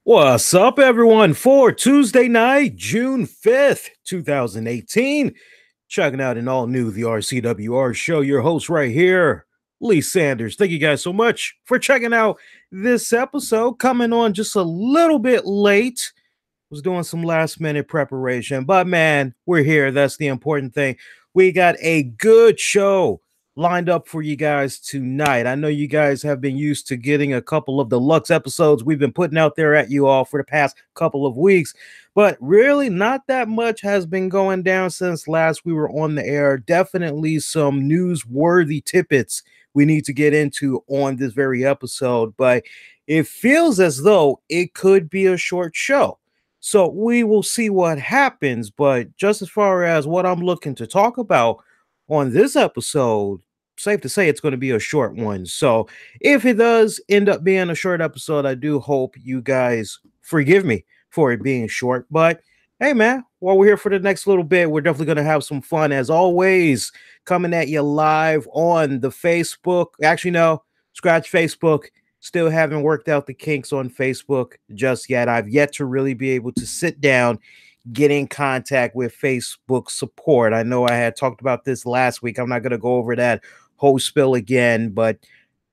What's up, everyone, for Tuesday night, June 5th, 2018? Checking out an all new The RCWR Show. Your host right here, Lee Sanders. Thank you guys so much for checking out this episode. Coming on just a little bit late. Was doing some last minute preparation, but man, we're here. That's the important thing. We got a good show lined up for you guys tonight. I know you guys have been used to getting a couple of deluxe episodes we've been putting out there at you all for the past couple of weeks, but really not that much has been going down since last we were on the air. Definitely some newsworthy tidbits we need to get into on this very episode, but it feels as though it could be a short show. So we will see what happens. But just as far as what I'm looking to talk about on this episode, safe to say it's going to be a short one. So if it does end up being a short episode, I do hope you guys forgive me for it being short. But hey, man, while we're here for the next little bit, we're definitely going to have some fun as always, coming at you live on the Facebook. Actually, no, scratch Facebook. Still haven't worked out the kinks on Facebook just yet. I've yet to really be able to sit down, get in contact with Facebook support. I know I had talked about this last week. I'm not going to go over that whole spill again, but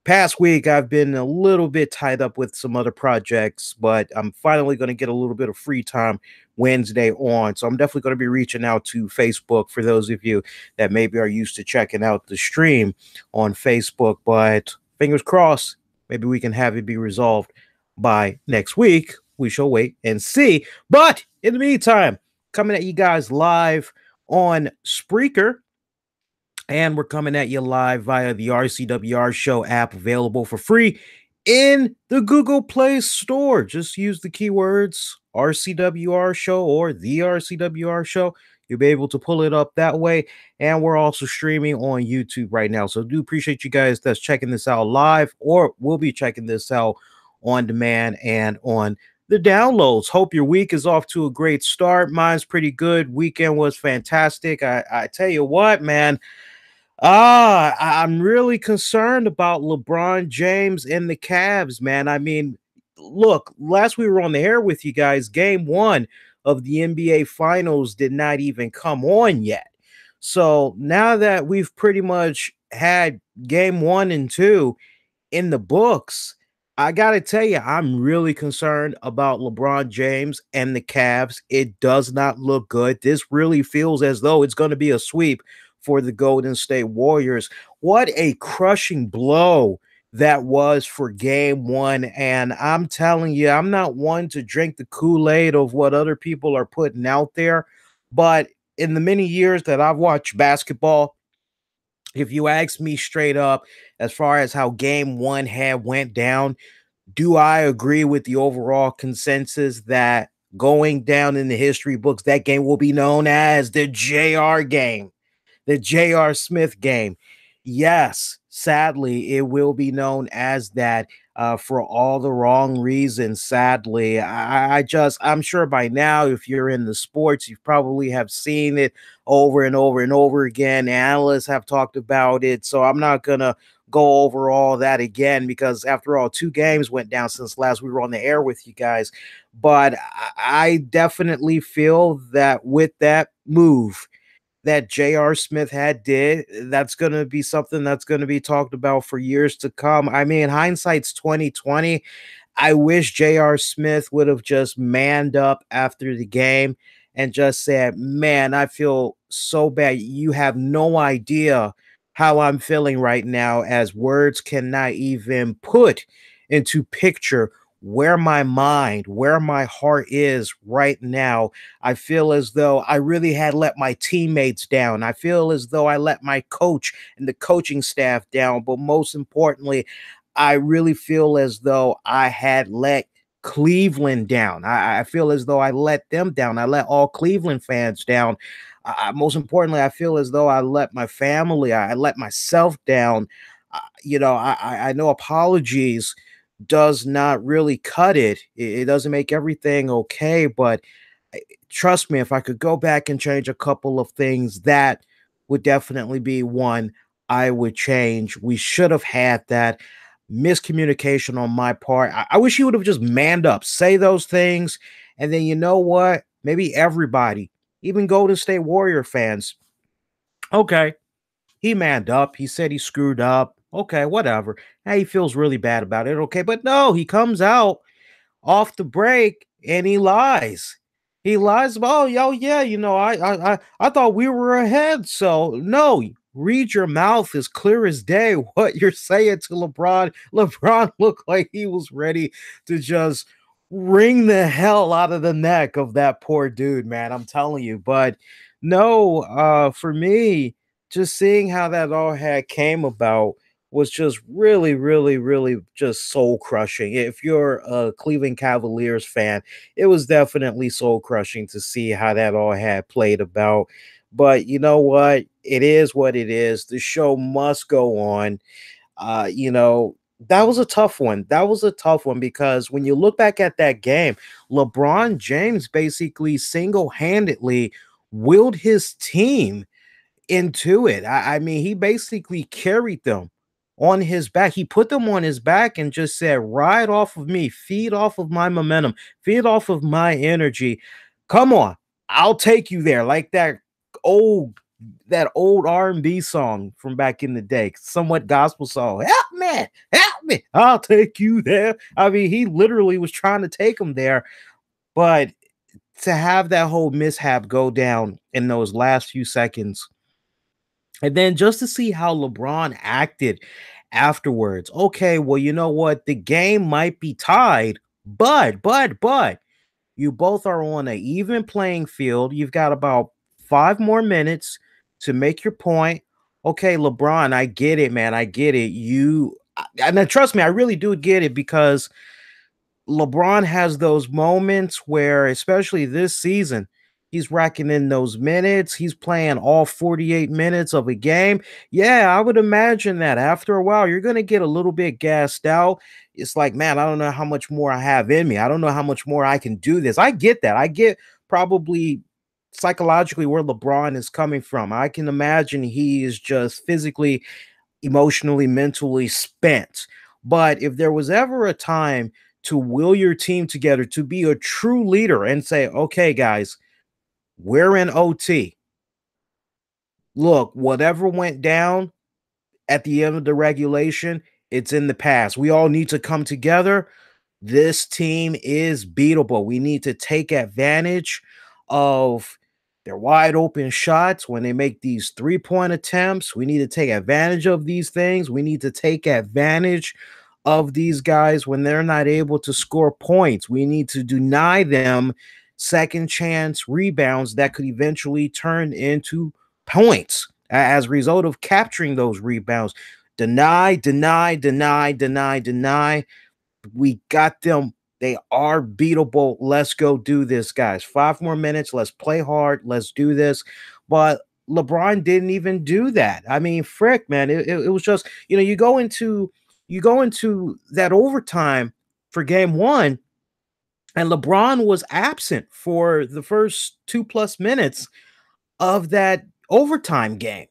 past week I've been a little bit tied up with some other projects, but I'm finally going to get a little bit of free time Wednesday on. So I'm definitely going to be reaching out to Facebook for those of you that maybe are used to checking out the stream on Facebook, but fingers crossed. Maybe we can have it be resolved by next week. We shall wait and see. But in the meantime, coming at you guys live on Spreaker. And we're coming at you live via the RCWR Show app, available for free in the Google Play Store. Just use the keywords RCWR Show or the RCWR Show. You'll be able to pull it up that way. And we're also streaming on YouTube right now. So do appreciate you guys that's checking this out live, or will be checking this out on demand and on the downloads. Hope your week is off to a great start. Mine's pretty good. Weekend was fantastic. I tell you what, man. I'm really concerned about LeBron James and the Cavs, man. I mean, look, last we were on the air with you guys, game one of the NBA Finals did not even come on yet. So now that we've pretty much had game one and two in the books, I got to tell you, I'm really concerned about LeBron James and the Cavs. It does not look good. This really feels as though it's going to be a sweep for the Golden State Warriors. What a crushing blow that was for game one. And I'm telling you, I'm not one to drink the Kool-Aid of what other people are putting out there. But in the many years that I've watched basketball, if you ask me straight up, as far as how game one had went down, do I agree with the overall consensus that going down in the history books, that game will be known as the JR game? The J.R. Smith game. Yes, sadly, it will be known as that for all the wrong reasons. Sadly, I'm sure by now, if you're in the sports, you probably have seen it over and over and over again. Analysts have talked about it. So I'm not going to go over all that again, because after all, two games went down since last we were on the air with you guys. But I definitely feel that with that move that J.R. Smith did, that's going to be something that's going to be talked about for years to come. I mean, hindsight's 2020. I wish J.R. Smith would have just manned up after the game and just said, man, I feel so bad. You have no idea how I'm feeling right now, as words cannot even put into picture where my mind, where my heart is right now. I feel as though I really had let my teammates down. I feel as though I let my coach and the coaching staff down. But most importantly, I really feel as though I had let Cleveland down. I feel as though I let them down. I let all Cleveland fans down. Most importantly, I feel as though I let my family, I let myself down. I know apologies does not really cut it. It doesn't make everything okay, but trust me, if I could go back and change a couple of things, that would definitely be one I would change. We should have had that. miscommunication on my part. I wish he would have just manned up, say those things, and then you know what? Maybe everybody, even Golden State Warrior fans, okay, he manned up. He said he screwed up. Okay, whatever. Now he feels really bad about it. Okay, but no, he comes out off the break and he lies. He lies about, oh, yo, yeah, I thought we were ahead. So no, read your mouth as clear as day. What you're saying to LeBron. LeBron looked like he was ready to just wring the hell out of the neck of that poor dude, man. I'm telling you. But no, for me, just seeing how that all had came about was just really, really, really just soul crushing. If you're a Cleveland Cavaliers fan, it was definitely soul crushing to see how that all had played about. But you know what? It is what it is. The show must go on. That was a tough one. That was a tough one because when you look back at that game, LeBron James basically single handedly willed his team into it. I mean, he basically carried them on his back. He put them on his back and just said, ride off of me, feed off of my momentum, feed off of my energy. Come on, I'll take you there. Like old that old R&B song from back in the day, somewhat gospel song. Help me, I'll take you there. I mean, he literally was trying to take him there, but to have that whole mishap go down in those last few seconds, and then just to see how LeBron acted afterwards. Okay, well, you know what? The game might be tied, but you both are on an even playing field. You've got about 5 more minutes to make your point. Okay, LeBron, I get it, man. I get it. And then trust me, I really do get it because LeBron has those moments where, especially this season, he's racking in those minutes. He's playing all 48 minutes of a game. Yeah, I would imagine that after a while, you're going to get a little bit gassed out. It's like, man, I don't know how much more I have in me. I don't know how much more I can do this. I get that. I get probably psychologically where LeBron is coming from. I can imagine he is just physically, emotionally, mentally spent. But if there was ever a time to will your team together, to be a true leader and say, okay, guys, we're in OT. Look, whatever went down at the end of the regulation, it's in the past. We all need to come together. This team is beatable. We need to take advantage of their wide open shots when they make these 3-point attempts. We need to take advantage of these things. We need to take advantage of these guys when they're not able to score points. We need to deny them second chance rebounds that could eventually turn into points as a result of capturing those rebounds. Deny, deny, deny, deny, deny. We got them. They are beatable. Let's go do this, guys. 5 more minutes. Let's play hard. Let's do this. But LeBron didn't even do that. I mean, frick, man. It was just, you go into that overtime for game one, and LeBron was absent for the first 2+ minutes of that overtime game.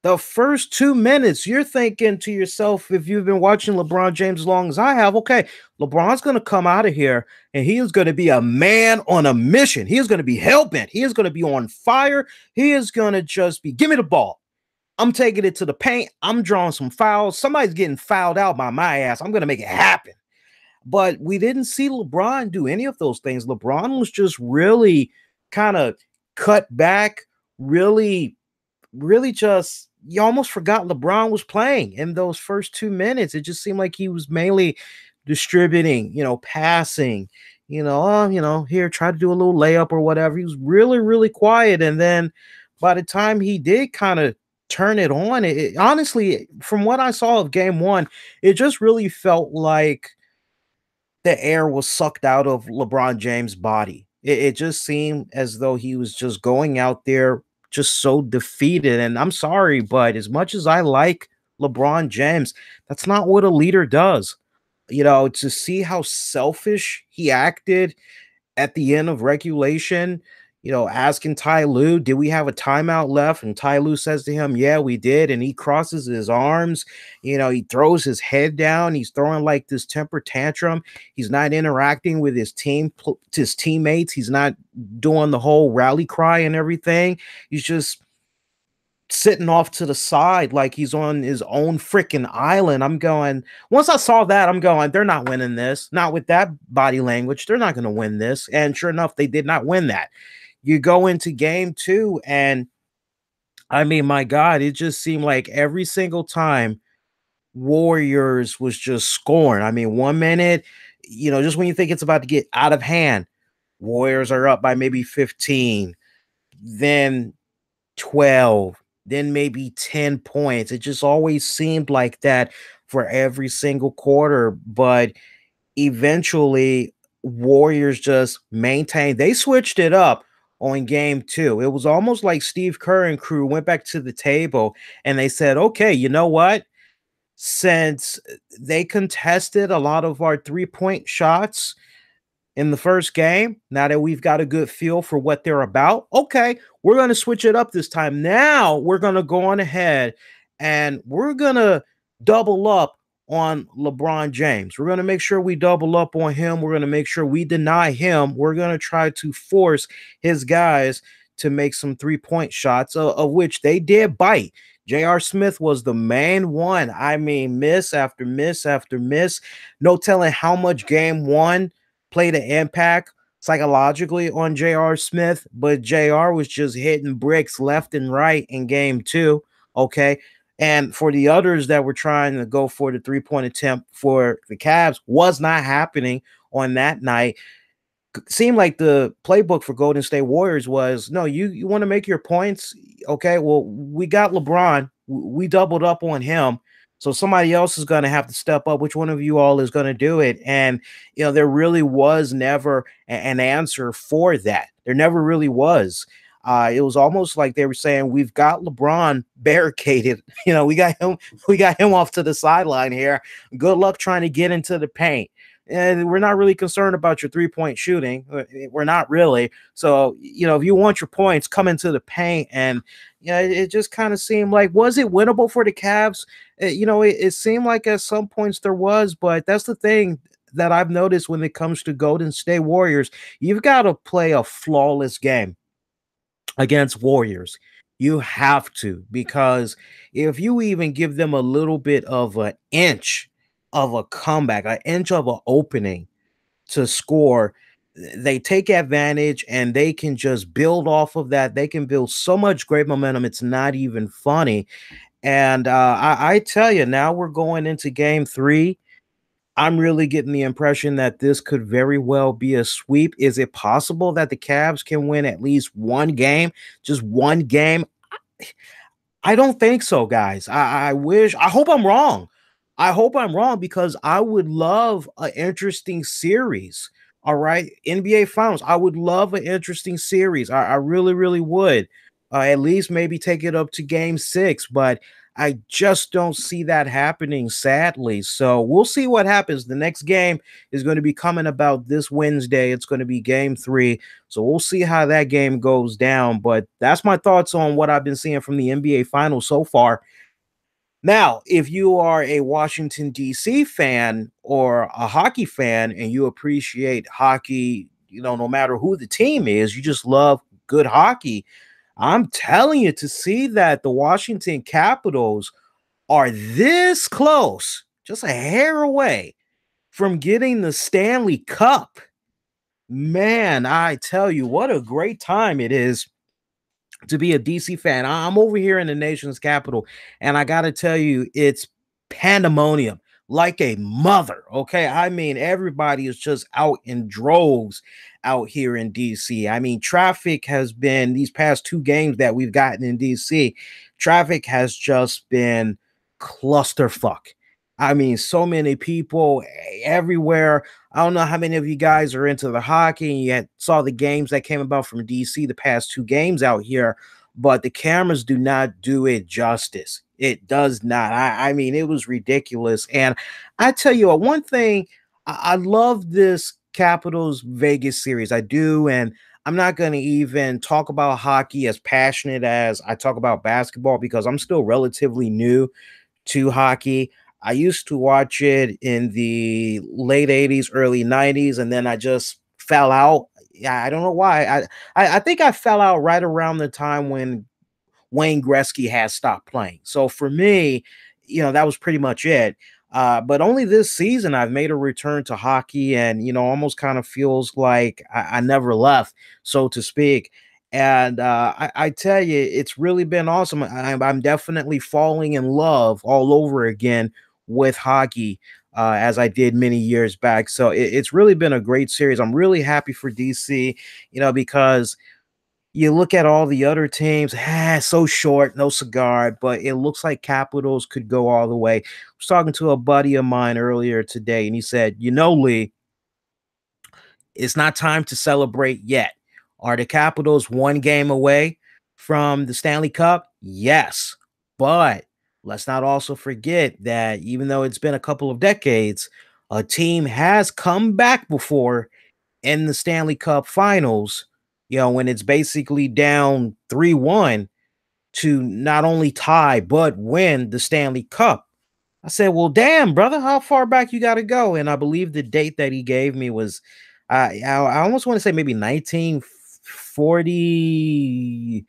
The first 2 minutes, you're thinking to yourself, if you've been watching LeBron James as long as I have, okay, LeBron's going to come out of here and he is going to be a man on a mission. He is going to be hell-bent. He is going to be on fire. He is going to just be, give me the ball. I'm taking it to the paint. I'm drawing some fouls. Somebody's getting fouled out by my ass. I'm going to make it happen. But we didn't see LeBron do any of those things. LeBron was just really kind of cut back, really just, you almost forgot LeBron was playing in those first 2 minutes. It just seemed like he was mainly distributing, passing, here, try to do a little layup or whatever. He was really, really quiet. And then by the time he did kind of turn it on, it honestly, from what I saw of game one, it just really felt like the air was sucked out of LeBron James' body. It just seemed as though he was just going out there just so defeated. And I'm sorry, but as much as I like LeBron James, that's not what a leader does. To see how selfish he acted at the end of regulation, asking Ty Lue, did we have a timeout left? And Ty Lue says to him, yeah, we did. And he crosses his arms, he throws his head down. He's throwing like this temper tantrum. He's not interacting with his teammates. He's not doing the whole rally cry and everything. He's just sitting off to the side like he's on his own freaking island. I'm going, once I saw that, I'm going, they're not winning this. Not with that body language. They're not going to win this. And sure enough, they did not win that. You go into game 2, and I mean, my God, it just seemed like every single time Warriors was just scoring. I mean, 1 minute, just when you think it's about to get out of hand, Warriors are up by maybe 15, then 12, then maybe 10 points. It just always seemed like that for every single quarter. But eventually, Warriors just maintained. They switched it up on game 2. It was almost like Steve Kerr and crew went back to the table and they said, okay, you know what? Since they contested a lot of our 3-point shots in the first game, now that we've got a good feel for what they're about, okay, we're going to switch it up this time. Now we're going to go on ahead and we're going to double up on LeBron James. We're going to make sure we double up on him. We're going to make sure we deny him. We're going to try to force his guys to make some 3-point shots, of which they did bite. J.R. Smith was the main one. I mean, miss after miss after miss. No telling how much game 1 played an impact psychologically on J.R. Smith, but J.R. was just hitting bricks left and right in game 2, okay? And for the others that were trying to go for the 3-point attempt for the Cavs, was not happening on that night. Seemed like the playbook for Golden State Warriors was, no, you want to make your points? Okay, well, we got LeBron. We doubled up on him. So somebody else is going to have to step up. Which one of you all is going to do it? And, there really was never an answer for that. There never really was. It was almost like they were saying, we've got LeBron barricaded. We got him off to the sideline here. Good luck trying to get into the paint. And we're not really concerned about your 3-point shooting. We're not really. So, if you want your points, come into the paint. And, it just kind of seemed like, was it winnable for the Cavs? It seemed like at some points there was, but that's the thing that I've noticed when it comes to Golden State Warriors. You've got to play a flawless game against Warriors. You have to, because if you even give them a little bit of an inch of a comeback, an inch of an opening to score, they take advantage and they can just build off of that. They can build so much great momentum. It's not even funny. And I tell you, now we're going into game 3. I'm really getting the impression that this could very well be a sweep. Is it possible that the Cavs can win at least one game? Just one game? I don't think so, guys. I hope I'm wrong. I hope I'm wrong, because I would love an interesting series. All right. NBA Finals. I would love an interesting series. I really, really would. At least maybe take it up to game 6, but I just don't see that happening, sadly. So we'll see what happens. The next game is going to be coming about this Wednesday. It's going to be game 3. So we'll see how that game goes down. But that's my thoughts on what I've been seeing from the NBA Finals so far. Now, if you are a Washington, D.C. fan or a hockey fan and you appreciate hockey, no matter who the team is, you just love good hockey, I'm telling you, to see that the Washington Capitals are this close, just a hair away from getting the Stanley Cup, man, I tell you, what a great time it is to be a DC fan. I'm over here in the nation's capital, and I got to tell you, it's pandemonium like a mother. Okay. I mean, everybody is just out in droves out here in DC. I mean, traffic has been, these past 2 games that we've gotten in DC, traffic has just been clusterfuck. I mean, so many people everywhere. I don't know how many of you guys are into the hockey and you saw the games that came about from DC, the past 2 games out here, but the cameras do not do it justice. It does not. I mean, it was ridiculous. And I tell you one thing, I love this Capitals Vegas series. I do. And I'm not going to even talk about hockey as passionate as I talk about basketball because I'm still relatively new to hockey. I used to watch it in the late 80s, early 90s, and then I just fell out. Yeah, I don't know why. I think I fell out right around the time when Wayne Gretzky has stopped playing. So for me, that was pretty much it. But only this season I've made a return to hockey, and almost kind of feels like I never left, so to speak. And I tell you, it's really been awesome. I'm definitely falling in love all over again with hockey, as I did many years back. So it's really been a great series. I'm really happy for DC, because you look at all the other teams, so short, no cigar, but it looks like Capitals could go all the way. I was talking to a buddy of mine earlier today, and he said, Lee, it's not time to celebrate yet. Are the Capitals one game away from the Stanley Cup? Yes. But let's not also forget that even though it's been a couple of decades, a team has come back before in the Stanley Cup finals, when it's basically down 3-1 to not only tie but win the Stanley Cup. I said, well, damn, brother, how far back you got to go? And I believe the date that he gave me was, I almost want to say maybe 1940.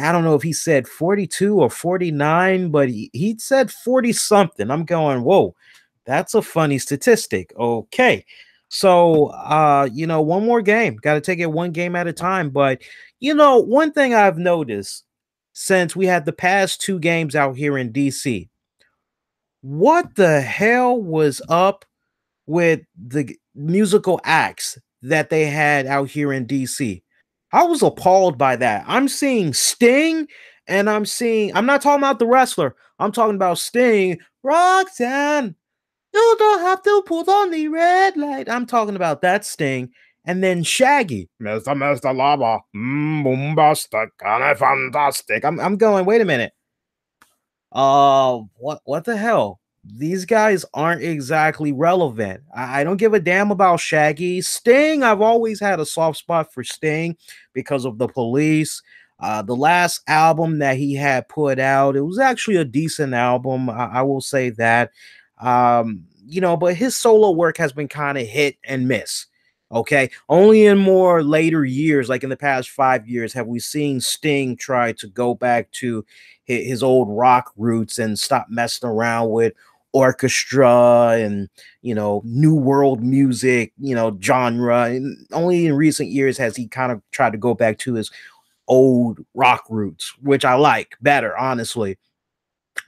I don't know if he said 42 or 49, but he said 40 something. I'm going, whoa, that's a funny statistic. Okay. So, one more game. Got to take it one game at a time. But, one thing I've noticed since we had the past two games out here in DC, what the hell was up with the musical acts that they had out here in DC? I was appalled by that. I'm seeing Sting and I'm not talking about the wrestler. I'm talking about Sting, Roxanne. You don't have to put on the red light. I'm talking about that Sting. And then Shaggy, Mr. Lava, bombastic, kind of fantastic. I'm going, wait a minute. What the hell? These guys aren't exactly relevant. I don't give a damn about Shaggy. Sting, I've always had a soft spot for Sting because of the Police. The last album that he had put out, it was actually a decent album. I will say that. But his solo work has been kind of hit and miss. Okay. Only in more later years, like in the past 5 years, have we seen Sting try to go back to his old rock roots and stop messing around with orchestra and new world music genre. And only in recent years has he kind of tried to go back to his old rock roots, which I like better, honestly.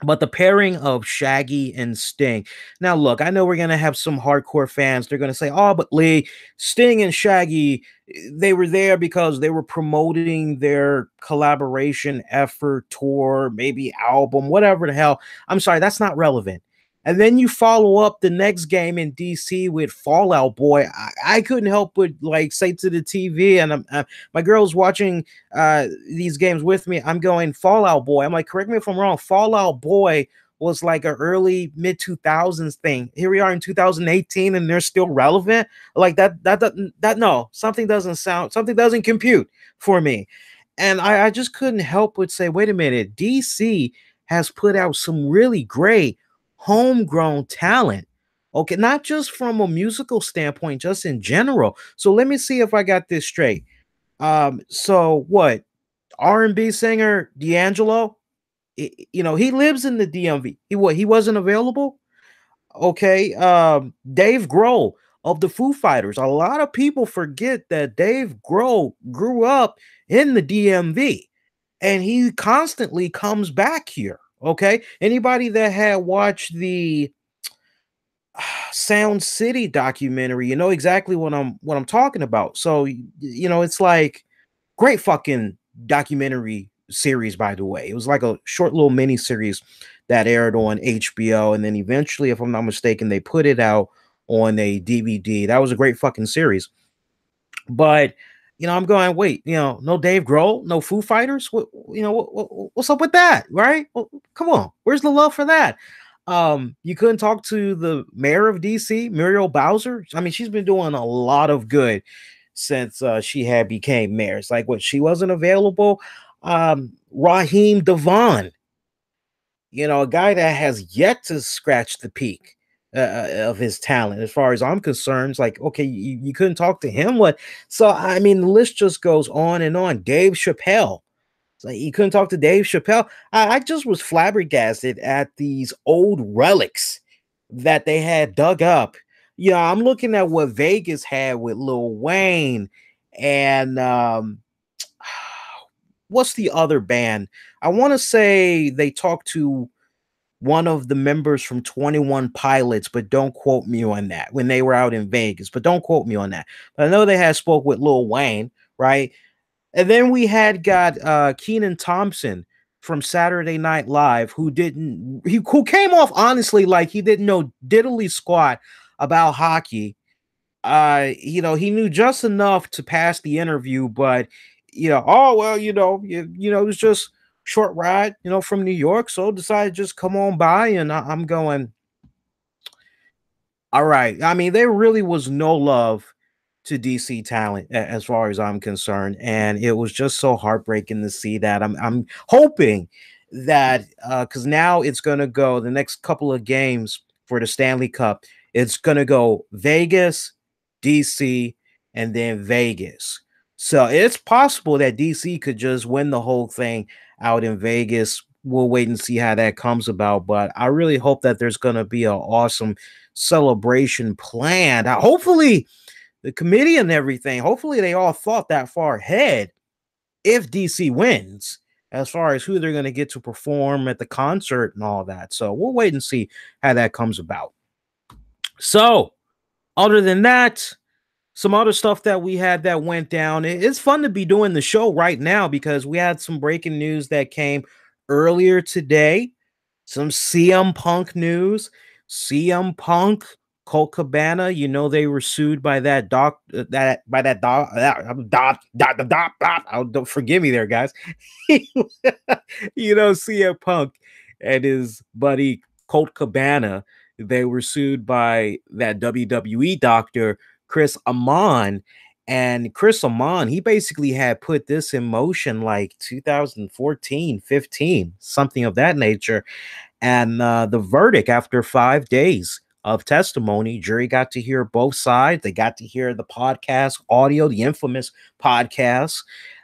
But the pairing of Shaggy and Sting. Now, look, I know we're going to have some hardcore fans. They're going to say, oh, but Lee, Sting and Shaggy, they were there because they were promoting their collaboration effort, tour, maybe album, whatever the hell. I'm sorry, that's not relevant. And then you follow up the next game in DC with Fall Out Boy. I couldn't help but say to the TV, and my girl's watching these games with me. I'm going Fall Out Boy. I'm like, correct me if I'm wrong. Fall Out Boy was like an early mid 2000s thing. Here we are in 2018, and they're still relevant. Like that. No, something doesn't compute for me. And I just couldn't help but say, wait a minute, DC has put out some really great homegrown talent. Okay, not just from a musical standpoint, just in general. So let me see if I got this straight. So what? R&B singer D'Angelo, he lives in the DMV. He wasn't available? Okay. Dave Grohl of the Foo Fighters. A lot of people forget that Dave Grohl grew up in the DMV and he constantly comes back here. Okay. Anybody that had watched the Sound City documentary, you know exactly what I'm talking about. So it's like great fucking documentary series, by the way. It was like a short little mini series that aired on HBO, and then eventually, if I'm not mistaken, they put it out on a DVD. That was a great fucking series. But I'm going, wait, no Dave Grohl, no Foo Fighters. What's up with that, right? Well, come on, where's the love for that? You couldn't talk to the mayor of DC, Muriel Bowser. I mean, she's been doing a lot of good since she had became mayor. It's like what she wasn't available. Raheem Devon, a guy that has yet to scratch the peak of his talent. As far as I'm concerned, it's like, okay, you couldn't talk to him. What? So, I mean, the list just goes on and on. Dave Chappelle. It's like you couldn't talk to Dave Chappelle. I just was flabbergasted at these old relics that they had dug up. I'm looking at what Vegas had with Lil Wayne and what's the other band? I want to say they talked to one of the members from 21 Pilots, but don't quote me on that when they were out in Vegas, but don't quote me on that. But I know they had spoke with Lil Wayne, right? And then we had got Kenan Thompson from Saturday Night Live, who came off honestly like he didn't know diddly squat about hockey. He knew just enough to pass the interview, but oh well, it was just short ride, from New York, so decided to just come on by, and I'm going, all right. I mean, there really was no love to DC talent as far as I'm concerned, and it was just so heartbreaking to see that. I'm hoping that because now it's gonna go the next couple of games for the Stanley Cup. It's gonna go Vegas, DC, and then Vegas. So it's possible that DC could just win the whole thing out in Vegas. We'll wait and see how that comes about, but I really hope that there's gonna be an awesome celebration planned. Hopefully the committee and everything, hopefully they all thought that far ahead if DC wins, as far as who they're going to get to perform at the concert and all that. So we'll wait and see how that comes about. So other than that, some other stuff that we had that went down. It's fun to be doing the show right now because we had some breaking news that came earlier today. Some CM Punk news. CM Punk, Colt Cabana, they were sued by that don't forgive me there, guys. CM Punk and his buddy Colt Cabana, they were sued by that WWE doctor, Chris Amann. And Chris Amann, he basically had put this in motion like 2014, 15, something of that nature. And the verdict, after 5 days of testimony, jury got to hear both sides. They got to hear the podcast audio, the infamous podcast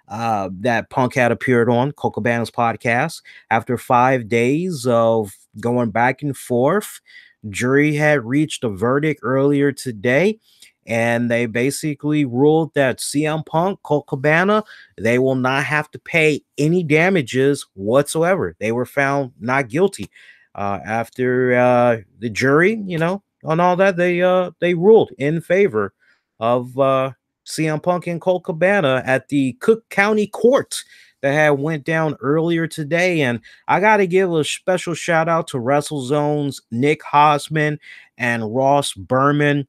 that Punk had appeared on, Colt Cabana's podcast. After 5 days of going back and forth, jury had reached a verdict earlier today. And they basically ruled that CM Punk, Colt Cabana, they will not have to pay any damages whatsoever. They were found not guilty. After the jury, on all that, they ruled in favor of CM Punk and Colt Cabana at the Cook County Court that had went down earlier today. And I got to give a special shout out to WrestleZone's Nick Hosman and Ross Berman.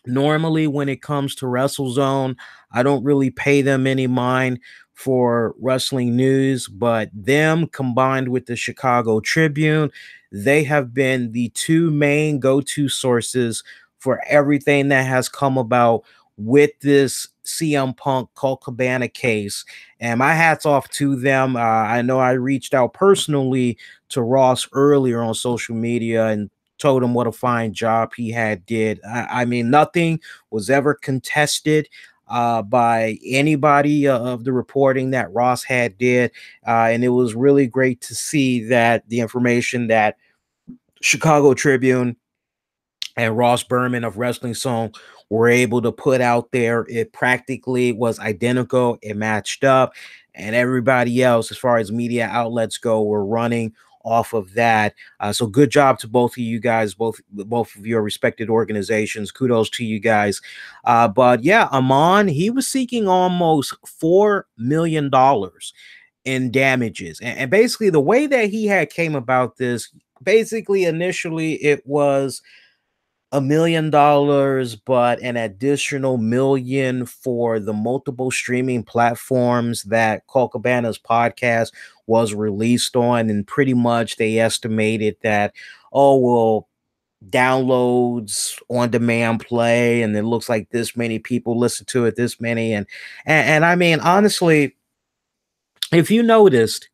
Normally, when it comes to WrestleZone, I don't really pay them any mind for wrestling news, but them combined with the Chicago Tribune, they have been the two main go-to sources for everything that has come about with this CM Punk Colt Cabana case. And my hat's off to them. I know I reached out personally to Ross earlier on social media and told him what a fine job he had did. I mean, nothing was ever contested by anybody of the reporting that Ross had did. And it was really great to see that the information that Chicago Tribune and Ross Berman of Wrestling Song were able to put out there, it practically was identical. It matched up, and everybody else, as far as media outlets go, were running off of that. So good job to both of you guys, both of your respected organizations. Kudos to you guys. But yeah, Amann, he was seeking almost $4 million in damages. And basically the way that he had came about this, basically initially it was $1 million, but an additional $1 million for the multiple streaming platforms that Colt Cabana's podcast was released on. And pretty much they estimated that, oh, well, downloads, on demand play, and it looks like this many people listen to it, this many, and I mean, honestly, if you noticed,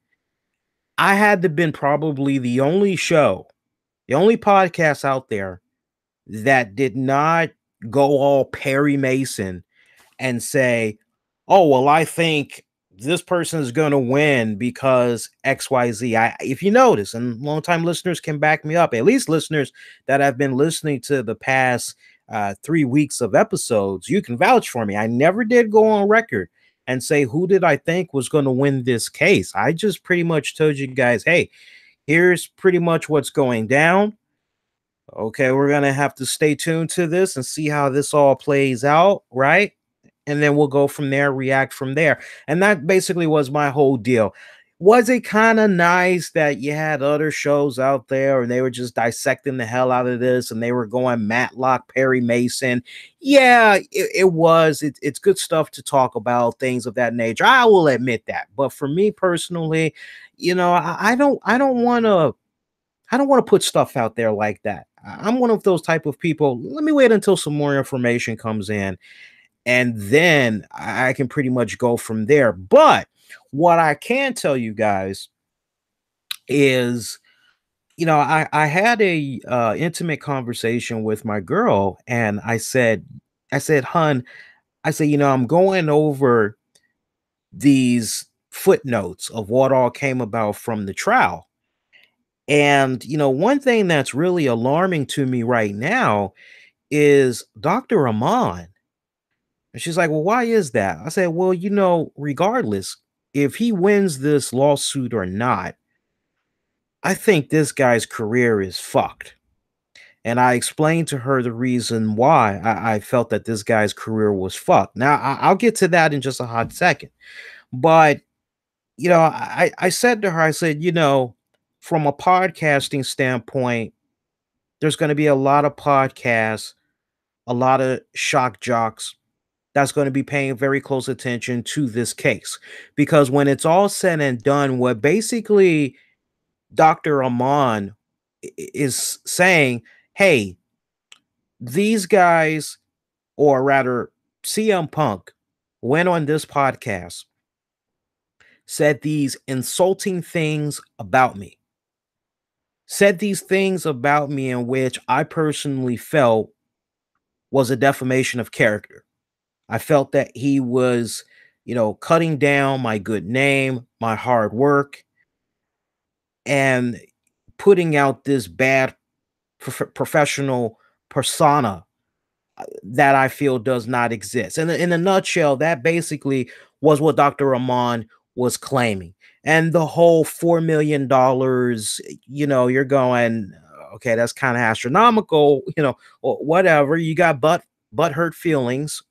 I had to been probably the only show, the only podcast out there that did not go all Perry Mason and say, "Oh, well, I think this person is going to win because XYZ." If you notice, and longtime listeners can back me up, at least listeners that have been listening to the past 3 weeks of episodes, you can vouch for me. I never did go on record and say who did I think was going to win this case. I just pretty much told you guys, hey, here's pretty much what's going down. Okay, we're gonna have to stay tuned to this and see how this all plays out, right? And then we'll go from there, react from there. And that basically was my whole deal. Was it kind of nice that you had other shows out there and they were just dissecting the hell out of this and they were going Matlock, Perry Mason? Yeah, it was. It's good stuff to talk about, things of that nature. I will admit that. But for me personally, I don't want to. I don't want to put stuff out there like that. I'm one of those type of people. Let me wait until some more information comes in, and then I can pretty much go from there. But what I can tell you guys is, I had a intimate conversation with my girl, and I said, "Hun," I said, I'm going over these footnotes of what all came about from the trial. And, one thing that's really alarming to me right now is Dr. Amann. And she's like, well, why is that? I said, well, regardless, if he wins this lawsuit or not, I think this guy's career is fucked. And I explained to her the reason why I felt that this guy's career was fucked. Now, I'll get to that in just a hot second. But, I said to her, I said, from a podcasting standpoint, there's going to be a lot of podcasts, a lot of shock jocks that's going to be paying very close attention to this case. Because when it's all said and done, what basically Dr. Amann is saying, hey, these guys, or rather, CM Punk went on this podcast, said these insulting things about me, said these things about me in which I personally felt was a defamation of character. I felt that he was, cutting down my good name, my hard work, and putting out this bad professional persona that I feel does not exist. And in a nutshell, that basically was what Dr. Amann was claiming. And the whole $4 million, you're going, okay, that's kind of astronomical, or whatever. You got butt hurt feelings,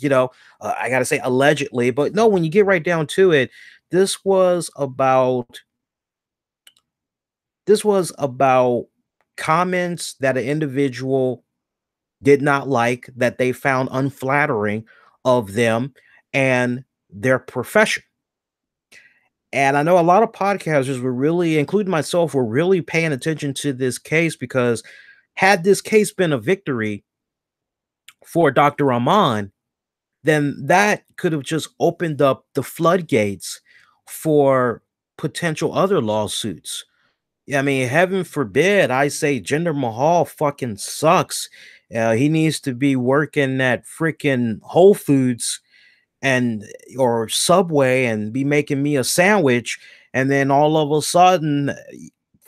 I gotta say allegedly, but no, when you get right down to it, this was about comments that an individual did not like, that they found unflattering of them and their profession. And I know a lot of podcasters were really, including myself, were really paying attention to this case, because had this case been a victory for Dr. Amann, then that could have just opened up the floodgates for potential other lawsuits. I mean, heaven forbid I say Jinder Mahal fucking sucks. He needs to be working at freaking Whole Foods and or Subway and be making me a sandwich, and then all of a sudden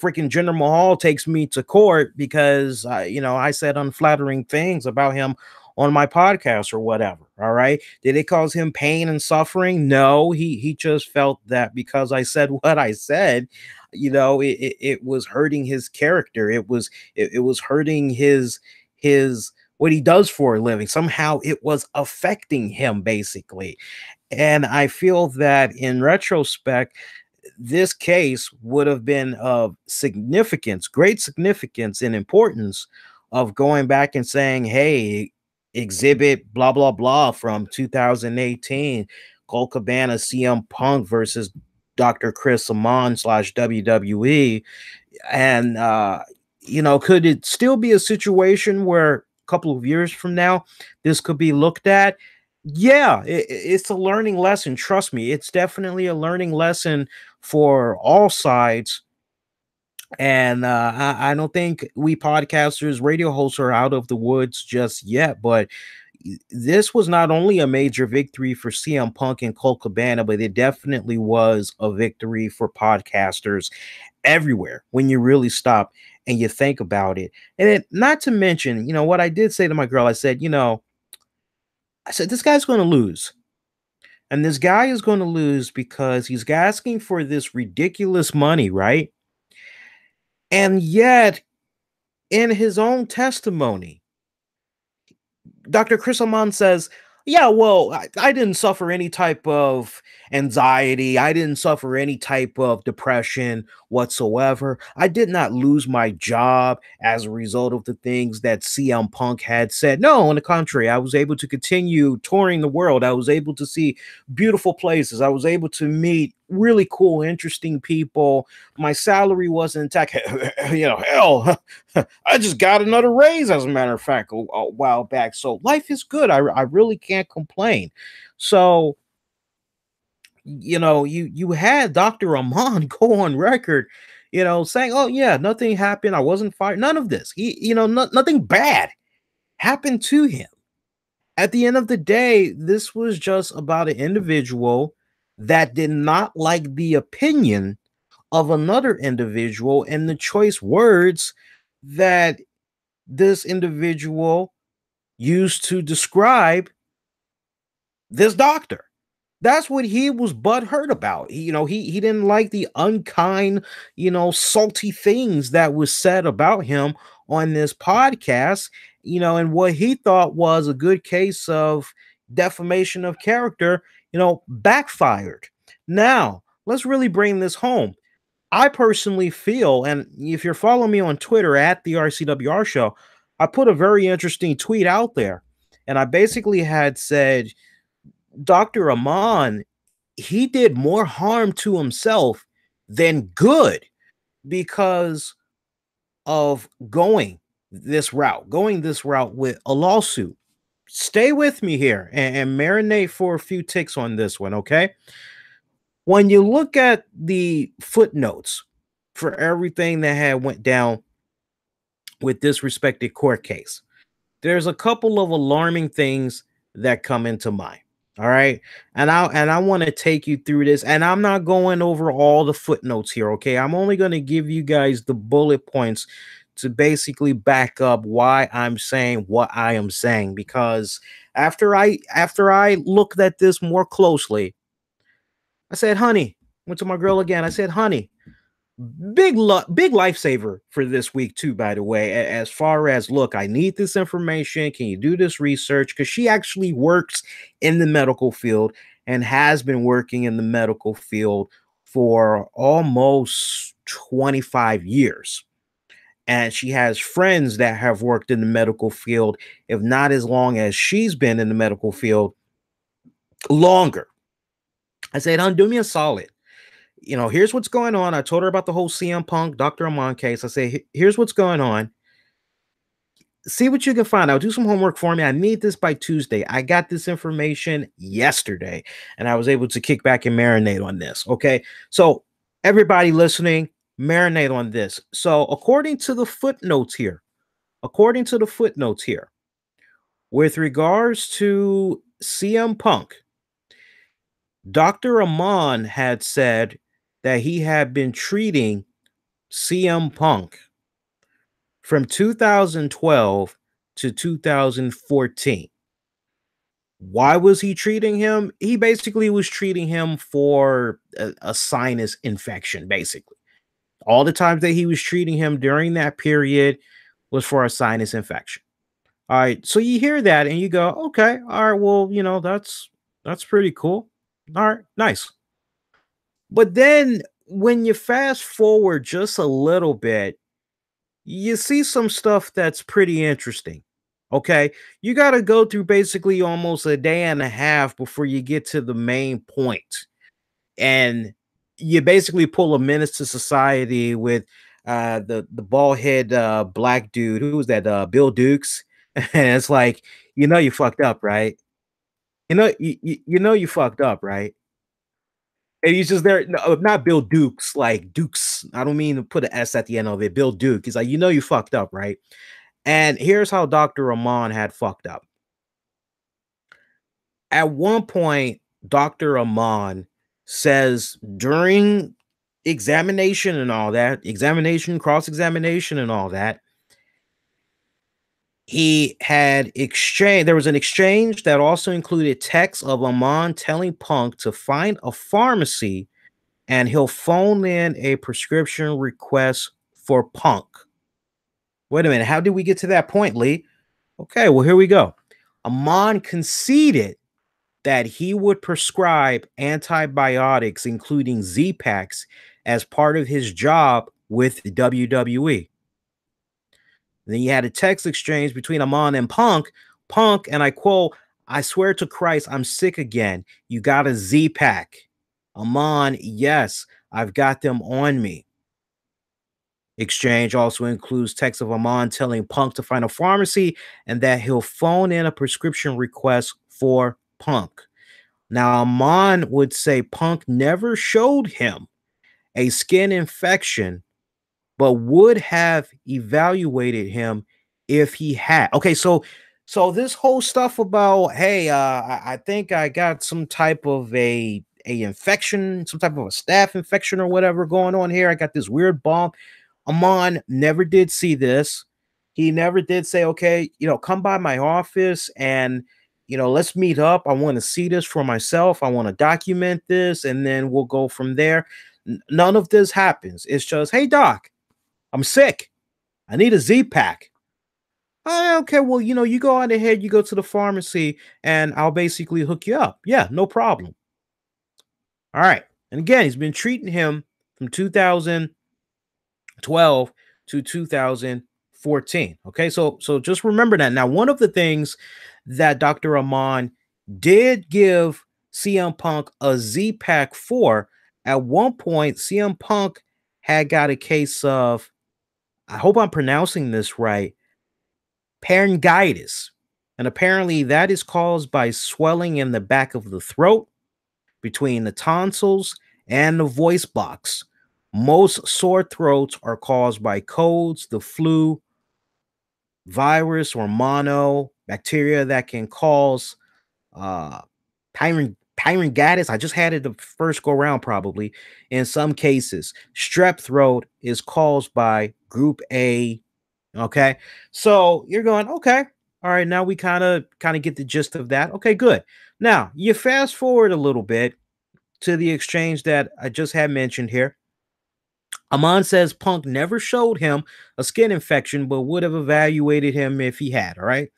freaking Jinder Mahal takes me to court because I said unflattering things about him on my podcast or whatever. All right. Did it cause him pain and suffering? No, he just felt that because I said what I said, it was hurting his character. It was hurting his what he does for a living. Somehow it was affecting him, basically. And I feel that in retrospect, this case would have been of significance, great significance and importance, of going back and saying, hey, exhibit blah blah blah from 2018, Colt Cabana CM Punk versus Dr. Chris Amann / WWE. And Could it still be a situation where a couple of years from now this could be looked at? Yeah, it's a learning lesson. Trust me, it's definitely a learning lesson for all sides. And I don't think we podcasters, radio hosts are out of the woods just yet. But this was not only a major victory for CM Punk and Colt Cabana, but it definitely was a victory for podcasters everywhere when you really stop and you think about it. And then, not to mention, what I did say to my girl, I said, this guy's going to lose. And this guy is going to lose because he's asking for this ridiculous money, right? And yet, in his own testimony, Dr. Chris Amann says, yeah, well, I didn't suffer any type of anxiety. I didn't suffer any type of depression whatsoever. I did not lose my job as a result of the things that CM Punk had said. No, on the contrary, I was able to continue touring the world. I was able to see beautiful places. I was able to meet really cool, interesting people. My salary wasn't intact. Hell, I just got another raise, as a matter of fact, a while back. So life is good. I really can't complain. So, you had Dr. Amann go on record, saying, oh, yeah, nothing happened. I wasn't fired. None of this. Nothing bad happened to him. At the end of the day, this was just about an individual that did not like the opinion of another individual and the choice words that this individual used to describe this doctor. That's what he was butthurt about. He didn't like the unkind, salty things that was said about him on this podcast, and what he thought was a good case of defamation of character, backfired. Now, let's really bring this home. I personally feel, and if you're following me on Twitter at the RCWR Show, I put a very interesting tweet out there. And I basically had said, Dr. Amann, he did more harm to himself than good because of going this route with a lawsuit. Stay with me here and marinate for a few ticks on this one, okay? When you look at the footnotes for everything that had went down with this respected court case, there's a couple of alarming things that come into mind. All right. And I want to take you through this. And I'm not going over all the footnotes here. Okay. I'm only going to give you guys the bullet points to basically back up why I'm saying what I am saying. Because after I looked at this more closely, I said, honey, went to my girl again. I said, honey, big lifesaver for this week too, by the way, as far as, look, I need this information, can you do this research? Because she actually works in the medical field and has been working in the medical field for almost 25 years, and she has friends that have worked in the medical field, if not as long as she's been in the medical field, longer. I said, do me a solid. Here's what's going on. I told her about the whole CM Punk, Dr. Amann case. I say, here's what's going on. See what you can find out. Do some homework for me. I need this by Tuesday. I got this information yesterday, and I was able to kick back and marinate on this. Okay. So, everybody listening, marinate on this. So, according to the footnotes here, with regards to CM Punk, Dr. Amann had said that he had been treating CM Punk from 2012 to 2014. Why was he treating him? He basically was treating him for a sinus infection, basically. All the times that he was treating him during that period was for a sinus infection. All right, so you hear that and you go, okay, all right, well, that's pretty cool. All right, nice. But then when you fast forward just a little bit, you see some stuff that's pretty interesting. Okay. You got to go through basically almost a day and a half before you get to the main point. And you basically pull a menace to society with the bald head black dude. Who was that? Bill Dukes. And it's like, you fucked up, right? You fucked up, right? And he's just there. No, not Bill Dukes, like Dukes. I don't mean to put an S at the end of it. Bill Duke. He's like, you fucked up, right? And here's how Dr. Amann had fucked up. At one point, Dr. Amann says during examination and all that, examination, cross-examination and all that, he had exchange. There was an exchange that also included texts of Amann telling Punk to find a pharmacy and he'll phone in a prescription request for Punk. Wait a minute. How did we get to that point, Lee? Okay, well, here we go. Amann conceded that he would prescribe antibiotics, including Z-Packs, as part of his job with the WWE. Then you had a text exchange between Amann and Punk. Punk, and I quote, "I swear to Christ, I'm sick again. You got a Z-Pack." Amann, "Yes, I've got them on me." Exchange also includes text of Amann telling Punk to find a pharmacy and that he'll phone in a prescription request for Punk. Now, Amann would say Punk never showed him a skin infection, but would have evaluated him if he had. Okay, so this whole stuff about, hey, I think I got some type of a infection, some type of a staph infection or whatever going on here. I got this weird bump. Amann never did see this. He never did say, okay, come by my office and let's meet up. I want to see this for myself. I want to document this, and then we'll go from there. None of this happens. It's just, hey, doc, I'm sick. I need a Z-Pack. Okay, well, you go on ahead, you go to the pharmacy, and I'll basically hook you up. Yeah, no problem. All right. And again, he's been treating him from 2012 to 2014. Okay, so just remember that. Now, one of the things that Dr. Amann did give CM Punk a Z-Pack for, at one point, CM Punk had got a case of, I hope I'm pronouncing this right, pharyngitis. And apparently that is caused by swelling in the back of the throat, between the tonsils and the voice box. Most sore throats are caused by colds, the flu, virus, or mono bacteria that can cause pharyngitis. I just had it the first go round, probably. In some cases, strep throat is caused by group A. Okay, so you're going, okay, all right, now we kind of get the gist of that. Okay, good. Now you fast forward a little bit to the exchange that I just had mentioned here. Amann says Punk never showed him a skin infection, but would have evaluated him if he had. All right.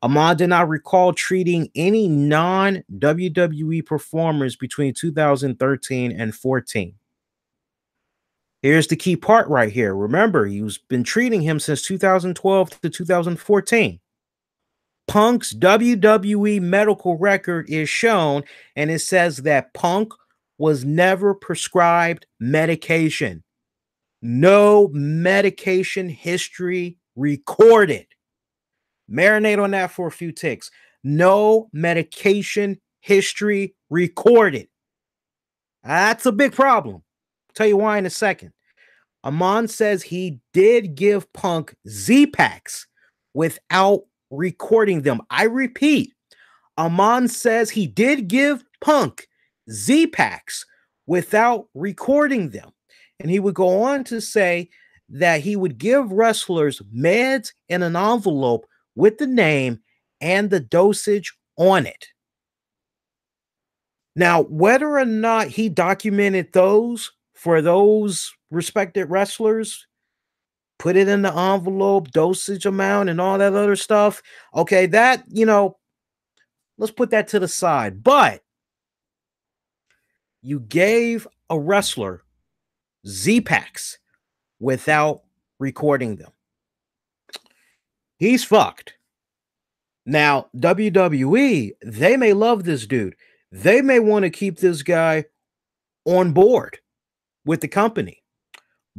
Amann did not recall treating any non-WWE performers between 2013 and 14. Here's the key part right here. Remember, he's been treating him since 2012 to 2014. Punk's WWE medical record is shown, and it says that Punk was never prescribed medication. No medication history recorded. Marinate on that for a few ticks. No medication history recorded. That's a big problem. I'll tell you why in a second. Amann says he did give Punk Z-Packs without recording them. I repeat, Amann says he did give Punk Z-Packs without recording them. And he would go on to say that he would give wrestlers meds in an envelope with the name and the dosage on it. Now, whether or not he documented those for those respected wrestlers, put it in the envelope, dosage amount, and all that other stuff, okay, that, let's put that to the side. But you gave a wrestler Z-Packs without recording them. He's fucked. Now, WWE, they may love this dude. They may want to keep this guy on board with the company.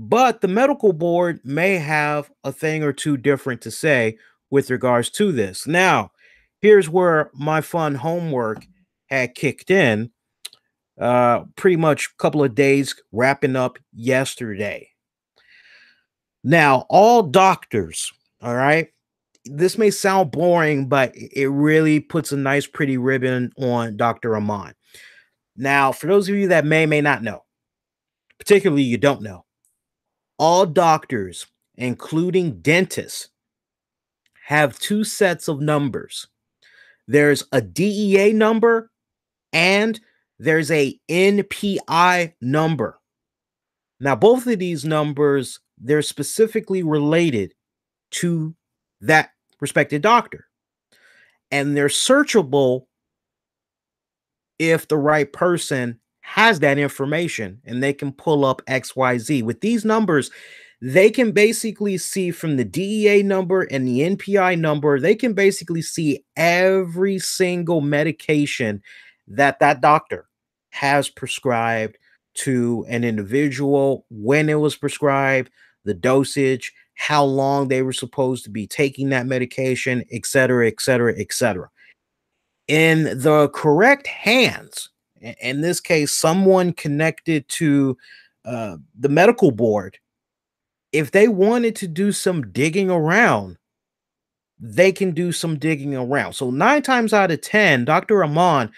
But the medical board may have a thing or two different to say with regards to this. Now, here's where my fun homework had kicked in. Pretty much a couple of days wrapping up yesterday. Now, all doctors, all right, this may sound boring, but it really puts a nice, pretty ribbon on Dr. Amann. Now, for those of you that may not know, particularly you don't know, all doctors, including dentists, have two sets of numbers. There's a DEA number and there's a NPI number. Now, both of these numbers, they're specifically related to that respected doctor. And they're searchable if the right person has that information and they can pull up XYZ. With these numbers, they can basically see from the DEA number and the NPI number, they can basically see every single medication that that doctor has prescribed to an individual, when it was prescribed, the dosage, how long they were supposed to be taking that medication, et cetera, et cetera, et cetera. In the correct hands, in this case, someone connected to the medical board, if they wanted to do some digging around, they can do some digging around. So 9 times out of 10, Dr. Amann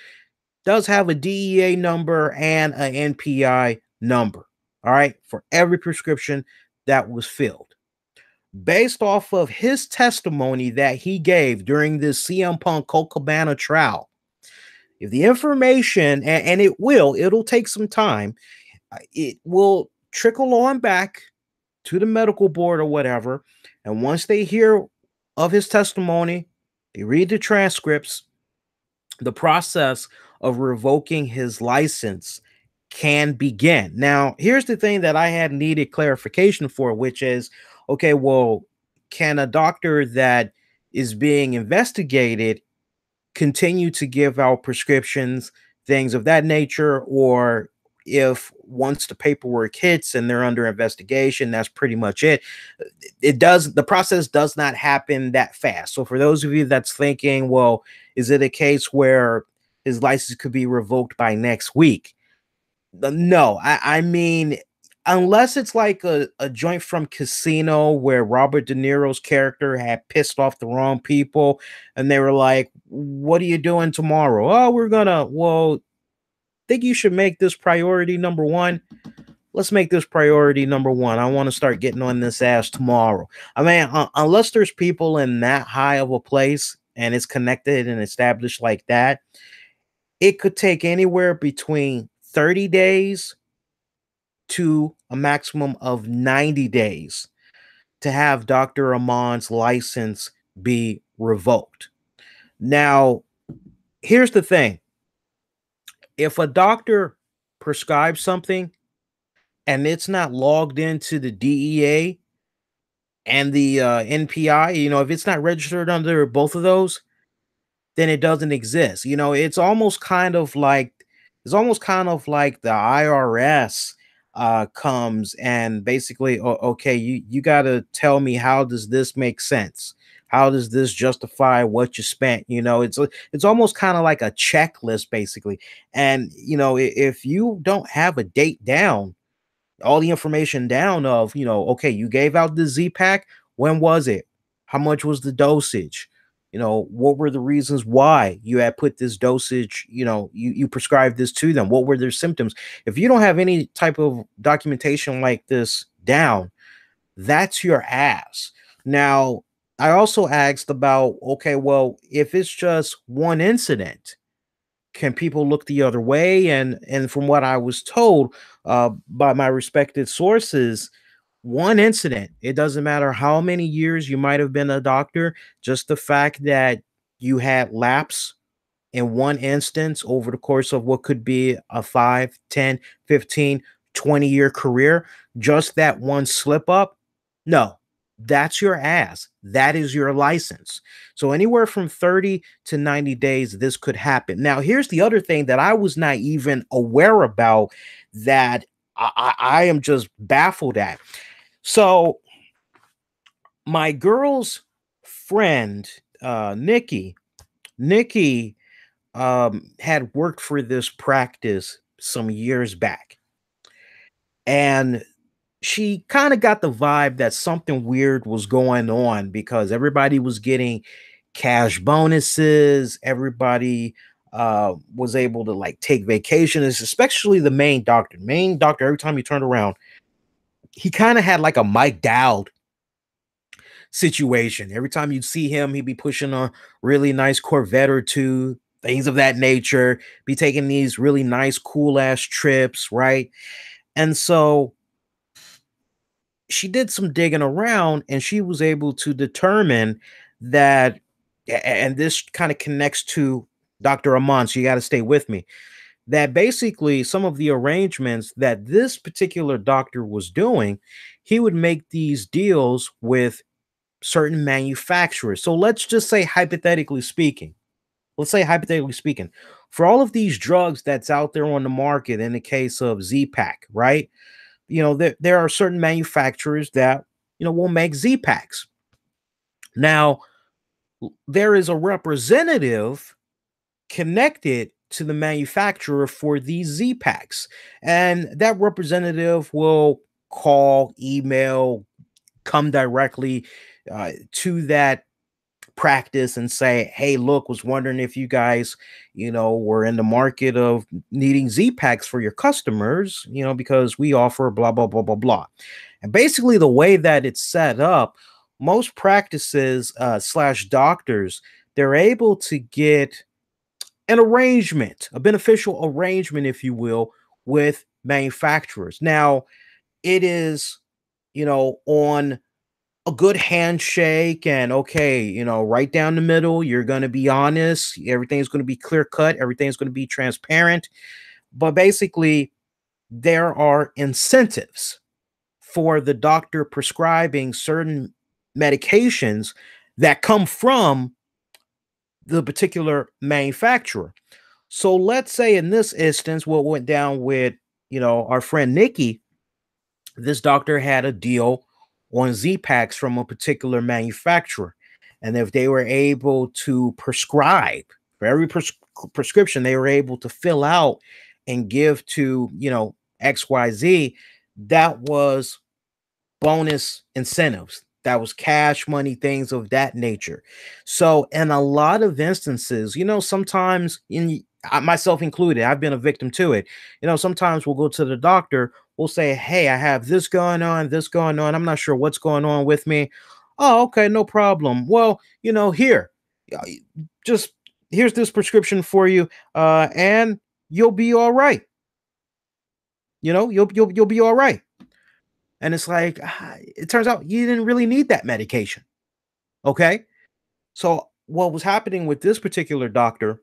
does have a DEA number and an NPI number, all right, for every prescription that was filled. Based off of his testimony that he gave during this CM Punk Colt Cabana trial, if the information, and it'll take some time, it will trickle on back to the medical board or whatever. And once they hear of his testimony, they read the transcripts, the process of revoking his license can begin. Now, here's the thing that I had needed clarification for, which is, okay, well, can a doctor that is being investigated continue to give out prescriptions, things of that nature, or if once the paperwork hits and they're under investigation, that's pretty much it. The process does not happen that fast. So for those of you that's thinking, well, is it a case where his license could be revoked by next week? No, I mean, unless it's like a joint from Casino where Robert De Niro's character had pissed off the wrong people and they were like, what are you doing tomorrow? Oh, well, think you should make this priority number one. Let's make this priority number one. I want to start getting on this ass tomorrow. I mean, unless there's people in that high of a place and it's connected and established like that, it could take anywhere between 30 days to a maximum of 90 days to have Dr. Amann's license be revoked. Now, here's the thing. If a doctor prescribes something and it's not logged into the DEA and the NPI, if it's not registered under both of those, then it doesn't exist. It's almost kind of like the IRS comes and basically, okay, you got to tell me, how does this make sense? How does this justify what you spent? It's almost kind of like a checklist, basically. And if you don't have a date down, all the information down of, okay, you gave out the Z-Pack. When was it? How much was the dosage? What were the reasons why you had put this dosage, you prescribed this to them? What were their symptoms? If you don't have any type of documentation like this down, that's your ass. Now, I also asked about, okay, well, if it's just one incident, can people look the other way? And from what I was told by my respected sources, one incident, it doesn't matter how many years you might have been a doctor, just the fact that you had lapse in one instance over the course of what could be a 5, 10, 15, 20-year career, just that one slip up, no, that's your ass. That is your license. So anywhere from 30 to 90 days, this could happen. Now, here's the other thing that I was not even aware about, that I am just baffled at. So my girl's friend, Nikki had worked for this practice some years back. And she kind of got the vibe that something weird was going on because everybody was getting cash bonuses. Everybody was able to like take vacations, especially the main doctor. Main doctor, every time he turned around, he kind of had like a Mike Dowd situation. Every time you'd see him, he'd be pushing a really nice Corvette or two, things of that nature, be taking these really nice, cool ass trips, right? And so she did some digging around and she was able to determine that, and this kind of connects to Dr. Amann, so you got to stay with me, that basically some of the arrangements that this particular doctor was doing, he would make these deals with certain manufacturers. So let's just say, hypothetically speaking, for all of these drugs that's out there on the market, in the case of Z-Pack, right? There are certain manufacturers that, will make Z-Packs. Now, there is a representative connected to the manufacturer for these Z-Packs, and that representative will call, email, come directly to that practice and say, hey, look, was wondering if you guys, were in the market of needing Z-Packs for your customers, because we offer blah, blah, blah, blah, blah. And basically the way that it's set up, most practices slash doctors, they're able to get an arrangement, a beneficial arrangement, if you will, with manufacturers. Now, it is, on a good handshake and okay, right down the middle, you're going to be honest, everything's going to be clear cut, everything's going to be transparent. But basically, there are incentives for the doctor prescribing certain medications that come from the particular manufacturer. So let's say in this instance, what went down with, our friend Nikki, this doctor had a deal on Z-Packs from a particular manufacturer. And if they were able to prescribe for every prescription, they were able to fill out and give to, XYZ, that was bonus incentives. That was cash money, things of that nature. So, in a lot of instances, sometimes myself included, I've been a victim to it. Sometimes we'll go to the doctor, we'll say, hey, I have this going on, this going on. I'm not sure what's going on with me. Oh, okay, no problem. Well, here, just here's this prescription for you, and you'll be all right. You'll be all right. And it's like, it turns out you didn't really need that medication. Okay. So what was happening with this particular doctor,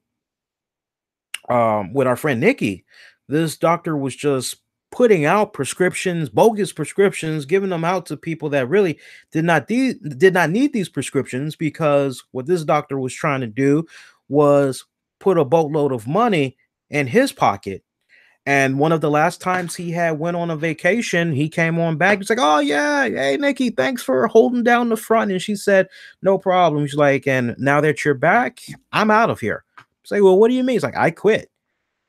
with our friend Nikki, this doctor was just putting out prescriptions, bogus prescriptions, giving them out to people that really did not need these prescriptions, because what this doctor was trying to do was put a boatload of money in his pocket. And one of the last times he had went on a vacation, he came on back. He's like, oh, yeah. Hey, Nikki, thanks for holding down the front. And she said, no problem. She's like, and now that you're back, I'm out of here. Say, well, what do you mean? It's like, I quit.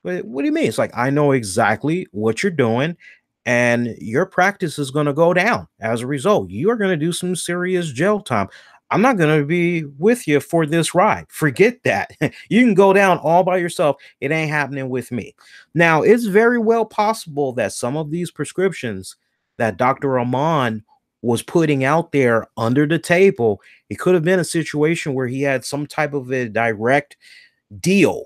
What do you mean? It's like, I know exactly what you're doing, and your practice is going to go down as a result. You are going to do some serious jail time. I'm not going to be with you for this ride. Forget that. You can go down all by yourself. It ain't happening with me. Now, it's very well possible that some of these prescriptions that Dr. Amann was putting out there under the table, it could have been a situation where he had some type of a direct deal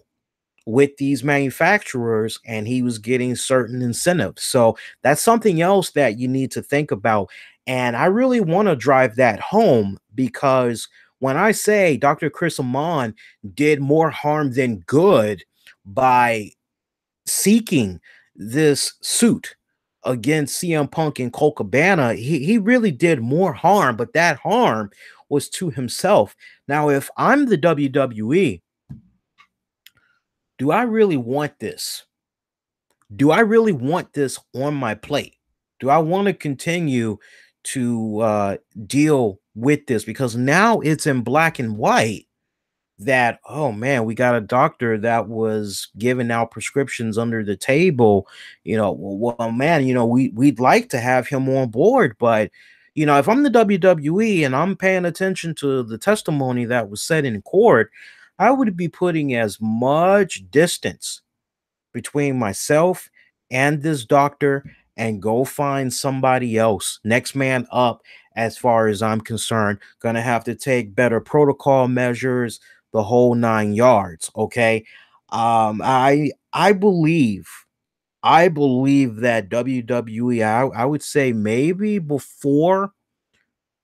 with these manufacturers and he was getting certain incentives. So that's something else that you need to think about. And I really want to drive that home, because when I say Dr. Chris Amann did more harm than good by seeking this suit against CM Punk and Colt Cabana, he really did more harm, but that harm was to himself. Now, if I'm the WWE, do I really want this? do I really want this on my plate? Do I want to continue to deal with this? Because now it's in black and white that, oh man, we got a doctor that was giving out prescriptions under the table. Well, man, we'd like to have him on board, but if I'm the WWE and I'm paying attention to the testimony that was said in court, I would be putting as much distance between myself and this doctor and go find somebody else. Next man up, as far as I'm concerned. Gonna have to take better protocol measures, the whole 9 yards. Okay. I believe that WWE, I would say maybe before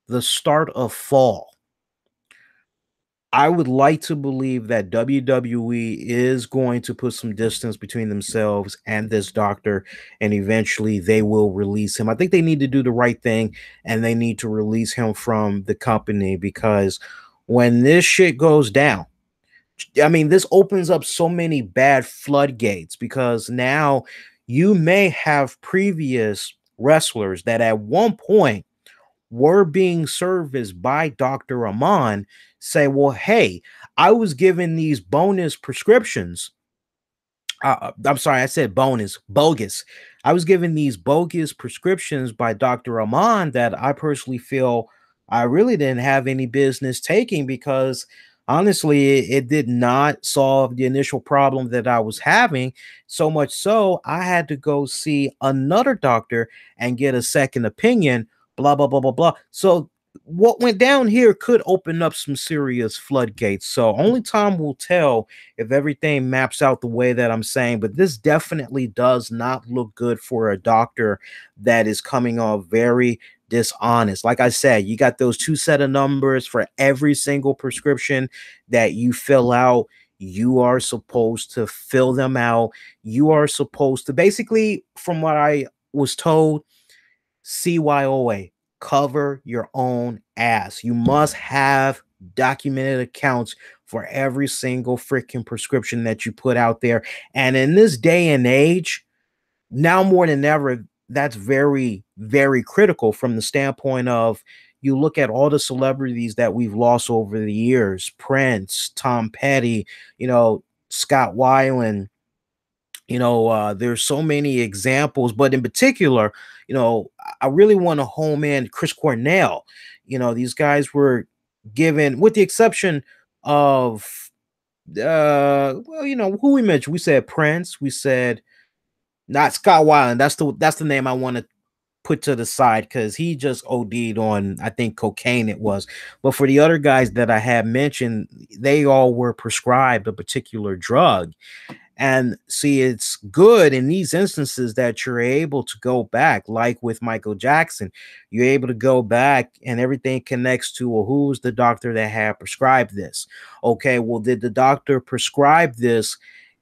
the start of fall, I would like to believe that WWE is going to put some distance between themselves and this doctor, and eventually they will release him. I think they need to do the right thing and they need to release him from the company, because when this shit goes down, I mean, this opens up so many bad floodgates, because now you may have previous wrestlers that at one point were being serviced by Dr. Amann say, well, hey, I was given these bonus prescriptions. I'm sorry, I said bonus, bogus. I was given these bogus prescriptions by Dr. Amann that I personally feel I really didn't have any business taking, because honestly, it did not solve the initial problem that I was having. So much so, I had to go see another doctor and get a second opinion, blah, blah, blah, blah, blah. So what went down here could open up some serious floodgates. So only time will tell if everything maps out the way that I'm saying, but this definitely does not look good for a doctor that is coming off very dishonest. Like I said, you got those two set of numbers for every single prescription that you fill out. You are supposed to fill them out. You are supposed to, basically, from what I was told, CYOA, cover your own ass. You must have documented accounts for every single freaking prescription that you put out there. And in this day and age, now more than ever, that's very, very critical, from the standpoint of, you look at all the celebrities that we've lost over the years: Prince, Tom Petty, Scott Weiland. There's so many examples, but in particular, I really want to home in Chris Cornell. These guys were given, with the exception of, well, who we mentioned. We said Prince. We said, not Scott Weiland. That's the name I want to put to the side, because he just OD'd on, I think, cocaine it was. But for the other guys that I had mentioned, they all were prescribed a particular drug. And see, it's good in these instances that you're able to go back, like with Michael Jackson. You're able to go back and everything connects to, well, who's the doctor that had prescribed this? Okay, well, did the doctor prescribe this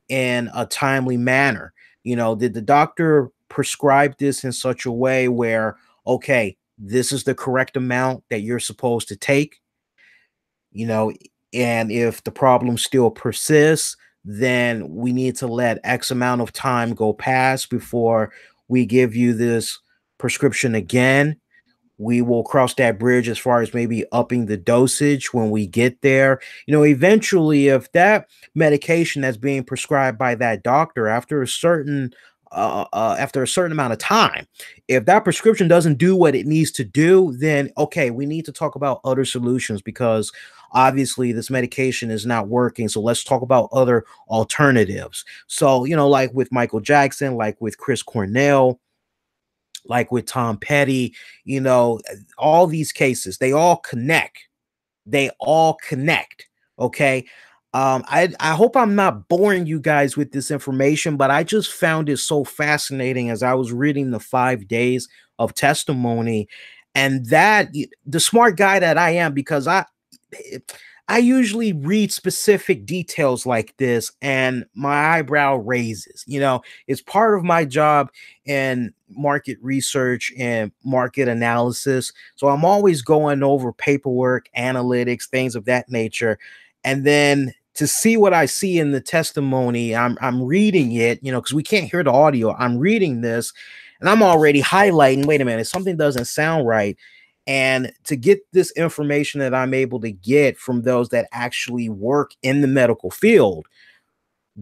in a timely manner? Did the doctor prescribe this in such a way where, okay, this is the correct amount that you're supposed to take? And if the problem still persists, then we need to let X amount of time go past before we give you this prescription again. We will cross that bridge as far as maybe upping the dosage when we get there. Eventually, if that medication that's being prescribed by that doctor, after a certain amount of time, if that prescription doesn't do what it needs to do, then okay, we need to talk about other solutions, because obviously this medication is not working. So let's talk about other alternatives. So, like with Michael Jackson, like with Chris Cornell, like with Tom Petty, all these cases, they all connect. They all connect. Okay. I hope I'm not boring you guys with this information, but I just found it so fascinating as I was reading the 5 days of testimony. And that, the smart guy that I am, because I usually read specific details like this and my eyebrow raises. It's part of my job in market research and market analysis. So I'm always going over paperwork, analytics, things of that nature. And then to see what I see in the testimony, I'm reading it, because we can't hear the audio. I'm reading this and I'm already highlighting, wait a minute, something doesn't sound right. And to get this information that I'm able to get from those that actually work in the medical field,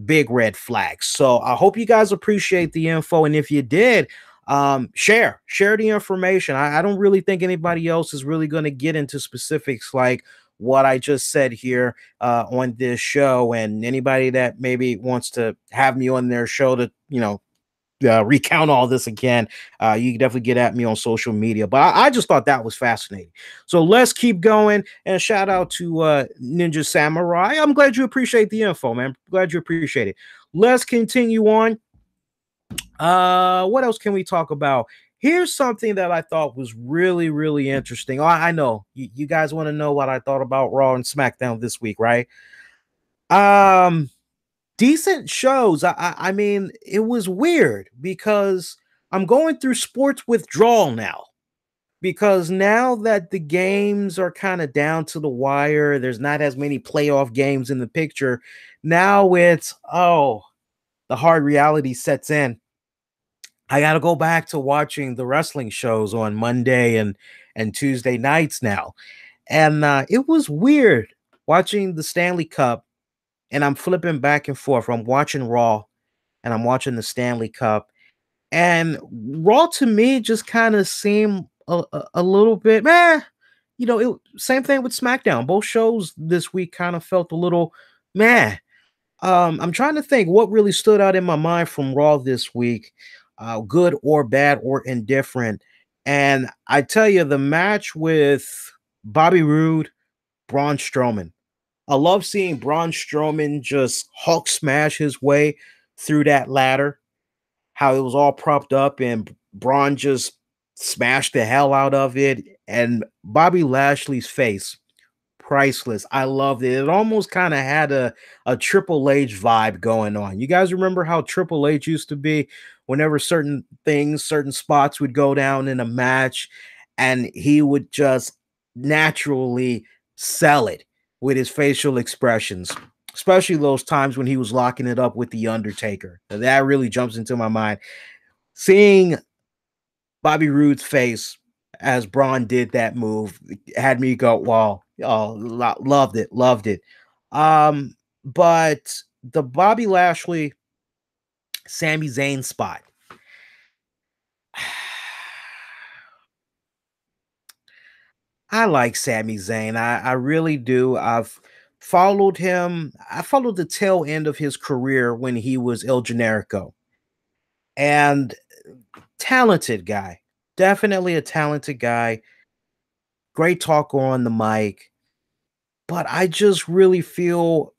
big red flags. So I hope you guys appreciate the info. And if you did, share the information. I don't really think anybody else is really going to get into specifics like what I just said here on this show. And anybody that maybe wants to have me on their show to, recount all this again, you can definitely get at me on social media. But I just thought that was fascinating. So let's keep going. And shout out to Ninja Samurai. I'm glad you appreciate the info, man. Glad you appreciate it. Let's continue on. What else can we talk about? Here's something that I thought was really, really interesting. Oh, I know you guys want to know what I thought about Raw and SmackDown this week, right? Decent shows. I mean, it was weird because I'm going through sports withdrawal now. Because now that the games are kind of down to the wire, there's not as many playoff games in the picture. Now it's, the hard reality sets in. I got to go back to watching the wrestling shows on Monday and Tuesday nights now. And it was weird watching the Stanley Cup, and I'm flipping back and forth. I'm watching Raw and I'm watching the Stanley Cup. And Raw to me just kind of seemed a little bit, same thing with SmackDown. Both shows this week kind of felt a little meh. I'm trying to think what really stood out in my mind from Raw this week, good or bad or indifferent. And I tell you, the match with Bobby Roode, Braun Strowman. I love seeing Braun Strowman just Hulk smash his way through that ladder, how it was all propped up and Braun just smashed the hell out of it. And Bobby Lashley's face, priceless. I loved it. It almost kind of had a Triple H vibe going on. You guys remember how Triple H used to be whenever certain things, certain spots would go down in a match, and he would just naturally sell it with his facial expressions, especially those times when he was locking it up with The Undertaker. That really jumps into my mind. Seeing Bobby Roode's face as Braun did that move had me go, wow, loved it. But the Bobby Lashley, Sami Zayn spot. I like Sami Zayn. I really do. I've followed him. I followed the tail end of his career when he was El Generico. And talented guy. Definitely a talented guy. Great talker on the mic. But I just really feel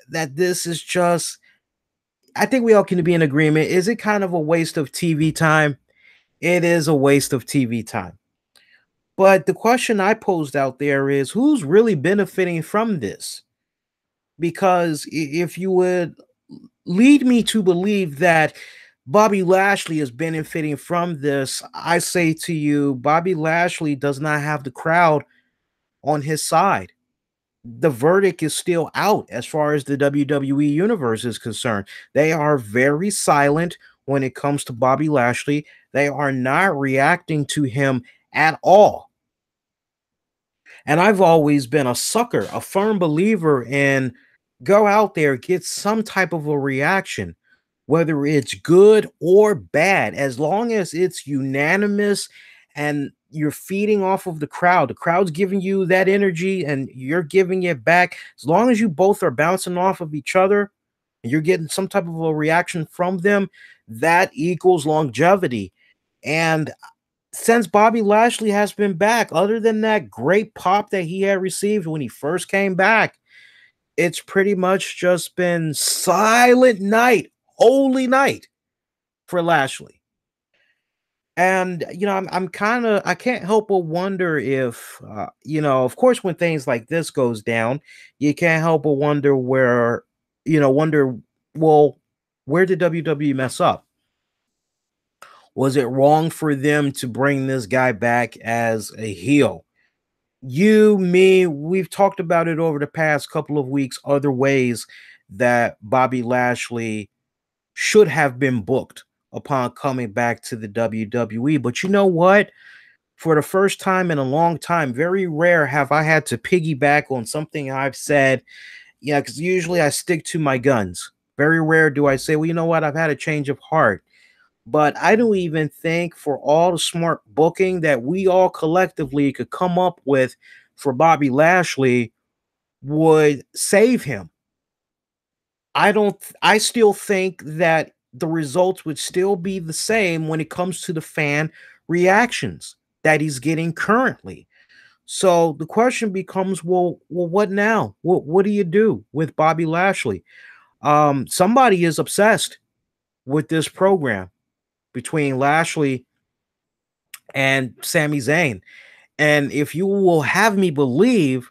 that this is just, I think we all can be in agreement. Is it kind of a waste of TV time? It is a waste of TV time. But the question I posed out there is, who's really benefiting from this? Because if you would lead me to believe that Bobby Lashley is benefiting from this, I say to you, Bobby Lashley does not have the crowd on his side. The verdict is still out as far as the WWE universe is concerned. They are very silent when it comes to Bobby Lashley. They are not reacting to him at all. And I've always been a sucker, a firm believer in go out there, get some type of a reaction, whether it's good or bad, as long as it's unanimous and you're feeding off of the crowd. The crowd's giving you that energy and you're giving it back. As long as you both are bouncing off of each other and you're getting some type of a reaction from them, that equals longevity. And since Bobby Lashley has been back, other than that great pop that he had received when he first came back, it's pretty much just been silent night, holy night for Lashley. And I'm kind of, I can't help but wonder if of course when things like this goes down, you can't help but wonder where, well, where did WWE mess up? Was it wrong for them to bring this guy back as a heel? You, me, we've talked about it over the past couple of weeks, other ways that Bobby Lashley should have been booked upon coming back to the WWE. But you know what? For the first time in a long time, very rare have I had to piggyback on something I've said. Yeah, because usually I stick to my guns. Very rare do I say, well, you know what? I've had a change of heart. But I don't even think for all the smart booking that we all collectively could come up with for Bobby Lashley would save him. I still think that the results would still be the same when it comes to the fan reactions that he's getting currently. So the question becomes, well, what now? What do you do with Bobby Lashley? Somebody is obsessed with this program between Lashley and Sami Zayn. And if you will have me believe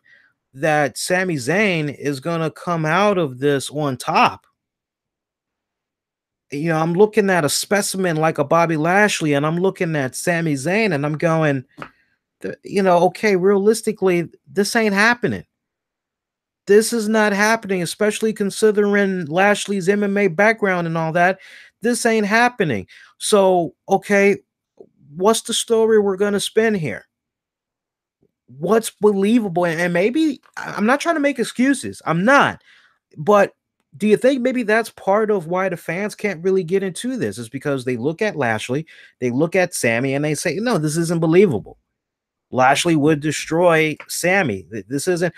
that Sami Zayn is going to come out of this on top, I'm looking at a specimen like a Bobby Lashley, and I'm looking at Sami Zayn, and I'm going, okay, realistically, this ain't happening. This is not happening, especially considering Lashley's MMA background and all that. This ain't happening. So, okay, what's the story we're going to spin here? What's believable? And maybe I'm not trying to make excuses. I'm not. But do you think maybe that's part of why the fans can't really get into this? Is because they look at Lashley, they look at Sami, and they say, no, this isn't believable. Lashley would destroy Sami. This isn't.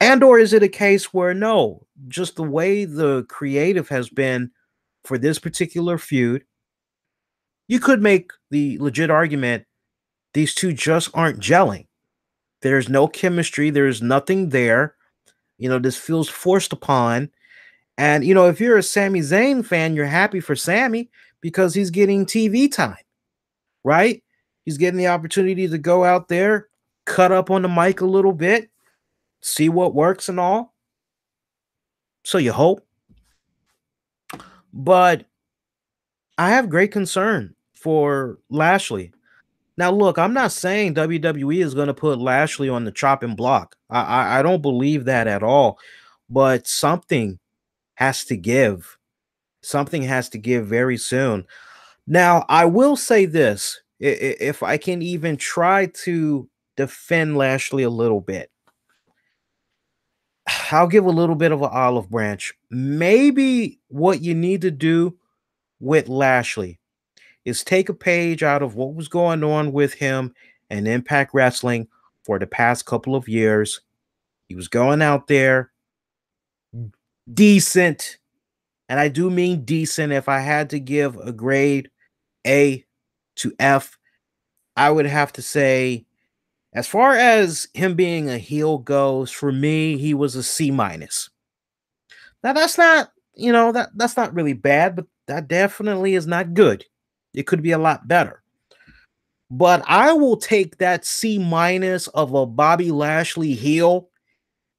And or is it a case where no, just the way the creative has been for this particular feud, you could make the legit argument these two just aren't gelling. There's no chemistry, there's nothing there. This feels forced upon. And if you're a Sami Zayn fan, you're happy for Sami because he's getting TV time, right? He's getting the opportunity to go out there, cut up on the mic a little bit, see what works and all. So you hope. But I have great concern for Lashley. Now, look, I'm not saying WWE is going to put Lashley on the chopping block. I don't believe that at all. But something has to give. Something has to give very soon. Now, I will say this, if I can even try to defend Lashley a little bit, I'll give a little bit of an olive branch. Maybe what you need to do with Lashley is take a page out of what was going on with him and Impact Wrestling for the past couple of years. He was going out there decent, and I do mean decent. If I had to give a grade A to F, I would have to say, as far as him being a heel goes, for me, he was a C minus. Now that's not, that's not really bad, but that definitely is not good. It could be a lot better. But I will take that C minus of a Bobby Lashley heel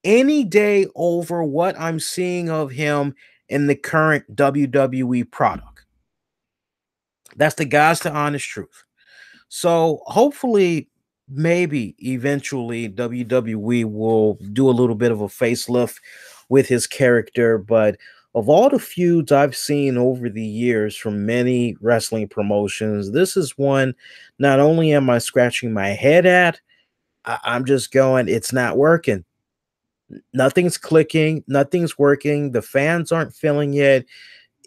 any day over what I'm seeing of him in the current WWE product. That's the God's to honest truth. So hopefully, maybe eventually WWE will do a little bit of a facelift with his character. But of all the feuds I've seen over the years from many wrestling promotions, this is one not only am I scratching my head at, I'm just going, it's not working. Nothing's clicking, nothing's working. The fans aren't feeling it.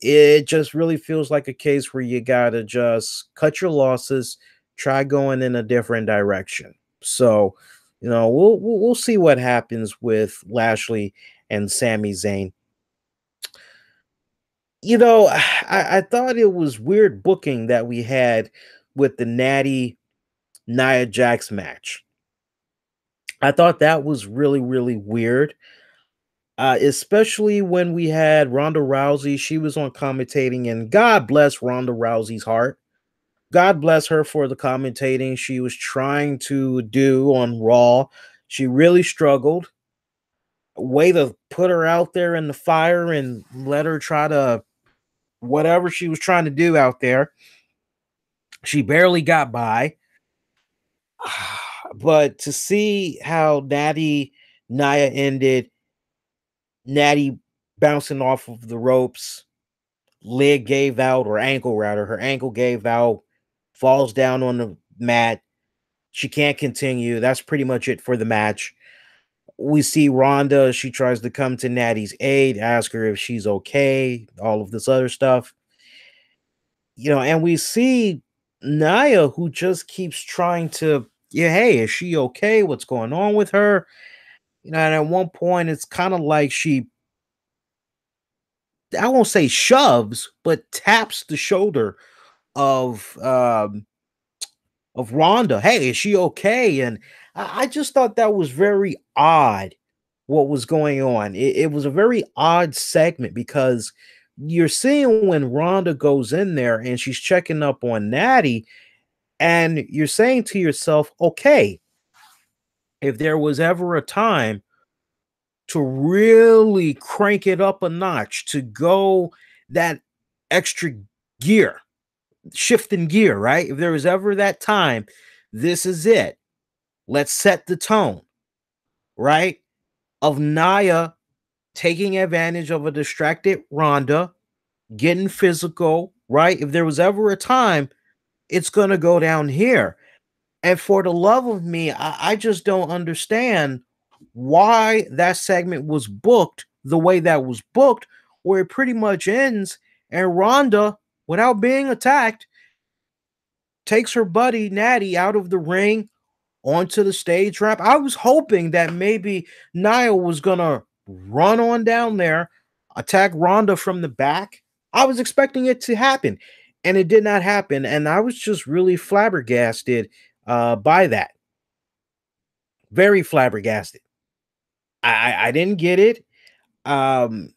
It just really feels like a case where you gotta just cut your losses, try going in a different direction. So, we'll see what happens with Lashley and Sami Zayn. I thought it was weird booking that we had with the Natty Nia Jax match. I thought that was really, really weird. Especially when we had Ronda Rousey. She was on commentating, and God bless Ronda Rousey's heart. God bless her for the commentating she was trying to do on Raw. She really struggled. A way to put her out there in the fire and let her try to whatever she was trying to do out there. She barely got by. But to see how Nia ended, Natty bouncing off of the ropes, leg gave out, or ankle rather, her ankle gave out, falls down on the mat. She can't continue. That's pretty much it for the match. We see Rhonda. She tries to come to Natty's aid, ask her if she's okay, all of this other stuff. And we see Nia, who just keeps trying to, yeah, hey, is she okay? What's going on with her? And at one point, it's kind of like I won't say shoves, but taps the shoulder of Rhonda. Hey, is she okay? And I just thought that was very odd what was going on. It was a very odd segment because you're seeing when Rhonda goes in there and she's checking up on Natty, and you're saying to yourself, okay, if there was ever a time to really crank it up a notch, to go that extra gear, shifting gear, right? If there was ever that time, this is it. Let's set the tone, right? Of Nia taking advantage of a distracted Rhonda, getting physical, right? If there was ever a time, it's going to go down here. And for the love of me, I just don't understand why that segment was booked the way that was booked, where it pretty much ends and Rhonda, without being attacked, takes her buddy Natty out of the ring onto the stage ramp. I was hoping that maybe Nia was gonna run on down there, attack Rhonda from the back. I was expecting it to happen, and it did not happen. And I was just really flabbergasted by that. Very flabbergasted. I didn't get it. Um,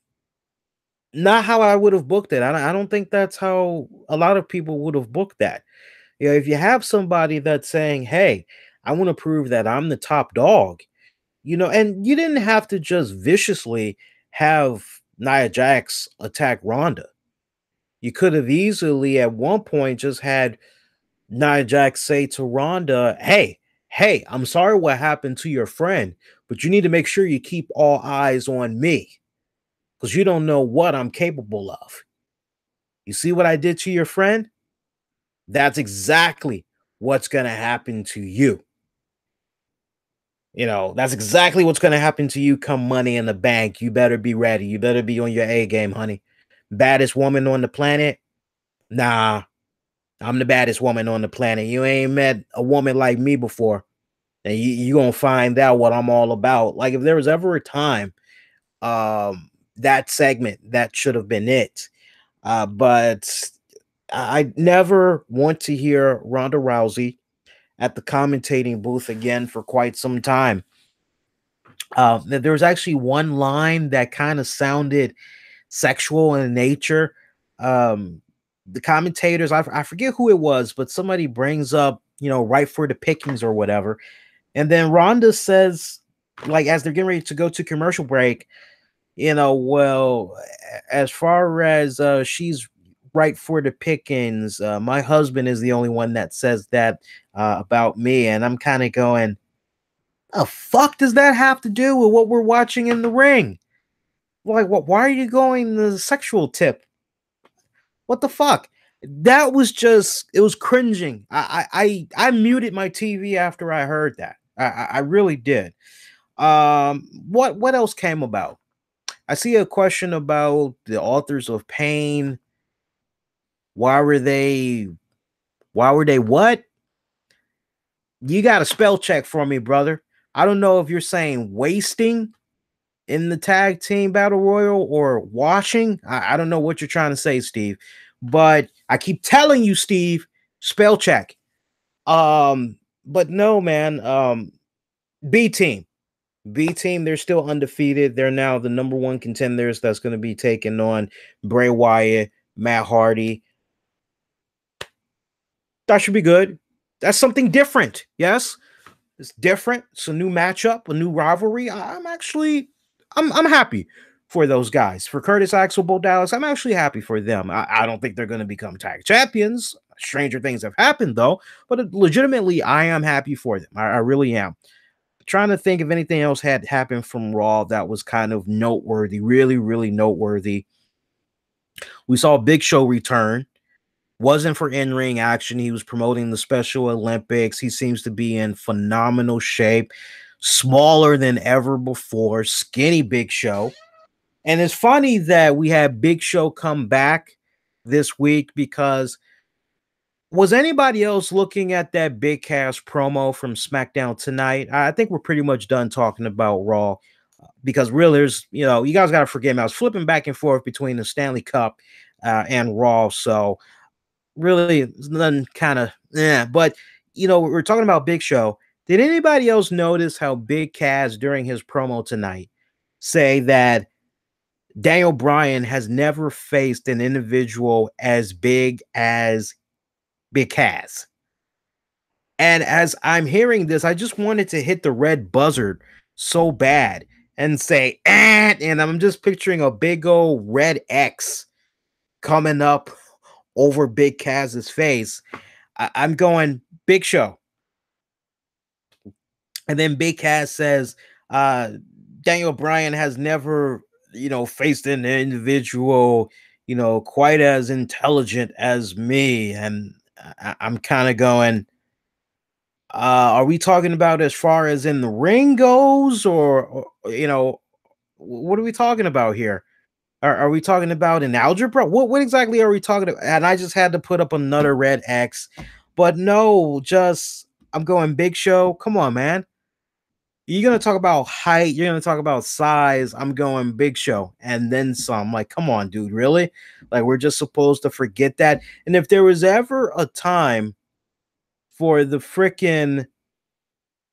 Not how I would have booked it. I don't think that's how a lot of people would have booked that. If you have somebody that's saying, "Hey, I want to prove that I'm the top dog," and you didn't have to just viciously have Nia Jax attack Ronda. You could have easily at one point just had Nia Jax say to Ronda, hey, I'm sorry what happened to your friend, but you need to make sure you keep all eyes on me because you don't know what I'm capable of. You see what I did to your friend? That's exactly what's going to happen to you. That's exactly what's going to happen to you come Money in the Bank. You better be ready. You better be on your A game, honey. Baddest woman on the planet? Nah, I'm the baddest woman on the planet. You ain't met a woman like me before. And you going to find out what I'm all about. Like, if there was ever a time, that segment, that should have been it. But I never want to hear Ronda Rousey at the commentating booth again for quite some time. There was actually one line that kind of sounded sexual in nature. The commentators, I forget who it was, but somebody brings up, right for the pickings or whatever. And then Rhonda says, like, as they're getting ready to go to commercial break, well, as far as she's right for the pickings, my husband is the only one that says that about me. And I'm kind of going, the fuck does that have to do with what we're watching in the ring? Like, what? Why are you going the sexual tip? What the fuck? That was just, it was cringing. I muted my TV after I heard that. I really did. What else came about? I see a question about the authors of pain. Why were they what? You got a spell check for me, brother. I don't know if you're saying wasting in the tag team battle royal or washing. I don't know what you're trying to say, Steve, but I keep telling you, Steve, spell check. But no, man. B team, they're still undefeated. They're now the number one contenders. That's going to be taking on Bray Wyatt, Matt Hardy. That should be good. That's something different. Yes, it's different. It's a new matchup, a new rivalry. I'm happy for those guys. For Curtis Axel, Bo Dallas, I'm actually happy for them. I don't think they're going to become tag champions. stranger things have happened though, but legitimately, I am happy for them. I really am. Trying to think if anything else had happened from Raw that was kind of noteworthy, really, really noteworthy. We saw Big Show return. Wasn't for in-ring action. He was promoting the Special Olympics. He seems to be in phenomenal shape, smaller than ever before, skinny Big Show. And it's funny that we had Big Show come back this week because was anybody else looking at that Big Cass promo from SmackDown tonight? I think we're pretty much done talking about Raw because really, there's, you guys got to forgive me. I was flipping back and forth between the Stanley Cup and Raw. So really, nothing kind of, yeah. But, we're talking about Big Show. Did anybody else notice how Big Cass during his promo tonight say that Daniel Bryan has never faced an individual as big as Big Cass? And as I'm hearing this, I just wanted to hit the red buzzard so bad and say, and I'm just picturing a big old red X coming up over Big Cass's face. I'm going, Big Show. And then Big Cass says, Daniel Bryan has never, faced an individual, quite as intelligent as me. And I'm kind of going, are we talking about as far as in the ring goes, or what are we talking about here? Are we talking about an algebra? What exactly are we talking about? And I just had to put up another red X, but no, just I'm going Big Show. Come on, man. You're gonna talk about height, you're gonna talk about size. I'm going Big Show and then some. Like, come on, dude, really? Like, we're just supposed to forget that? And if there was ever a time for the freaking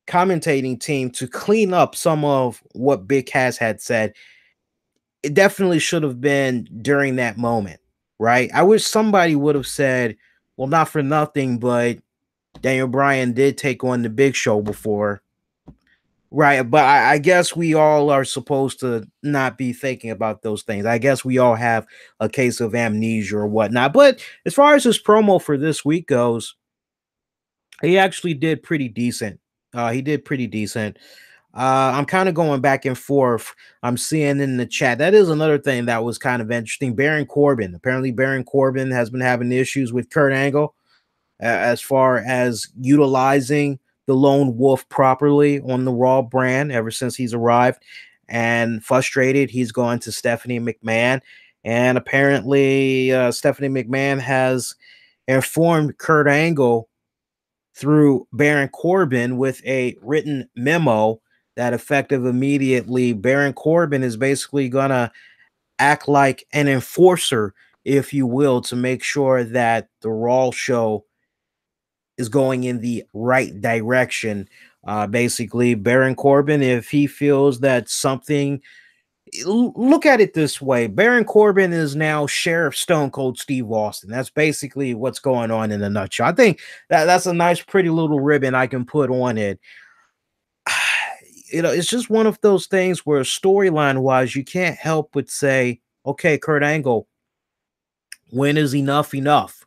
commentating team to clean up some of what Big Cass had said, it definitely should have been during that moment, right? I wish somebody would have said, well, not for nothing, but Daniel Bryan did take on the Big Show before. Right, but I guess we all are supposed to not be thinking about those things. I guess we all have a case of amnesia or whatnot. But as far as his promo for this week goes, he actually did pretty decent. He did pretty decent. I'm kind of going back and forth. I'm seeing in the chat. That is another thing that was kind of interesting. Baron Corbin. Apparently, Baron Corbin has been having issues with Kurt Angle as far as utilizing the lone wolf properly on the Raw brand ever since he's arrived. And frustrated, he's gone to Stephanie McMahon. And apparently, Stephanie McMahon has informed Kurt Angle through Baron Corbin with a written memo that effective immediately, Baron Corbin is basically going to act like an enforcer, if you will, to make sure that the Raw show is going in the right direction. Basically, Baron Corbin, if he feels that something, look at it this way: Baron Corbin is now Sheriff Stone Cold Steve Austin. That's basically what's going on in a nutshell. I think that's a nice, pretty little ribbon I can put on it. It's just one of those things where storyline wise, you can't help but say, okay, Kurt Angle, when is enough enough?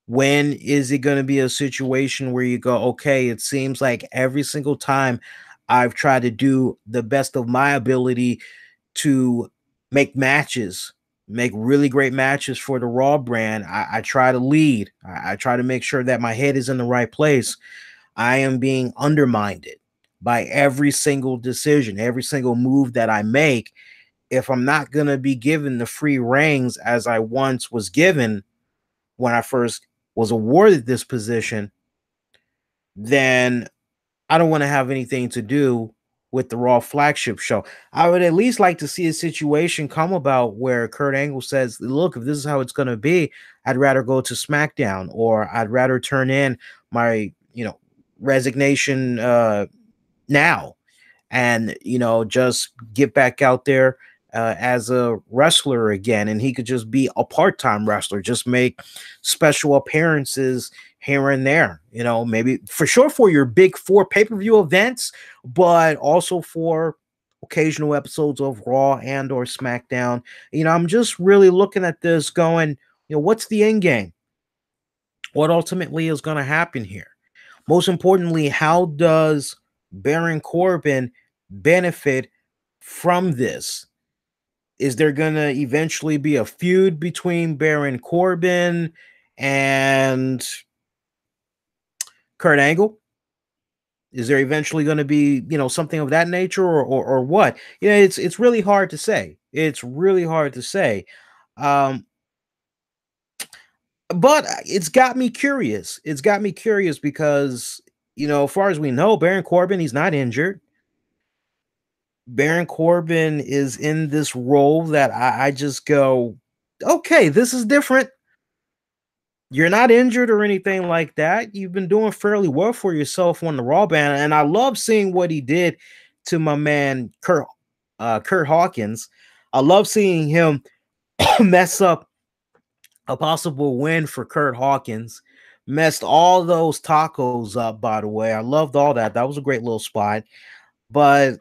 When is it going to be a situation where you go, okay, it seems like every single time I've tried to do the best of my ability to make matches, make really great matches for the Raw brand. I try to lead. I try to make sure that my head is in the right place. I am being undermined by every single decision, every single move that I make. If I'm not going to be given the free reins as I once was given when I first was awarded this position, then I don't want to have anything to do with the Raw flagship show. I would at least like to see a situation come about where Kurt Angle says, look, if this is how it's going to be, I'd rather go to SmackDown, or I'd rather turn in my, resignation now and, just get back out there as a wrestler again. And he could just be a part-time wrestler, just make special appearances here and there, maybe for sure for your big 4 pay-per-view events, but also for occasional episodes of Raw and or SmackDown. I'm just really looking at this going, what's the end game? what ultimately is going to happen here. Most importantly, how does Baron Corbin benefit from this? Is there going to eventually be a feud between Baron Corbin and Kurt Angle? Is there eventually going to be, something of that nature, or what? It's really hard to say. It's really hard to say. Um, but it's got me curious. It's got me curious because, as far as we know, Baron Corbin, he's not injured. Baron Corbin is in this role that I just go, okay, this is different. You're not injured or anything like that. You've been doing fairly well for yourself on the Raw band, and I love seeing what he did to my man Kurt Hawkins. I love seeing him mess up a possible win for Kurt Hawkins. Messed all those tacos up, by the way. I loved all that. That was a great little spot. But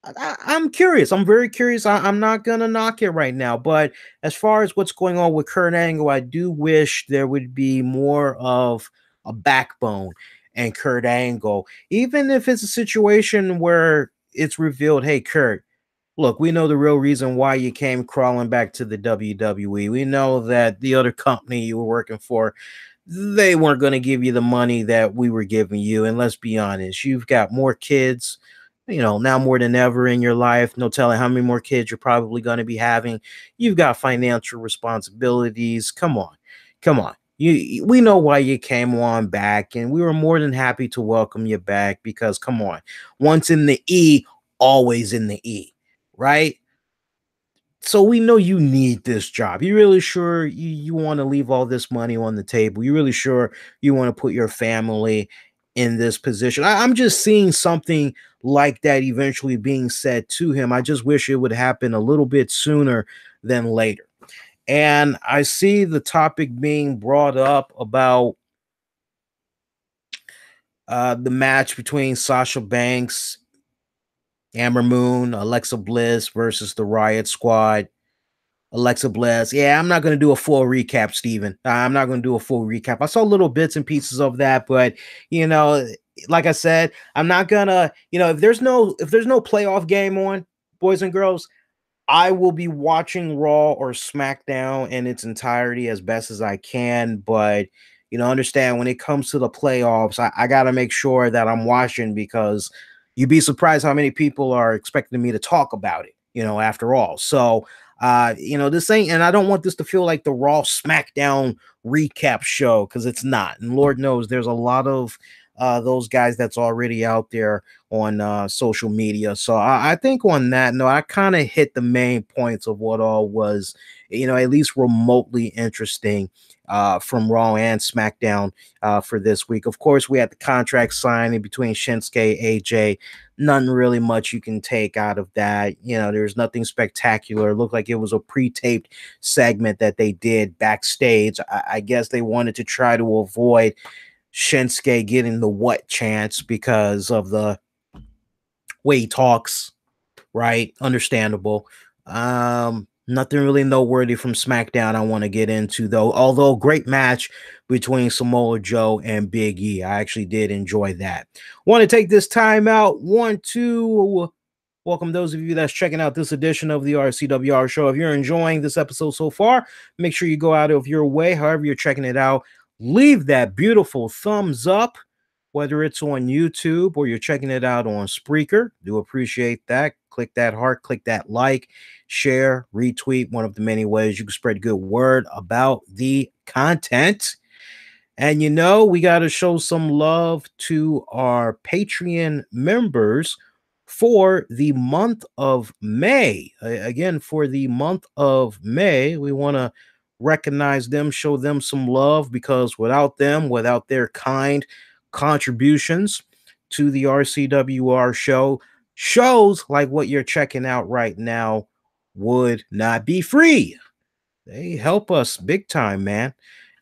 I'm curious. I'm very curious. I'm not gonna knock it right now, but as far as what's going on with Kurt Angle, I do wish there would be more of a backbone and Kurt Angle, even if it's a situation where it's revealed, hey, Kurt, look, we know the real reason why you came crawling back to the WWE. We know that the other company you were working for, they weren't going to give you the money that we were giving you. And let's be honest, you've got more kids, now more than ever in your life. No telling how many more kids you're probably going to be having. You've got financial responsibilities. Come on. Come on. We know why you came on back, and we were more than happy to welcome you back because, come on, once in the E, always in the E, right? So we know you need this job. You really sure you want to leave all this money on the table? You really sure you want to put your family in this position? I'm just seeing something like that eventually being said to him. I just wish it would happen a little bit sooner than later. And I see the topic being brought up about the match between Sasha Banks, Amber Moon, Alexa Bliss versus the Riot Squad. Alexa Bliss. Yeah, I'm not going to do a full recap, Steven. I'm not going to do a full recap. I saw little bits and pieces of that, but like I said, I'm not gonna, if there's no playoff game on, boys and girls, I will be watching Raw or SmackDown in its entirety as best as I can. But understand when it comes to the playoffs, I gotta make sure that I'm watching because you'd be surprised how many people are expecting me to talk about it, after all. So this ain't, and I don't want this to feel like the Raw SmackDown recap show because it's not. And Lord knows there's a lot of those guys that's already out there on social media. So I think on that note, I kind of hit the main points of what all was, at least remotely interesting from Raw and SmackDown for this week. Of course, we had the contract signing between Shinsuke, AJ. Nothing really much you can take out of that. There's nothing spectacular. It looked like it was a pre-taped segment that they did backstage. I guess they wanted to try to avoid Shinsuke getting the what chance because of the way he talks, right? Understandable. Nothing really noteworthy from SmackDown I want to get into, though. Although great match between Samoa Joe and Big E. I actually did enjoy that. Want to take this time out. Want to welcome those of you that's checking out this edition of the RCWR Show. If you're enjoying this episode so far, make sure you go out of your way, however you're checking it out. Leave that beautiful thumbs up, whether it's on YouTube or you're checking it out on Spreaker. Do appreciate that. Click that heart, click that like, share, retweet, one of the many ways you can spread good word about the content. And we got to show some love to our Patreon members for the month of May. Again, for the month of May, we want to recognize them, show them some love, because without them, without their kind contributions to the RCWR show, shows like what you're checking out right now would not be free. They help us big time, man.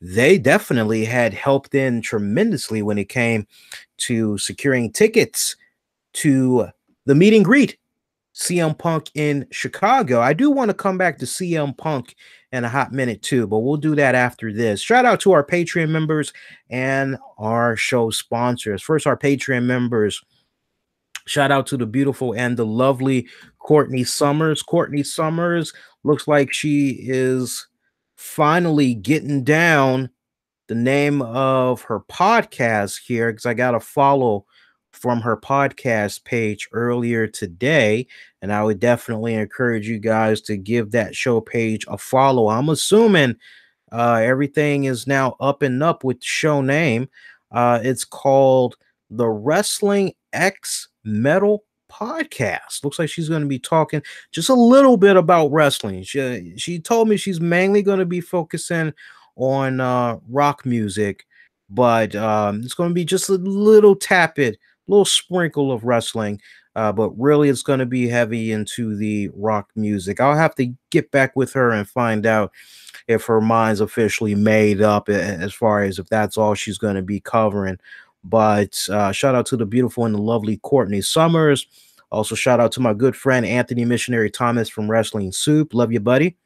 They definitely had helped in tremendously when it came to securing tickets to the meet and greet CM Punk in Chicago. I do want to come back to CM Punk in a hot minute too, but we'll do that after this. Shout out to our Patreon members and our show sponsors. First, our Patreon members. Shout out to the beautiful and the lovely Courtney Summers. Courtney Summers looks like she is finally getting down the name of her podcast here, because I got a follow from her podcast page earlier today, and I would definitely encourage you guys to give that show page a follow. I'm assuming everything is now up and up with the show name. It's called the Wrestling X Metal Podcast. Looks like she's going to be talking just a little bit about wrestling. She told me she's mainly going to be focusing on rock music, but it's going to be just a little little sprinkle of wrestling. But really, it's going to be heavy into the rock music. I'll have to get back with her and find out if her mind's officially made up as far as if that's all she's going to be covering. But shout out to the beautiful and the lovely Courtney Summers. Also, shout out to my good friend Anthony Missionary Thomas from Wrestling Soup. Love you, buddy.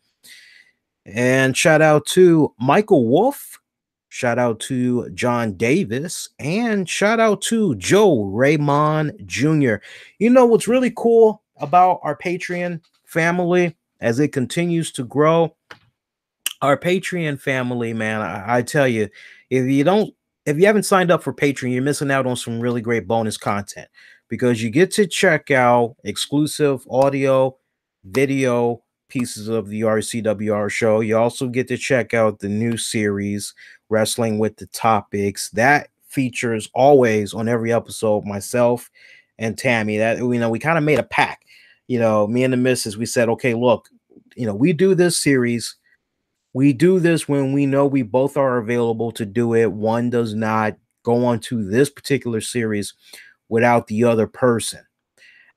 And shout out to Michael Wolf. Shout out to John Davis. And shout out to Joe Raymond Jr. You know what's really cool about our Patreon family as it continues to grow? Our Patreon family, man, I tell you, if you haven't signed up for Patreon, you're missing out on some really great bonus content, because you get to check out exclusive audio, video pieces of the RCWR show. You also get to check out the new series, Wrestling with the Topics. That features always on every episode myself and Tammy. That we kind of made a pact. Me and the missus, we said, okay, look, we do this series. We do this when we know we both are available to do it. One does not go on to this particular series without the other person.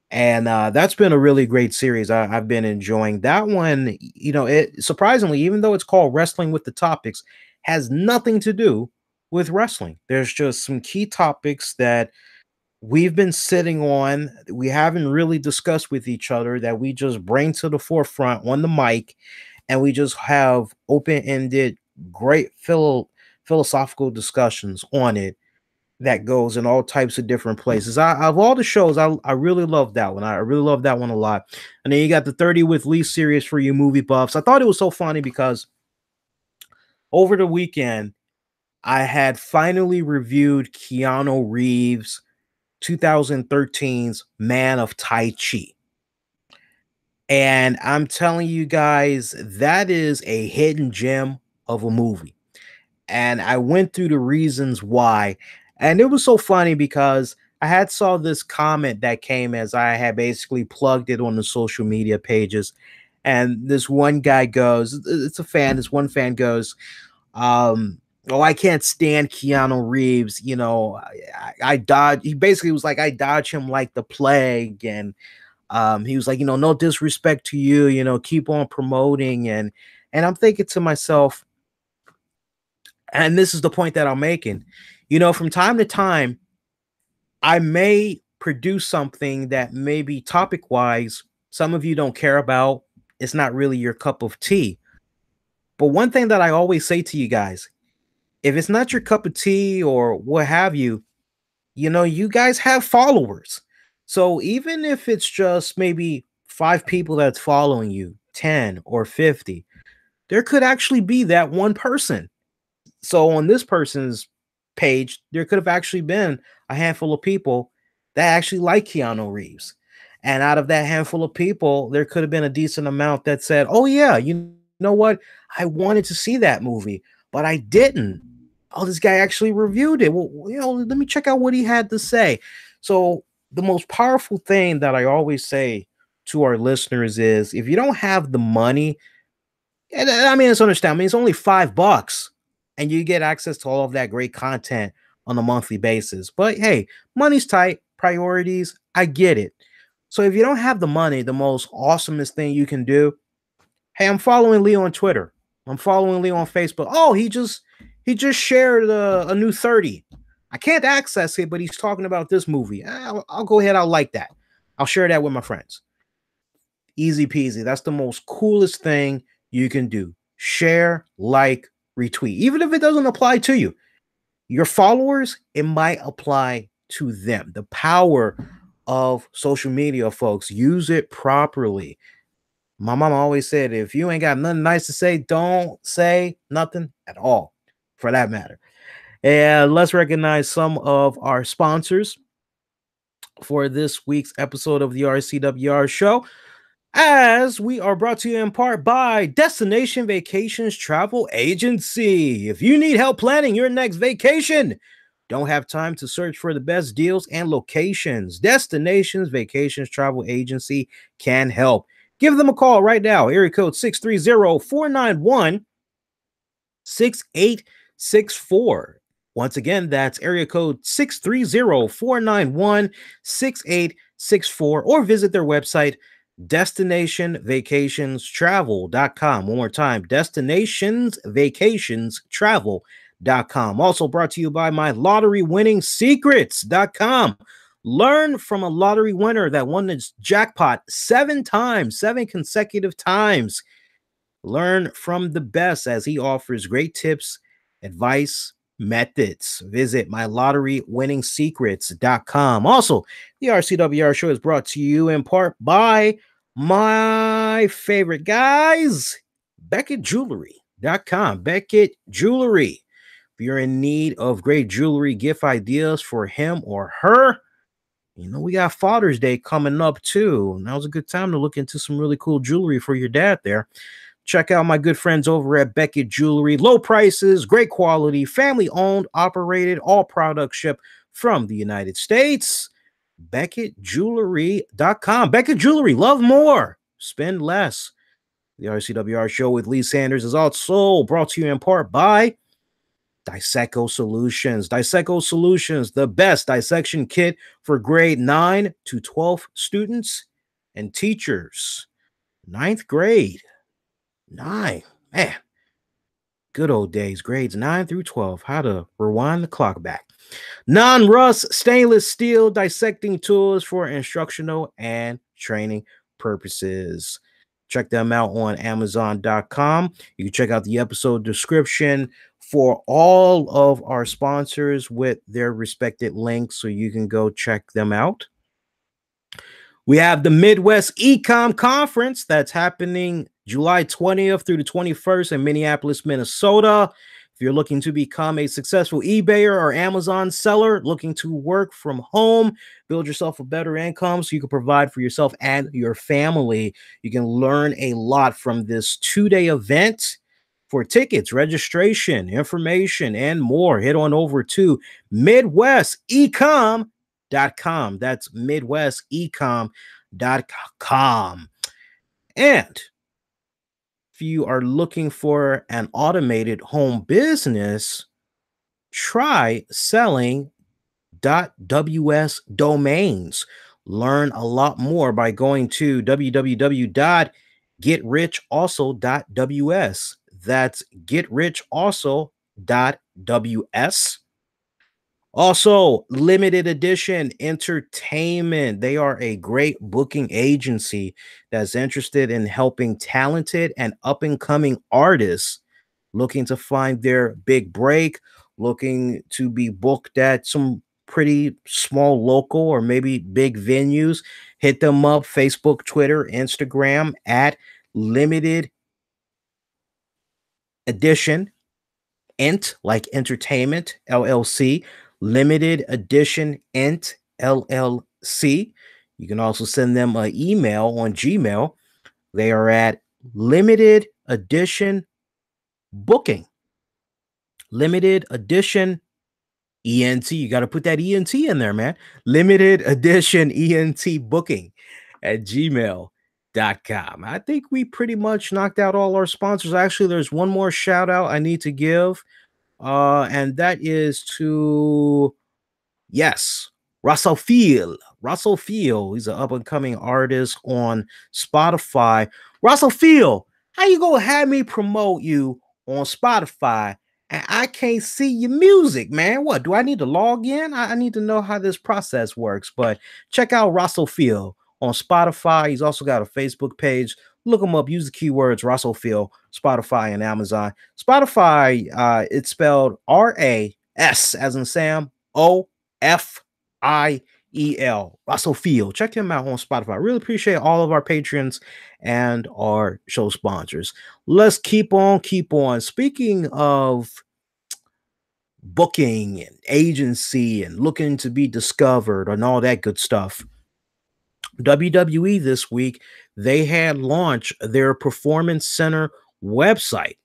And that's been a really great series. I've been enjoying that one. It surprisingly, even though it's called Wrestling with the Topics, has nothing to do with wrestling. There's just some key topics that we've been sitting on, we haven't really discussed with each other, that we just bring to the forefront on the mic, and we just have open-ended, great philosophical discussions on it that goes in all types of different places. Of all the shows, I really love that one. I really love that one a lot. And then you got the 30 with Lee series for you movie buffs. I thought it was so funny because over the weekend, I had finally reviewed Keanu Reeves' 2013's Man of Tai Chi. And I'm telling you guys, that is a hidden gem of a movie. And I went through the reasons why. And it was so funny because I had saw this comment that came as I had basically plugged it on the social media pages. And this one guy goes, it's a fan, this one fan goes, oh, I can't stand Keanu Reeves. I dodge. He basically was like, I dodge him like the plague. And he was like, no disrespect to you, keep on promoting. And I'm thinking to myself, and this is the point that I'm making, from time to time, I may produce something that maybe topic wise, some of you don't care about. It's not really your cup of tea. But one thing that I always say to you guys, if it's not your cup of tea or what have you, you guys have followers. So even if it's just maybe 5 people that's following you, 10 or 50, there could actually be that one person. So on this person's page, there could have actually been a handful of people that actually like Keanu Reeves. And out of that handful of people, there could have been a decent amount that said, oh yeah, you know what? I wanted to see that movie, but I didn't. Oh, this guy actually reviewed it. Well, let me check out what he had to say. So the most powerful thing that I always say to our listeners is, if you don't have the money, and I mean, it's understandable. I mean, it's only $5 and you get access to all of that great content on a monthly basis. But hey, money's tight, priorities, I get it. So if you don't have the money, the most awesomest thing you can do, hey, I'm following Lee on Twitter. I'm following Lee on Facebook. Oh, he just shared a new 30. I can't access it, but he's talking about this movie. I'll go ahead. I'll like that. I'll share that with my friends. Easy peasy. That's the most coolest thing you can do. share, like, retweet. Even if it doesn't apply to you, your followers, it might apply to them. The power of social media, folks. Use it properly. My mom always said, if you ain't got nothing nice to say, don't say nothing at all, for that matter. And let's recognize some of our sponsors for this week's episode of the RCWR Show, as we are brought to you in part by Destination Vacations Travel Agency. If you need help planning your next vacation, don't have time to search for the best deals and locations, Destinations Vacations Travel Agency can help. Give them a call right now. Area code 630-491-6864. Once again, that's area code 630-491-6864, or visit their website, destinationvacationstravel.com. One more time, destinationsvacationstravel.com. Also brought to you by mylotterywinningsecrets.com. Learn from a lottery winner that won the jackpot 7 consecutive times. Learn from the best as he offers great tips, advice, methods. Visit mylotterywinningsecrets.com. Also, the RCWR Show is brought to you in part by my favorite guys, BeckettJewelry.com. Beckett Jewelry. If you're in need of great jewelry gift ideas for him or her, you know, we got Father's Day coming up too. Now's a good time to look into some really cool jewelry for your dad there. Check out my good friends over at Beckett Jewelry. Low prices, great quality, family owned, operated, all products shipped from the United States. BeckettJewelry.com. Beckett Jewelry, love more, spend less. The RCWR Show with Lee Sanders is also brought to you in part by Disseco Solutions. Disseco Solutions, the best dissection kit for grade 9 to 12 students and teachers. 9th grade. 9. Man. Good old days. Grades 9 through 12. How to rewind the clock back. Non-rust stainless steel dissecting tools for instructional and training purposes. Check them out on Amazon.com. You can check out the episode description for all of our sponsors with their respected links, so you can go check them out. We have the Midwest Econ Conference that's happening July 20th through the 21st in Minneapolis, Minnesota. If you're looking to become a successful eBayer or Amazon seller, looking to work from home, build yourself a better income so you can provide for yourself and your family, you can learn a lot from this 2-day event. For tickets, registration, information, and more, head on over to MidwestEcom.com. That's MidwestEcom.com. And if you are looking for an automated home business, try selling .ws domains. Learn a lot more by going to www.getrichalso.ws. That's getrichalso.ws. Also, Limited Edition Entertainment. They are a great booking agency that's interested in helping talented and up-and-coming artists looking to find their big break, looking to be booked at some pretty small local or maybe big venues. Hit them up, Facebook, Twitter, Instagram at Limited Edition Ent, like entertainment, LLC. Limited Edition Ent, LLC. You can also send them an email on Gmail. They are at Limited Edition Booking. Limited Edition ENT. You got to put that ENT in there, man. Limited Edition ENT Booking at gmail.com. I think we pretty much knocked out all our sponsors. Actually, there's one more shout out I need to give. And that is to, yes, Russell Field. Russell Field. He's an up-and-coming artist on Spotify. Russell Field, how you gonna have me promote you on Spotify and I can't see your music, man? What, do I need to log in? I need to know how this process works. But check out Russell Field on Spotify. He's also got a Facebook page. look them up. Use the keywords Russellfield, Spotify, and Amazon. Spotify, it's spelled RAS as in Sam, OFIEL, Russellfield. Check him out on Spotify. I really appreciate all of our patrons and our show sponsors. Let's keep on. Speaking of booking and agency and looking to be discovered and all that good stuff, WWE this week, they had launched their Performance Center website.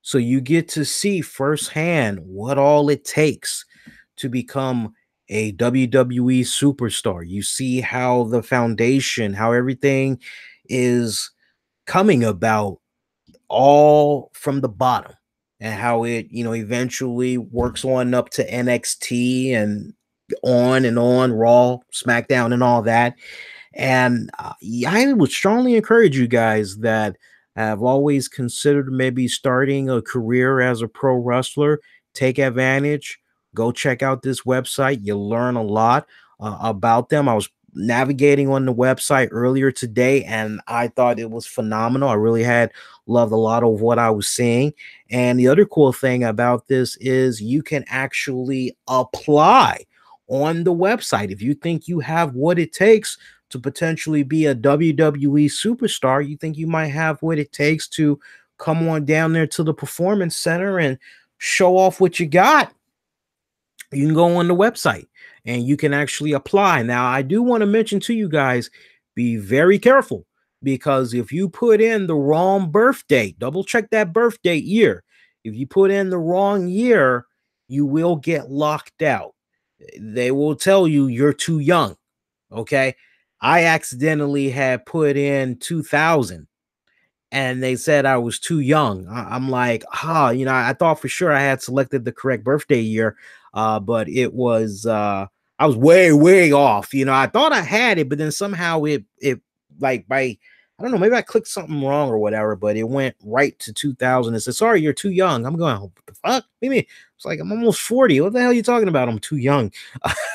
So you get to see firsthand what all it takes to become a WWE superstar. You see how the foundation, how everything is coming about all from the bottom, and how it, eventually works on up to NXT and on, Raw, SmackDown, and all that. And I would strongly encourage you guys that have always considered maybe starting a career as a pro wrestler, take advantage, go check out this website. You'll learn a lot about them. I was navigating on the website earlier today, and I thought it was phenomenal. I really had loved a lot of what I was seeing. And the other cool thing about this is you can actually apply on the website. If you think you have what it takes to potentially be a WWE superstar, you think you might have what it takes to come on down there to the Performance Center and show off what you got, you can go on the website and you can actually apply. Now, I do want to mention to you guys, be very careful, because if you put in the wrong birth date, double check that birth date year. If you put in the wrong year, you will get locked out. They will tell you you're too young. Okay. I accidentally had put in 2000 and they said I was too young. I'm like, I thought for sure I had selected the correct birthday year, but it was, I was way, way off. I thought I had it, but then somehow it like by, I don't know, maybe I clicked something wrong or whatever, but it went right to 2000. It said, sorry, you're too young. I'm going, what the fuck? Maybe it's like, I'm almost 40. What the hell are you talking about? I'm too young.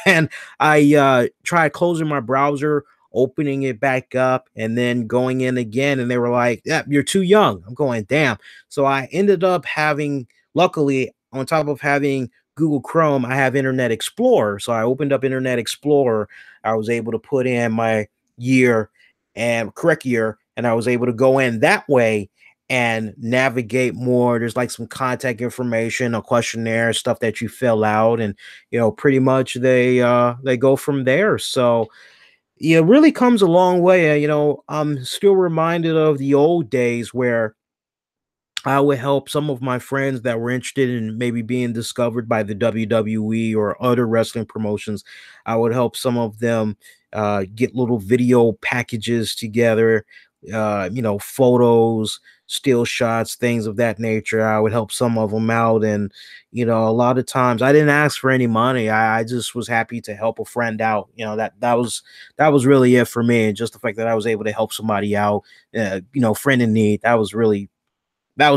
And I tried closing my browser, opening it back up, and then going in again, and they were like, yeah, you're too young. I'm going, damn. So I ended up having, luckily, on top of having Google Chrome, I have Internet Explorer. So I opened up Internet Explorer. I was able to put in my year and correct year, and I was able to go in that way and navigate more. There's like some contact information, a questionnaire, stuff that you fill out, and pretty much they go from there. So yeah, it really comes a long way. I'm still reminded of the old days where I would help some of my friends that were interested in maybe being discovered by the WWE or other wrestling promotions. I would help some of them get little video packages together, photos, still shots, things of that nature. I would help some of them out. And, a lot of times I didn't ask for any money. I just was happy to help a friend out. That was really it for me. And just the fact that I was able to help somebody out, friend in need, that was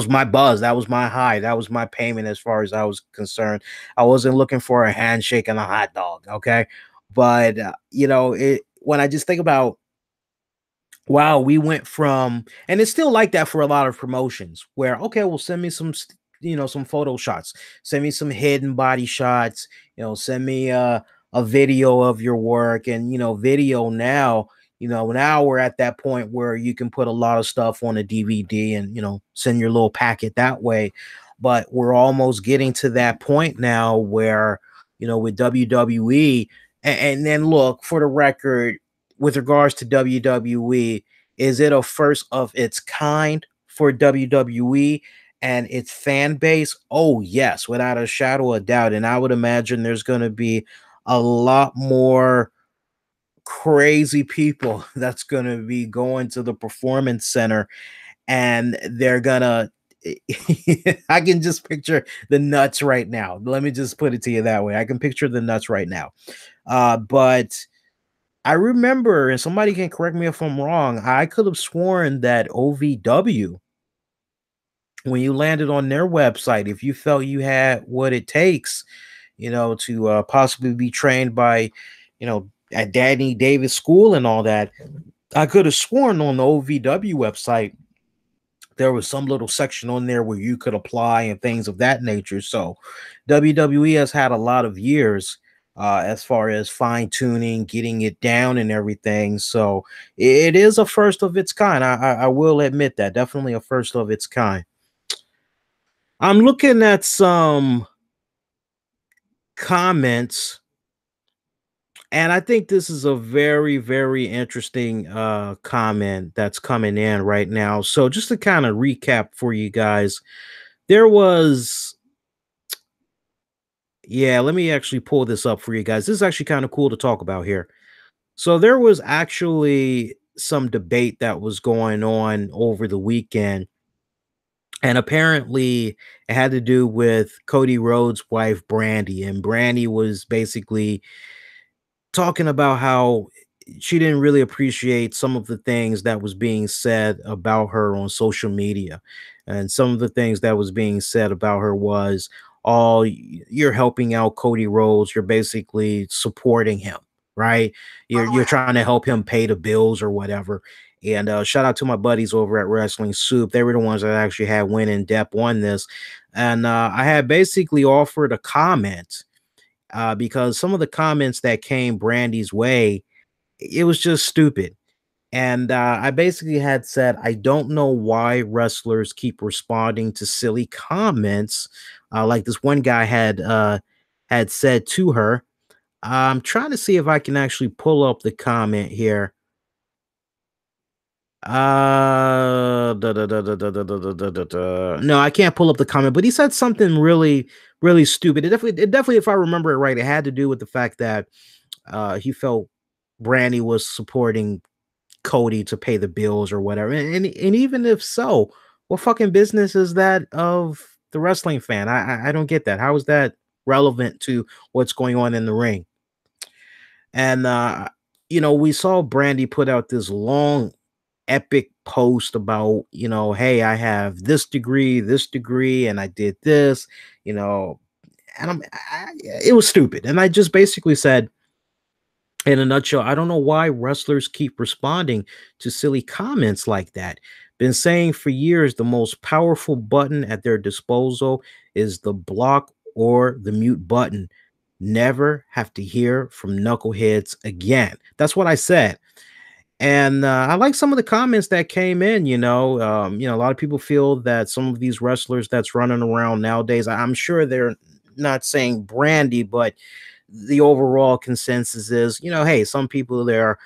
my buzz. That was my high. That was my payment as far as I was concerned. I wasn't looking for a handshake and a hot dog. Okay. But, when I just think about, wow, we went from, and it's still like that for a lot of promotions where, okay, well, send me some, some photo shots, send me some hidden body shots, send me a video of your work. And, video now, now we're at that point where you can put a lot of stuff on a DVD and, send your little packet that way. But we're almost getting to that point now where, with WWE, and then look, for the record, with regards to WWE, is it a first of its kind for WWE and its fan base? Oh, yes, without a shadow of doubt. And I would imagine there's going to be a lot more crazy people that's going to be going to the Performance Center, and they're gonna I can just picture the nuts right now. Let me just put it to you that way. I can picture the nuts right now. But I remember, and somebody can correct me if I'm wrong, I could have sworn that OVW, when you landed on their website, if you felt you had what it takes, to possibly be trained by, at Danny Davis School and all that, I could have sworn on the OVW website there was some little section on there where you could apply and things of that nature. So WWE has had a lot of years as far as fine tuning, getting it down and everything. So it is a first of its kind. I will admit that. Definitely a first of its kind. I'm looking at some comments, and I think this is a very, very interesting comment that's coming in right now. So just to kind of recap for you guys, there was, yeah, let me actually pull this up for you guys. This is actually kind of cool to talk about here. So there was actually some debate that was going on over the weekend, and apparently it had to do with Cody Rhodes' wife Brandy, and Brandy was basically talking about how she didn't really appreciate some of the things that was being said about her on social media. And some of the things that was being said about her was, oh, you're helping out Cody Rhodes, you're basically supporting him, right? You're trying to help him pay the bills or whatever. And shout out to my buddies over at Wrestling Soup. They were the ones that actually had went in depth on this. And I had basically offered a comment because some of the comments that came Brandy's way, it was just stupid. And I basically had said, I don't know why wrestlers keep responding to silly comments, like this one guy had said to her. I'm trying to see if I can actually pull up the comment here. No, I can't pull up the comment, but he said something really, really stupid. It definitely, if I remember it right, it had to do with the fact that he felt Brandy was supporting Cody to pay the bills or whatever. And even if so, what fucking business is that of the wrestling fan? I don't get that. How is that relevant to what's going on in the ring? And we saw Brandy put out this long epic post about, hey, I have this degree, and I did this, you know, and it was stupid. And I just basically said, in a nutshell, I don't know why wrestlers keep responding to silly comments like that. Been saying for years the most powerful button at their disposal is the block or the mute button. Never have to hear from knuckleheads again. That's what I said. And I like some of the comments that came in. A lot of people feel that some of these wrestlers that's running around nowadays, I'm sure they're not saying Brandy, but the overall consensus is, hey, some people they're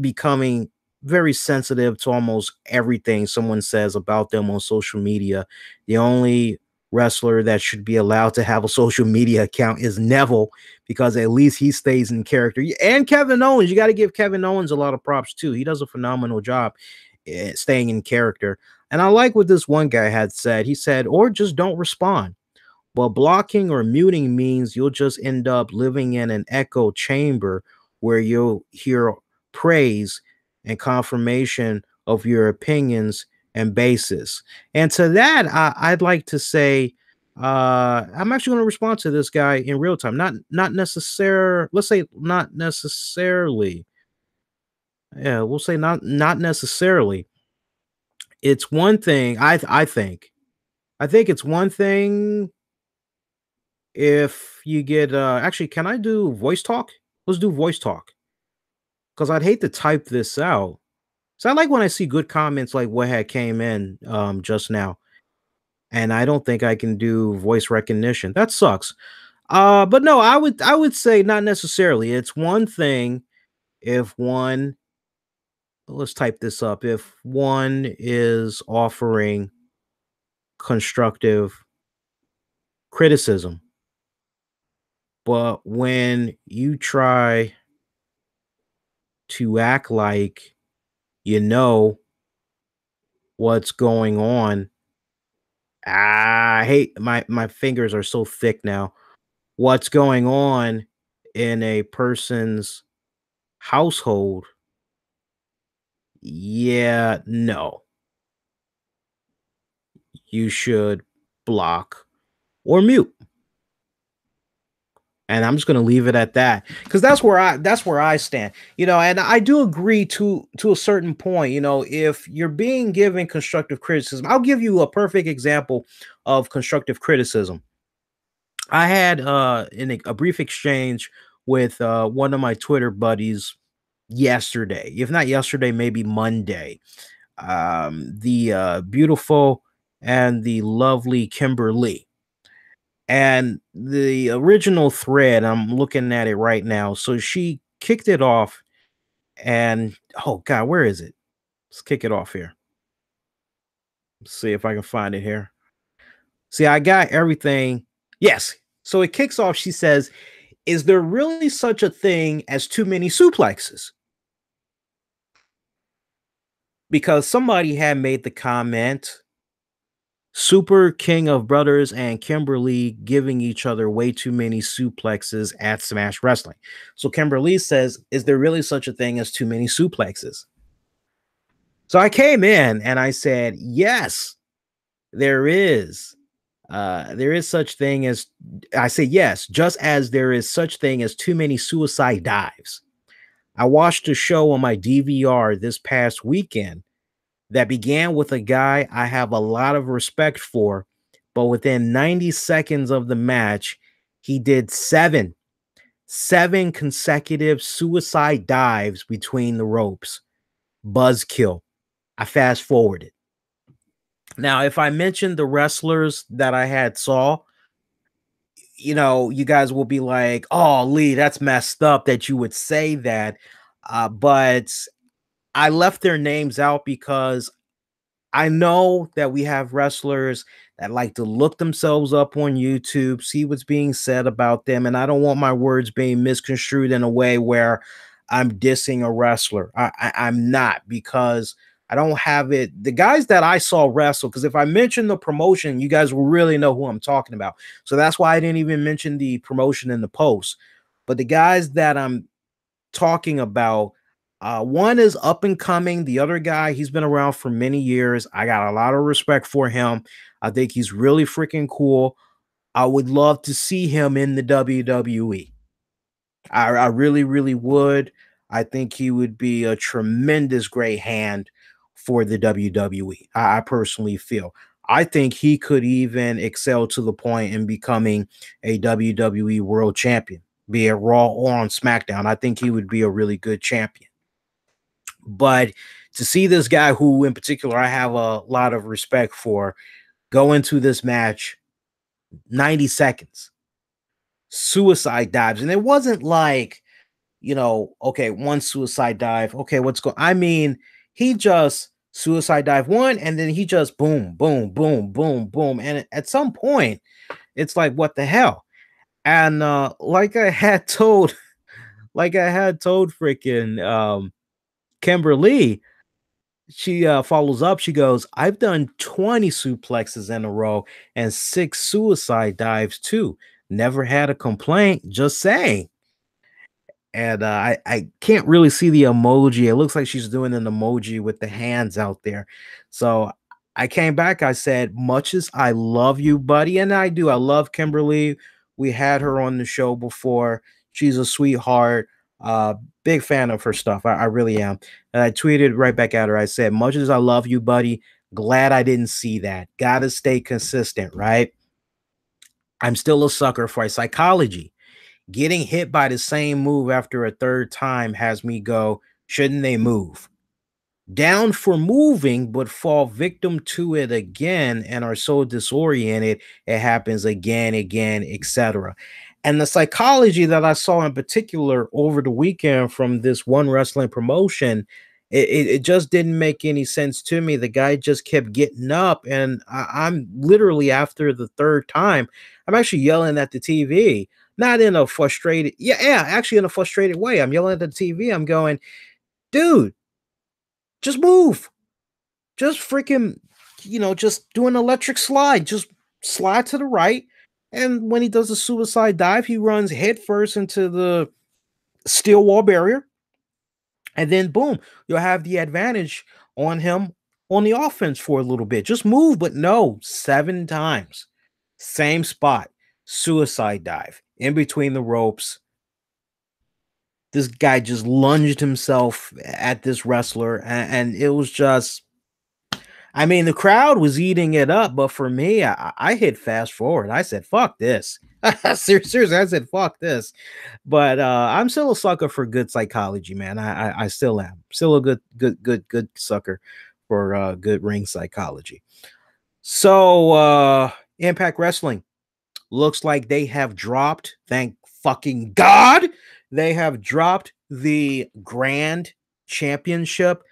becoming very sensitive to almost everything someone says about them on social media. The only wrestler that should be allowed to have a social media account is Neville, because at least he stays in character. And Kevin Owens, you got to give Kevin Owens a lot of props too. He does a phenomenal job staying in character. And I like what this one guy had said. He said, or just don't respond. Well, blocking or muting means you'll just end up living in an echo chamber where you'll hear praise and confirmation of your opinions and basis. And to that, I'd like to say, I'm actually going to respond to this guy in real time. Not necessarily. Let's say not necessarily. Yeah, we'll say not necessarily. It's one thing. I think it's one thing if you get actually, can I do voice talk? Let's do voice talk, because I'd hate to type this out. So I like when I see good comments like what had came in just now, and I don't think I can do voice recognition. That sucks. But no, I would say not necessarily. It's one thing if one, let's type this up, if one is offering constructive criticism, but when you try to act like you know what's going on. I hate my fingers are so thick now. What's going on in a person's household? Yeah, no. You should block or mute. And I'm just going to leave it at that, because that's where I stand. And I do agree to a certain point. If you're being given constructive criticism, I'll give you a perfect example of constructive criticism. I had in a brief exchange with one of my Twitter buddies yesterday, if not yesterday, maybe Monday. The beautiful and the lovely Kimberly. And the original thread, I'm looking at it right now. So she kicked it off, and oh God, where is it? Let's kick it off here. Let's see if I can find it here. See, I got everything. Yes. So it kicks off. She says, "Is there really such a thing as too many suplexes?" Because somebody had made the comment, Super King of Brothers and Kimberly giving each other way too many suplexes at Smash Wrestling. So Kimberly says, "Is there really such a thing as too many suplexes?" So I came in and I said, "Yes, there is. There is such thing as," I say, "Yes, just as there is such thing as too many suicide dives." I watched a show on my DVR this past weekend that began with a guy I have a lot of respect for, but within 90 seconds of the match, he did seven consecutive suicide dives between the ropes. Buzzkill. I fast forwarded. Now, if I mentioned the wrestlers that I had saw, you guys will be like, "Oh, Lee, that's messed up that you would say that." But I left their names out because I know that we have wrestlers that like to look themselves up on YouTube, see what's being said about them, and I don't want my words being misconstrued in a way where I'm dissing a wrestler. I'm not, because I don't have it. The guys that I saw wrestle, because if I mention the promotion, you guys will really know who I'm talking about. So that's why I didn't even mention the promotion in the post. But the guys that I'm talking about, one is up and coming. The other guy, he's been around for many years. I got a lot of respect for him. I think he's really freaking cool. I would love to see him in the WWE. I really, really would. I think he would be a tremendous great hand for the WWE. I personally feel. I think he could even excel to the point in becoming a WWE World Champion, be it Raw or on SmackDown. I think he would be a really good champion. But to see this guy, who in particular I have a lot of respect for, go into this match, 90 seconds, suicide dives. And it wasn't like, okay, one suicide dive. Okay, what's going? I mean, he just suicide dive one, and then he just boom, boom, boom, boom, boom. And at some point, it's like, what the hell? And like I had told, freaking Kimberly, she follows up. She goes, "I've done 20 suplexes in a row and 6 suicide dives too. Never had a complaint. Just saying." And I can't really see the emoji. It looks like she's doing an emoji with the hands out there. So I came back. I said, "Much as I love you, buddy," and I do. I love Kimberly. We had her on the show before. She's a sweetheart. Uh, Big fan of her stuff. I really am. And I tweeted right back at her. I said, "Much as I love you, buddy, glad I didn't see that. Gotta stay consistent, right? I'm still a sucker for psychology. Getting hit by the same move after a third time has me go, shouldn't they move? Down for moving, but fall victim to it again and are so disoriented, it happens again, etc." And the psychology that I saw in particular over the weekend from this one wrestling promotion, it just didn't make any sense to me. The guy just kept getting up, and I'm literally, after the third time, I'm actually yelling at the TV, not in a frustrated, yeah, actually in a frustrated way. I'm yelling at the TV. I'm going, "Dude, just move. Just freaking, just do an electric slide. Just slide to the right." And when he does a suicide dive, he runs head first into the steel wall barrier. And then boom, you'll have the advantage on him on the offense for a little bit. Just move, but no, 7 times. Same spot. Suicide dive. in between the ropes. This guy just lunged himself at this wrestler, and it was just, I mean, the crowd was eating it up, but for me, I hit fast forward. I said, fuck this. Seriously, I said, fuck this. But I'm still a sucker for good psychology, man. I still am. Still a good sucker for good ring psychology. So Impact Wrestling looks like they have dropped, thank fucking God, they have dropped the Grand Championship.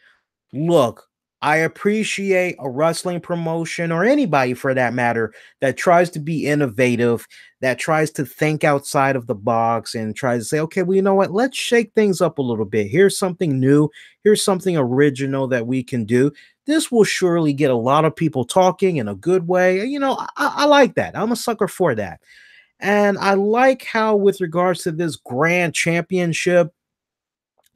Look, I appreciate a wrestling promotion, or anybody for that matter, that tries to be innovative, that tries to think outside of the box and tries to say, okay, well, you know what? Let's shake things up a little bit. Here's something new. Here's something original that we can do. This will surely get a lot of people talking in a good way. You know, I like that. I'm a sucker for that. And I like how, with regards to this Grand Championship,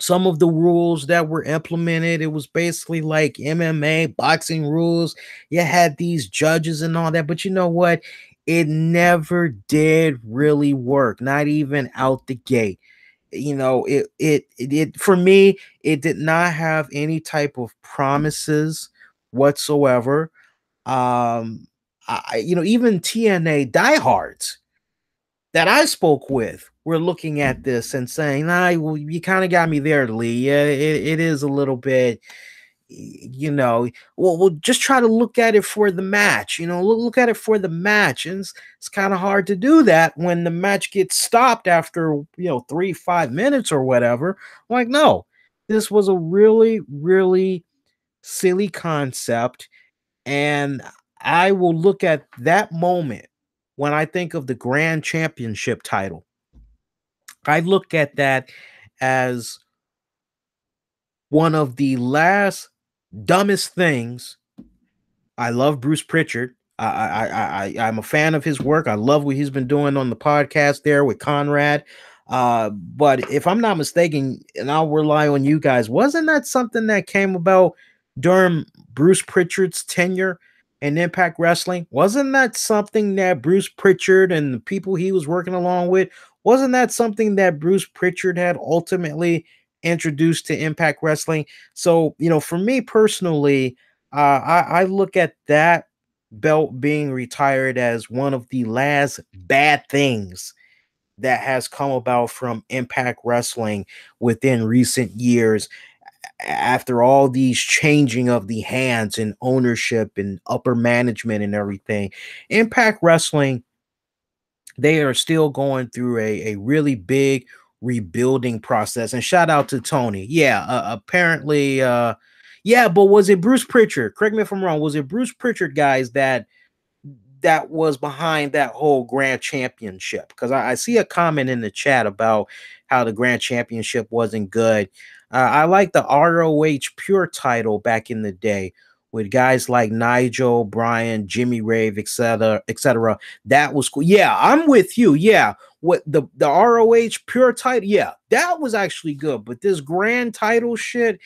some of the rules that were implemented, it was basically like MMA boxing rules. You had these judges and all that, but you know what? It never did really work, not even out the gate. You know, it for me, it did not have any type of promises whatsoever. Even TNA diehards that I spoke with were looking at this and saying, "Nah, well, you kind of got me there, Lee. Yeah, it is a little bit, we'll just try to look at it for the match. Look at it for the match." And it's kind of hard to do that when the match gets stopped after 3-5 minutes or whatever. I'm like, no, this was a really, really silly concept, and I will look at that moment when I think of the Grand Championship title. I look at that as one of the last dumbest things. I love Bruce Pritchard. I'm a fan of his work. I love what he's been doing on the podcast there with Conrad. But if I'm not mistaken, and I'll rely on you guys, wasn't that something that came about during Bruce Pritchard's tenure in Impact Wrestling? Wasn't that something that Bruce Pritchard and the people he was working along with, wasn't that something that Bruce Pritchard had ultimately introduced to Impact Wrestling? So, for me personally, I look at that belt being retired as one of the last bad things that has come about from Impact Wrestling within recent years, after all these changing of the hands and ownership and upper management and everything. Impact Wrestling, they are still going through a really big rebuilding process. And shout out to Tony. Yeah, apparently, yeah, but was it Bruce Pritchard? Correct me if I'm wrong. Was it Bruce Pritchard, guys, that was behind that whole Grand Championship? Because I see a comment in the chat about how the Grand Championship wasn't good. I like the ROH Pure title back in the day with guys like Nigel, Bryan, Jimmy Rave, etc., etc. That was cool. Yeah, I'm with you. Yeah, what the ROH Pure title? Yeah, that was actually good. But this Grand title shit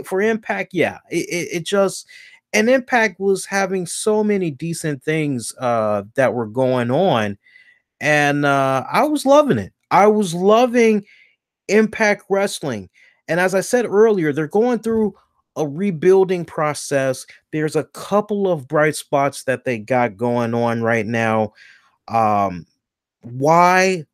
for Impact, yeah, it just. And Impact was having so many decent things that were going on, and I was loving it. I was loving Impact Wrestling. And as I said earlier, they're going through a rebuilding process. There's a couple of bright spots that they got going on right now. Why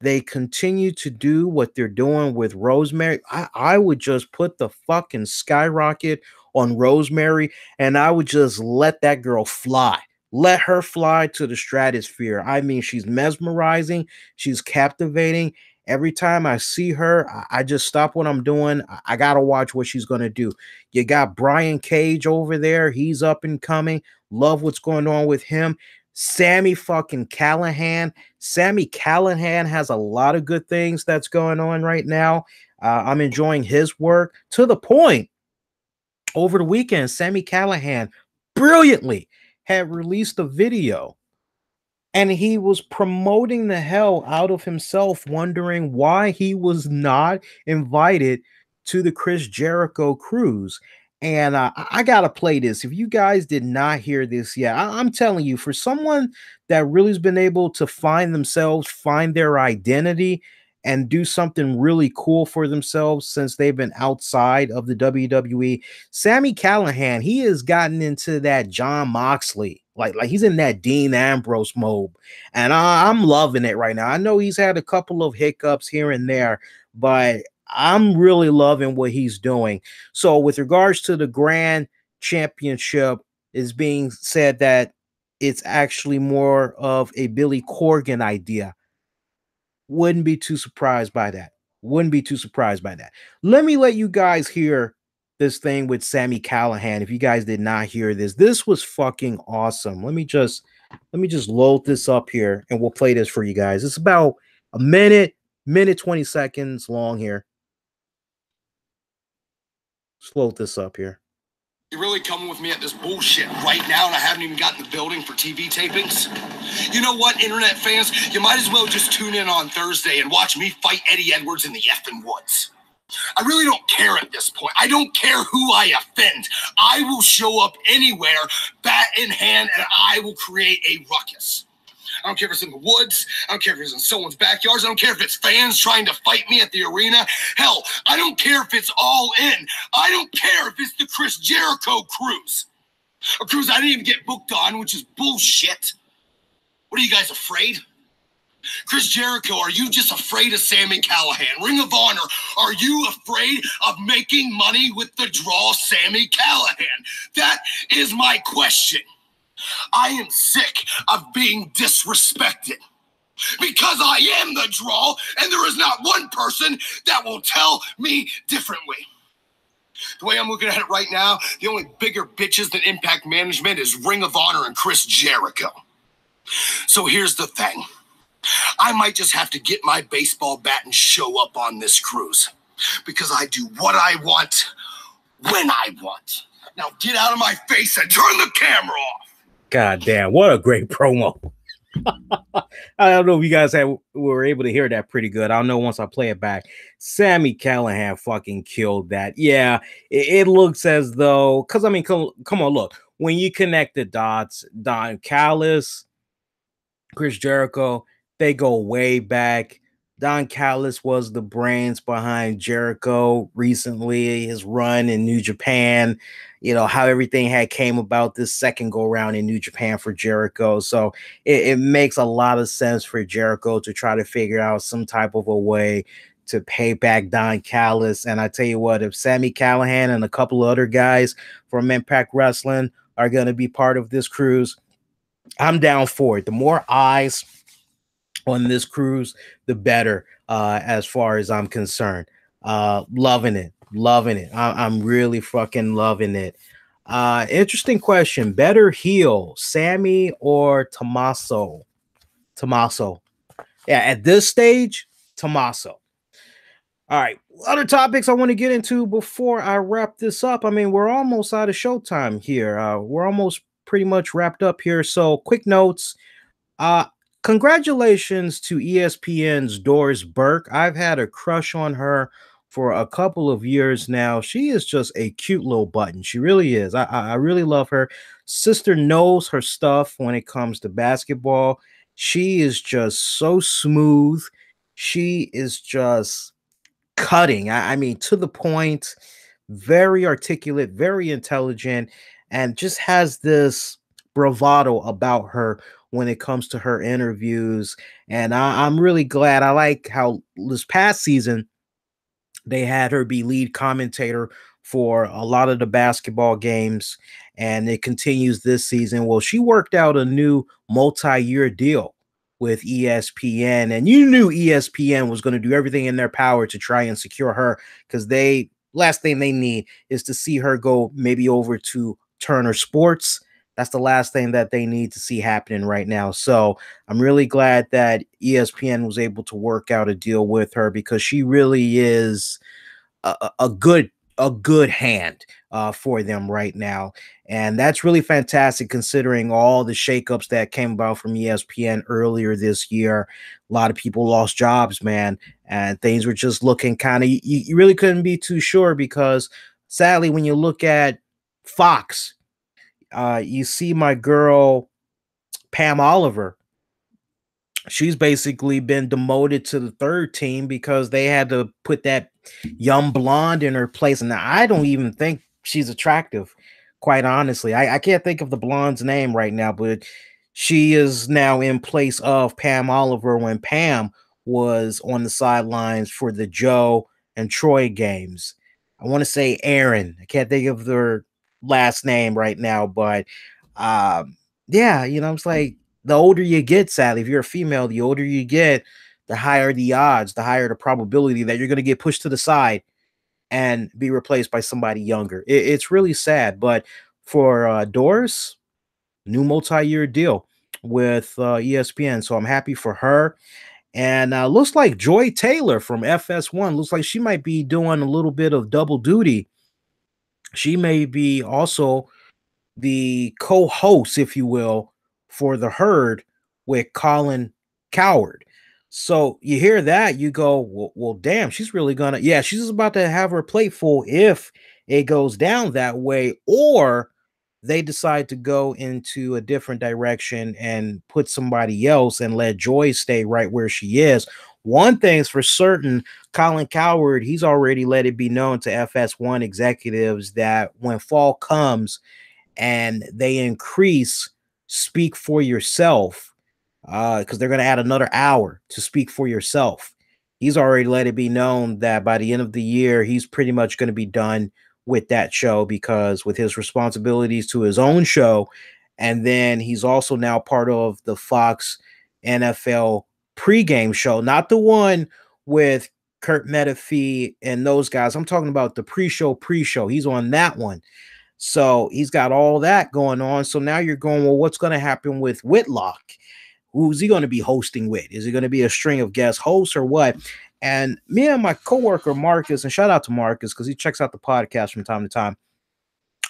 they continue to do what they're doing with Rosemary, I would just put the fucking skyrocket on Rosemary, and I would just let that girl fly. Let her fly to the stratosphere. I mean, she's mesmerizing, she's captivating. Every time I see her, I just stop what I'm doing. I gotta watch what she's gonna do. You got Brian Cage over there, he's up and coming. Love what's going on with him. Sami fucking Callihan. Sami Callihan has a lot of good things that's going on right now. I'm enjoying his work to the point. Over the weekend, Sami Callihan brilliantly had released a video, and he was promoting the hell out of himself, wondering why he was not invited to the Chris Jericho cruise. And I gotta play this. If you guys did not hear this yet, I'm telling you, for someone that really has been able to find themselves, find their identity, and do something really cool for themselves since they've been outside of the WWE, Sami Callihan, he has gotten into that John Moxley, like he's in that Dean Ambrose mode, and I'm loving it right now. I know he's had a couple of hiccups here and there, but I'm really loving what he's doing. So, with regards to the Grand Championship, is being said that it's actually more of a Billy Corgan idea. Wouldn't be too surprised by that. Wouldn't be too surprised by that. Let me let you guys hear this thing with Sami Callihan. If you guys did not hear this, this was fucking awesome. Let me just load this up here and we'll play this for you guys. It's about a minute 20 seconds long here. Let's load this up here. You're really coming with me at this bullshit right now, and I haven't even gotten the building for TV tapings? You know what, internet fans? You might as well just tune in on Thursday and watch me fight Eddie Edwards in the effing woods. I really don't care at this point. I don't care who I offend. I will show up anywhere, bat in hand, and I will create a ruckus. I don't care if it's in the woods. I don't care if it's in someone's backyards. I don't care if it's fans trying to fight me at the arena. Hell, I don't care if it's all in. I don't care if it's the Chris Jericho cruise. A cruise I didn't even get booked on, which is bullshit. What are you guys, afraid? Chris Jericho, are you just afraid of Sami Callihan? Ring of Honor, are you afraid of making money with the draw Sami Callihan? That is my question. I am sick of being disrespected because I am the draw, and there is not one person that will tell me differently. The way I'm looking at it right now, the only bigger bitches than Impact Management is Ring of Honor and Chris Jericho. So here's the thing. I might just have to get my baseball bat and show up on this cruise because I do what I want when I want. Now get out of my face and turn the camera off. God damn, what a great promo. I don't know if you guys were able to hear that pretty good. I'll know once I play it back. Sami Callihan fucking killed that. Yeah, it looks as though, because I mean, come on, look. When you connect the dots, Don Callis, Chris Jericho, they go way back. Don Callis was the brains behind Jericho recently, his run in New Japan, you know, how everything had came about this second go round in New Japan for Jericho. So it makes a lot of sense for Jericho to try to figure out some type of a way to pay back Don Callis. And I tell you what, if Sami Callihan and a couple of other guys from Impact Wrestling are going to be part of this cruise, I'm down for it. The more eyes on this cruise, the better, as far as I'm concerned. Loving it. I'm really fucking loving it. Interesting question. Better heel, Sami or Tommaso? Yeah, at this stage, Tommaso. All right. Other topics I want to get into before I wrap this up. I mean, we're almost out of showtime here. We're almost pretty much wrapped up here. So quick notes. Congratulations to ESPN's Doris Burke. I've had a crush on her for a couple of years now. She is just a cute little button. She really is. I really love her. Sister knows her stuff when it comes to basketball. She is just so smooth. She is just cutting. I mean, to the point, very articulate, very intelligent, and just has this bravado about her when it comes to her interviews. And I'm really glad. I like how this past season they had her be lead commentator for a lot of the basketball games, and it continues this season. Well, she worked out a new multi-year deal with ESPN, and you knew ESPN was going to do everything in their power to try and secure her, because last thing they need is to see her go maybe over to Turner Sports. That's the last thing that they need to see happening right now. So I'm really glad that ESPN was able to work out a deal with her, because she really is a good hand for them right now. And that's really fantastic, considering all the shakeups that came about from ESPN earlier this year. A lot of people lost jobs, man, and things were just looking kind of, you really couldn't be too sure, because sadly, when you look at Fox, you see my girl Pam Oliver. She's basically been demoted to the third team because they had to put that young blonde in her place. And I don't even think she's attractive, quite honestly. I can't think of the blonde's name right now, but she is now in place of Pam Oliver when Pam was on the sidelines for the Joe and Troy games. I want to say Aaron. I can't think of their last name right now, but yeah, it's like the older you get, sadly, if you're a female, the older you get, the higher the odds, the higher the probability that you're going to get pushed to the side and be replaced by somebody younger. It's really sad. But for Doris, new multi-year deal with ESPN. So I'm happy for her. And looks like Joy Taylor from FS1, looks like she might be doing a little bit of double duty. She may be also the co-host, if you will, for the herd with Colin Cowherd. So you hear that, you go, well, damn, she's really gonna, yeah, she's about to have her plate full if it goes down that way, or they decide to go into a different direction and put somebody else and let Joy stay right where she is. One thing's for certain, Colin Cowherd, he's already let it be known to FS1 executives that when fall comes, and they increase speak for yourself because they're going to add another hour to speak for yourself. He's already let it be known that by the end of the year, he's pretty much going to be done with that show because with his responsibilities to his own show, and then he's also now part of the Fox NFL pregame show, not the one with Kurt Menefee and those guys. I'm talking about the pre-show. He's on that one. So he's got all that going on. So now you're going, well, what's going to happen with Whitlock? Who's he going to be hosting with? Is it going to be a string of guest hosts or what? And me and my coworker Marcus, and shout out to Marcus because he checks out the podcast from time to time.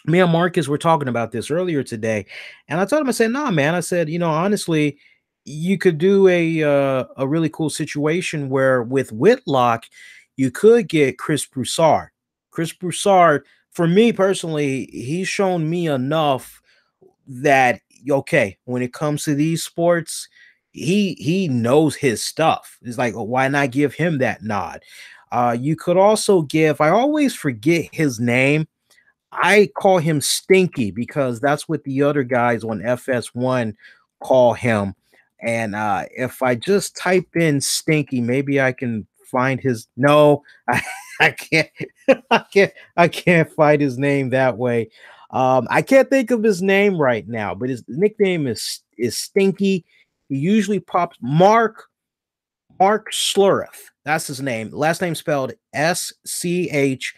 Me and Marcus were talking about this earlier today, and I told him, I said, "Nah, man," I said, honestly, you could do a really cool situation where with Whitlock, you could get Chris Broussard. Chris Broussard, for me personally, he's shown me enough that okay, when it comes to these sports, he knows his stuff. It's like, why not give him that nod? You could also give, I always forget his name. I call him Stinky because that's what the other guys on FS1 call him. And if I just type in Stinky, maybe I can find his. No, I can't. I can't find his name that way. I can't think of his name right now, but his nickname is Stinky. He usually pops Mark Schlereth. That's his name. Last name spelled SCHLERTH.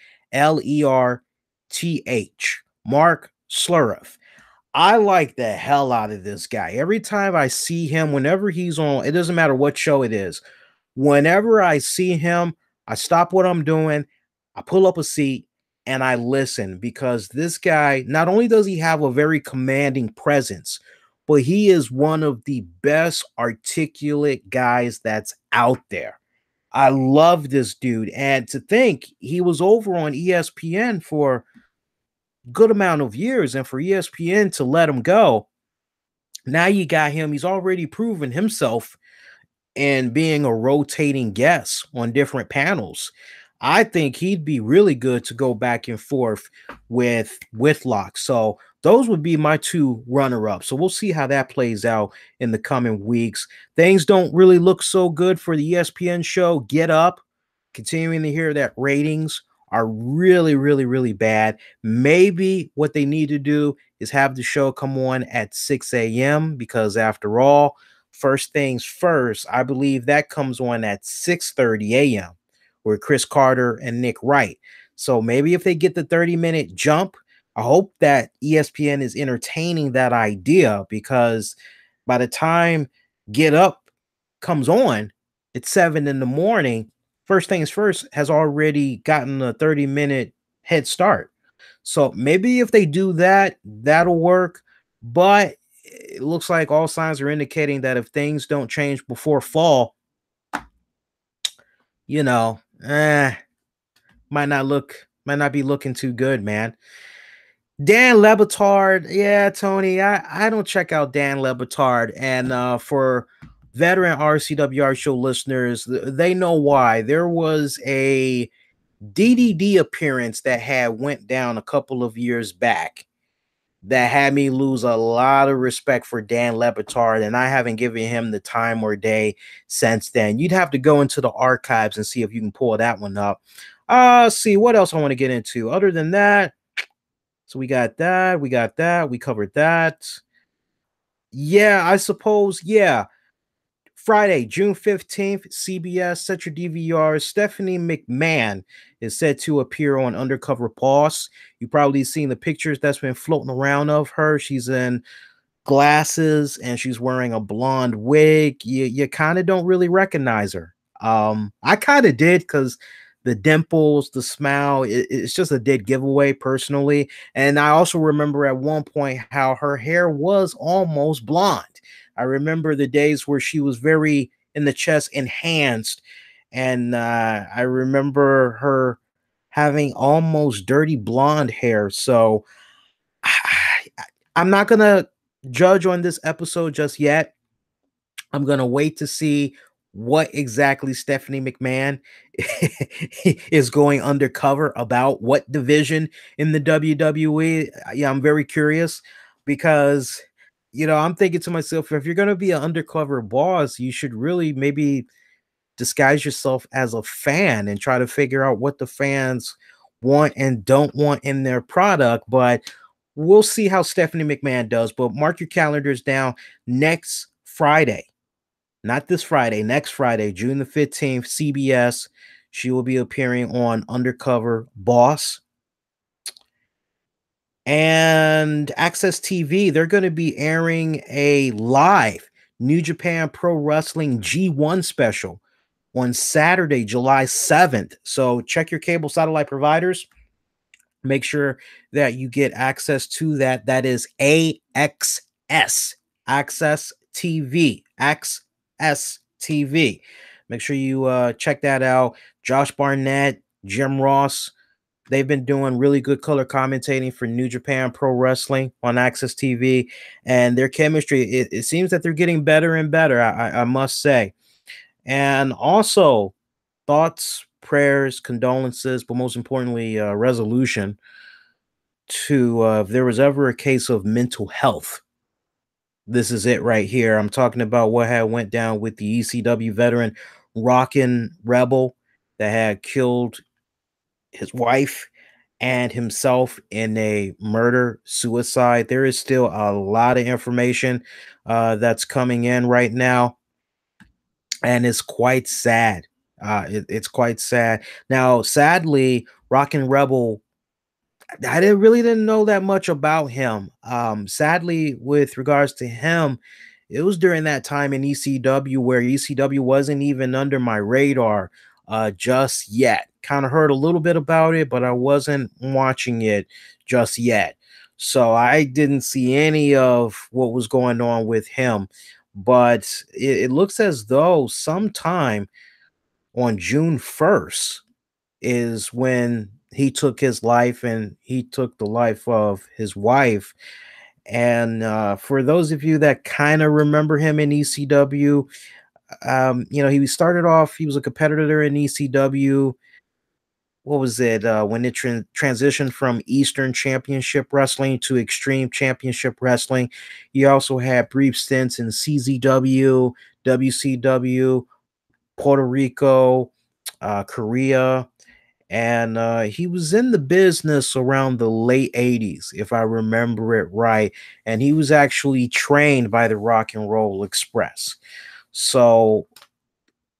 Mark Schlereth. I like the hell out of this guy. Every time I see him, whenever he's on, it doesn't matter what show it is. Whenever I see him, I stop what I'm doing, I pull up a seat, and I listen because this guy, not only does he have a very commanding presence, but he is one of the best articulate guys that's out there. I love this dude. And to think he was over on ESPN for a good amount of years, and for ESPN to let him go, now you got him. He's already proven himself and being a rotating guest on different panels. I think he'd be really good to go back and forth with Whitlock. So those would be my two runner-ups. So we'll see how that plays out in the coming weeks. Things don't really look so good for the ESPN show. Get Up. Continuing to hear that ratings are really, really, really bad. Maybe what they need to do is have the show come on at 6 a.m. because after all, first things first, I believe that comes on at 6:30 a.m. with Chris Carter and Nick Wright. So maybe if they get the 30-minute jump, I hope that ESPN is entertaining that idea because by the time Get Up comes on, it's 7 in the morning. First things first has already gotten a 30-minute head start. So maybe if they do that, that'll work. But it looks like all signs are indicating that if things don't change before fall, might not look Might not be looking too good, man. Dan Lebitard, yeah, Tony, I don't check out Dan Lebitard, and for veteran RCWR show listeners, they know why. There was a DDD appearance that had went down a couple of years back that had me lose a lot of respect for Dan Lebitard, and I haven't given him the time or day since then. You'd have to go into the archives and see if you can pull that one up. See what else I want to get into. Other than that, so we got that, we covered that. Yeah, I suppose, yeah. Friday, June 15th, CBS, set your DVRs. Stephanie McMahon is set to appear on Undercover Boss. You've probably seen the pictures that's been floating around of her. She's in glasses and she's wearing a blonde wig. You kind of don't really recognize her. I kind of did because the dimples, the smile, it's just a dead giveaway personally. And I also remember at one point how her hair was almost blonde. I remember the days where she was very in the chest enhanced, and I remember her having almost dirty blonde hair. So I'm not gonna judge on this episode just yet. I'm gonna wait to see what exactly Stephanie McMahon is going undercover about, what division in the WWE. Yeah, I'm very curious because I'm thinking to myself, if you're gonna be an undercover boss, you should really maybe disguise yourself as a fan and try to figure out what the fans want and don't want in their product. But we'll see how Stephanie McMahon does. But mark your calendars down next Friday. Not this Friday, next Friday, June the 15th, CBS. She will be appearing on Undercover Boss. And Access TV, they're going to be airing a live New Japan Pro Wrestling G1 special on Saturday, July 7th. So check your cable satellite providers. Make sure that you get access to that. That is AXS, Access TV, Access TV. Make sure you check that out. Josh Barnett, Jim Ross, they've been doing really good color commentating for New Japan Pro Wrestling on Access TV, and their chemistry, it seems that they're getting better and better, I must say. And also, thoughts, prayers, condolences, but most importantly, resolution to if there was ever a case of mental health. This is it right here. I'm talking about what had went down with the ECW veteran Rocking Rebel that had killed his wife and himself in a murder suicide. There is still a lot of information that's coming in right now, and it's quite sad. It's quite sad. Now, sadly, Rockin' Rebel, I didn't know that much about him. Sadly, with regards to him, it was during that time in ECW where ECW wasn't even under my radar just yet. Kind of heard a little bit about it, but I wasn't watching it just yet. So I didn't see any of what was going on with him. But it looks as though sometime on June 1st is when he took his life, and he took the life of his wife. And for those of you that kind of remember him in ECW, he started off, he was a competitor in ECW. What was it? When it transitioned from Eastern Championship Wrestling to Extreme Championship Wrestling. He also had brief stints in CZW, WCW, Puerto Rico, Korea, and he was in the business around the late 80s, if I remember it right. And he was actually trained by the Rock and Roll Express. So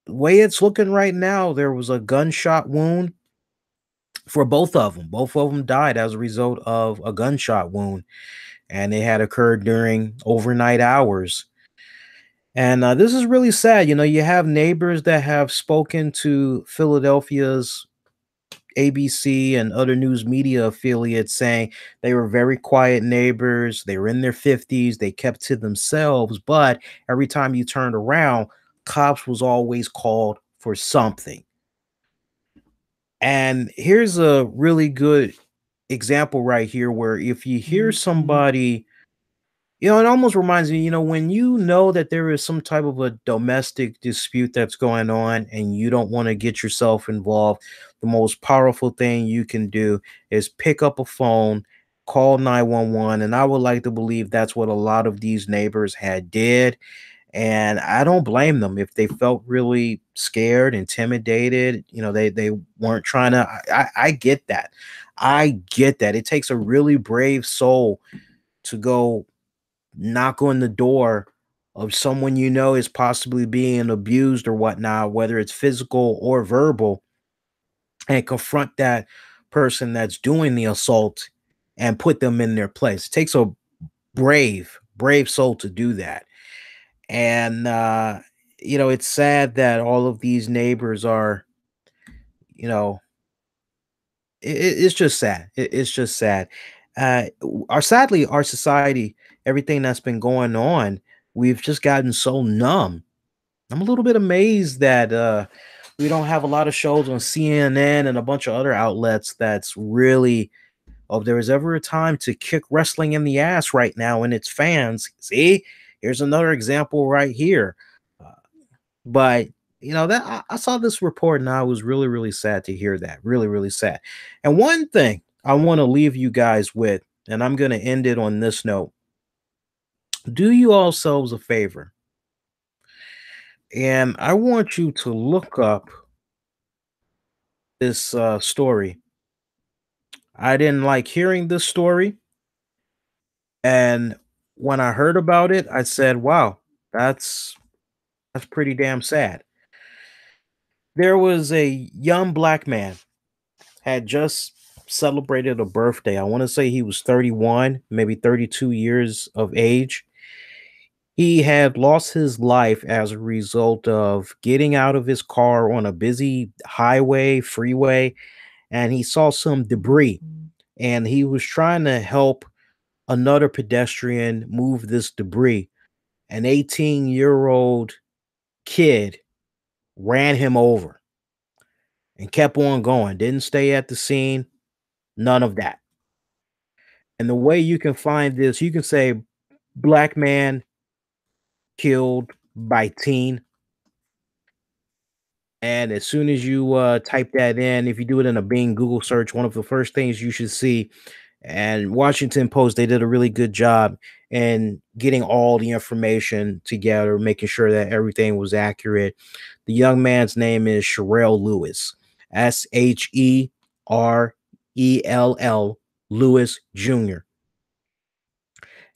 the way it's looking right now, there was a gunshot wound for both of them. Both of them died as a result of a gunshot wound, and it had occurred during overnight hours. And this is really sad. You have neighbors that have spoken to Philadelphia's ABC and other news media affiliates saying they were very quiet neighbors. They were in their 50s. They kept to themselves. But every time you turned around, cops was always called for something. And here's a really good example right here where if you hear somebody, it almost reminds me, when you know that there is some type of a domestic dispute that's going on and you don't want to get yourself involved, the most powerful thing you can do is pick up a phone, call 911. And I would like to believe that's what a lot of these neighbors had did. And I don't blame them if they felt really scared, intimidated. They weren't trying to. I get that. I get that. It takes a really brave soul to go knock on the door of someone is possibly being abused or whatnot, whether it's physical or verbal, and confront that person that's doing the assault and put them in their place. It takes a brave soul to do that. And it's sad that all of these neighbors are, you know, it's just sad. It's just sad. Sadly, our society, everything that's been going on, we've just gotten so numb. I'm a little bit amazed that we don't have a lot of shows on CNN and a bunch of other outlets that's really, oh, if there was ever a time to kick wrestling in the ass right now and its fans, see, here's another example right here. Uh, but that I saw this report and I was really, really sad to hear that. Really, really sad. And one thing I want to leave you guys with, and I'm going to end it on this note. Do you all selves a favor, and I want you to look up this story. I didn't like hearing this story, and when I heard about it, I said, "Wow, that's pretty damn sad." There was a young black man had just celebrated a birthday. I want to say he was 31, maybe 32 years of age. He had lost his life as a result of getting out of his car on a busy highway, freeway, and he saw some debris and he was trying to help another pedestrian move this debris. An 18-year-old kid ran him over and kept on going, didn't stay at the scene, none of that. And the way you can find this, you can say black man killed by teen. And as soon as you type that in, if you do it in a Bing Google search, one of the first things you should see, and Washington Post, they did a really good job in getting all the information together, making sure that everything was accurate. The young man's name is Sherell Lewis, Sherell Lewis Jr.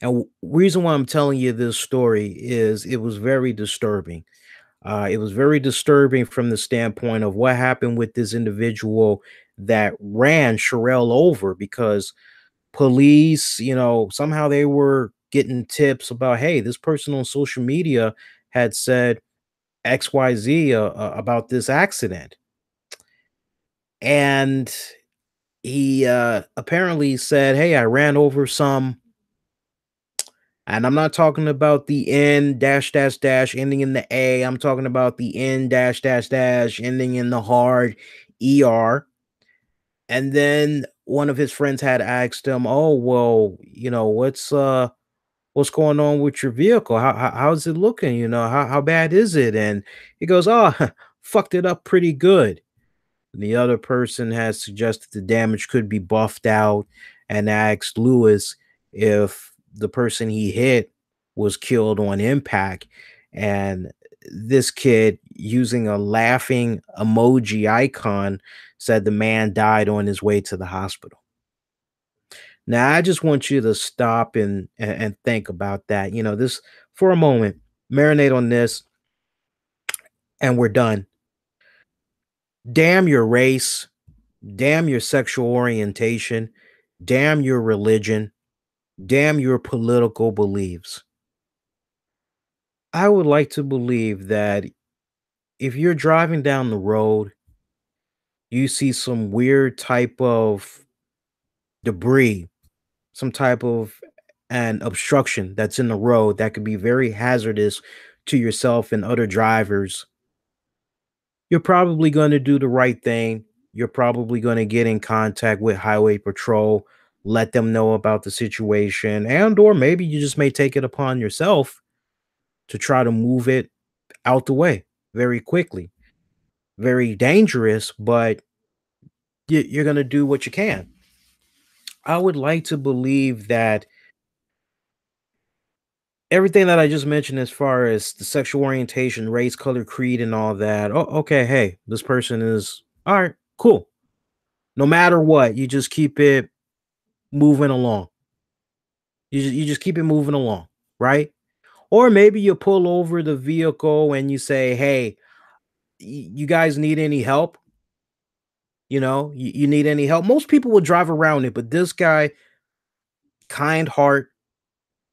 And reason why I'm telling you this story is it was very disturbing. It was very disturbing from the standpoint of what happened with this individual that ran Sherell over because police, somehow they were getting tips about, hey, this person on social media had said XYZ about this accident. And he apparently said, hey, I ran over some. And I'm not talking about the N dash dash dash ending in the A. I'm talking about the N dash dash dash ending in the hard ER. And then one of his friends had asked him, "Oh, well, what's going on with your vehicle? How's it looking? How bad is it?" And he goes, "Oh, fucked it up pretty good." And the other person has suggested the damage could be buffed out and asked Lewis if the person he hit was killed on impact. And this kid, using a laughing emoji icon, said the man died on his way to the hospital. Now, I just want you to stop and think about that. This for a moment, marinate on this, and we're done. Damn your race, damn your sexual orientation, damn your religion, damn your political beliefs. I would like to believe that if you're driving down the road, you see some weird type of debris, some type of an obstruction that's in the road that could be very hazardous to yourself and other drivers, you're probably going to do the right thing. you're probably going to get in contact with Highway Patrol, let them know about the situation, and or maybe you just may take it upon yourself to try to move it out the way very quickly. Very dangerous, but you're going to do what you can. I would like to believe that everything that I just mentioned, as far as the sexual orientation, race, color, creed, and all that. Oh, okay. Hey, this person is all right. Cool. No matter what, you just keep it moving along. You just keep it moving along, right? Or maybe you pull over the vehicle and you say, "Hey, you guys need any help? You need any help?" Most people will drive around it, but this guy, kind heart,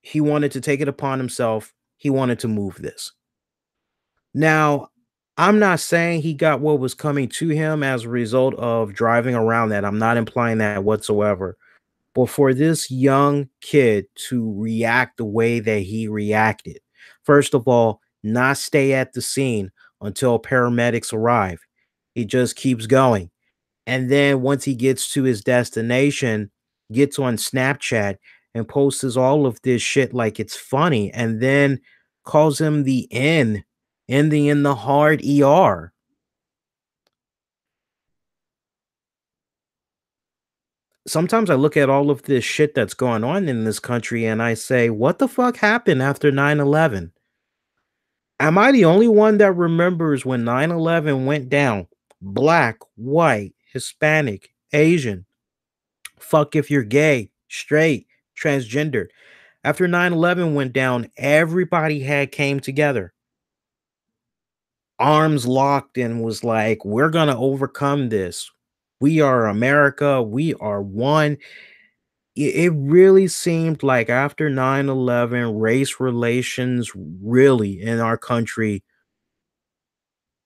he wanted to take it upon himself. He wanted to move this. Now, I'm not saying he got what was coming to him as a result of driving around that. I'm not implying that whatsoever. But for this young kid to react the way that he reacted, first of all, not stay at the scene until paramedics arrive. He just keeps going. And then once he gets to his destination, gets on Snapchat and posts all of this shit like it's funny, and then calls him the N, ending in the hard ER. Sometimes I look at all of this shit that's going on in this country and I say, what the fuck happened after 9/11? Am I the only one that remembers when 9/11 went down? Black, white, Hispanic, Asian, fuck if you're gay, straight, transgender. After 9/11 went down, everybody had came together, arms locked, and was like, we're going to overcome this. We are America. We are one. It really seemed like after 9/11, race relations really in our country,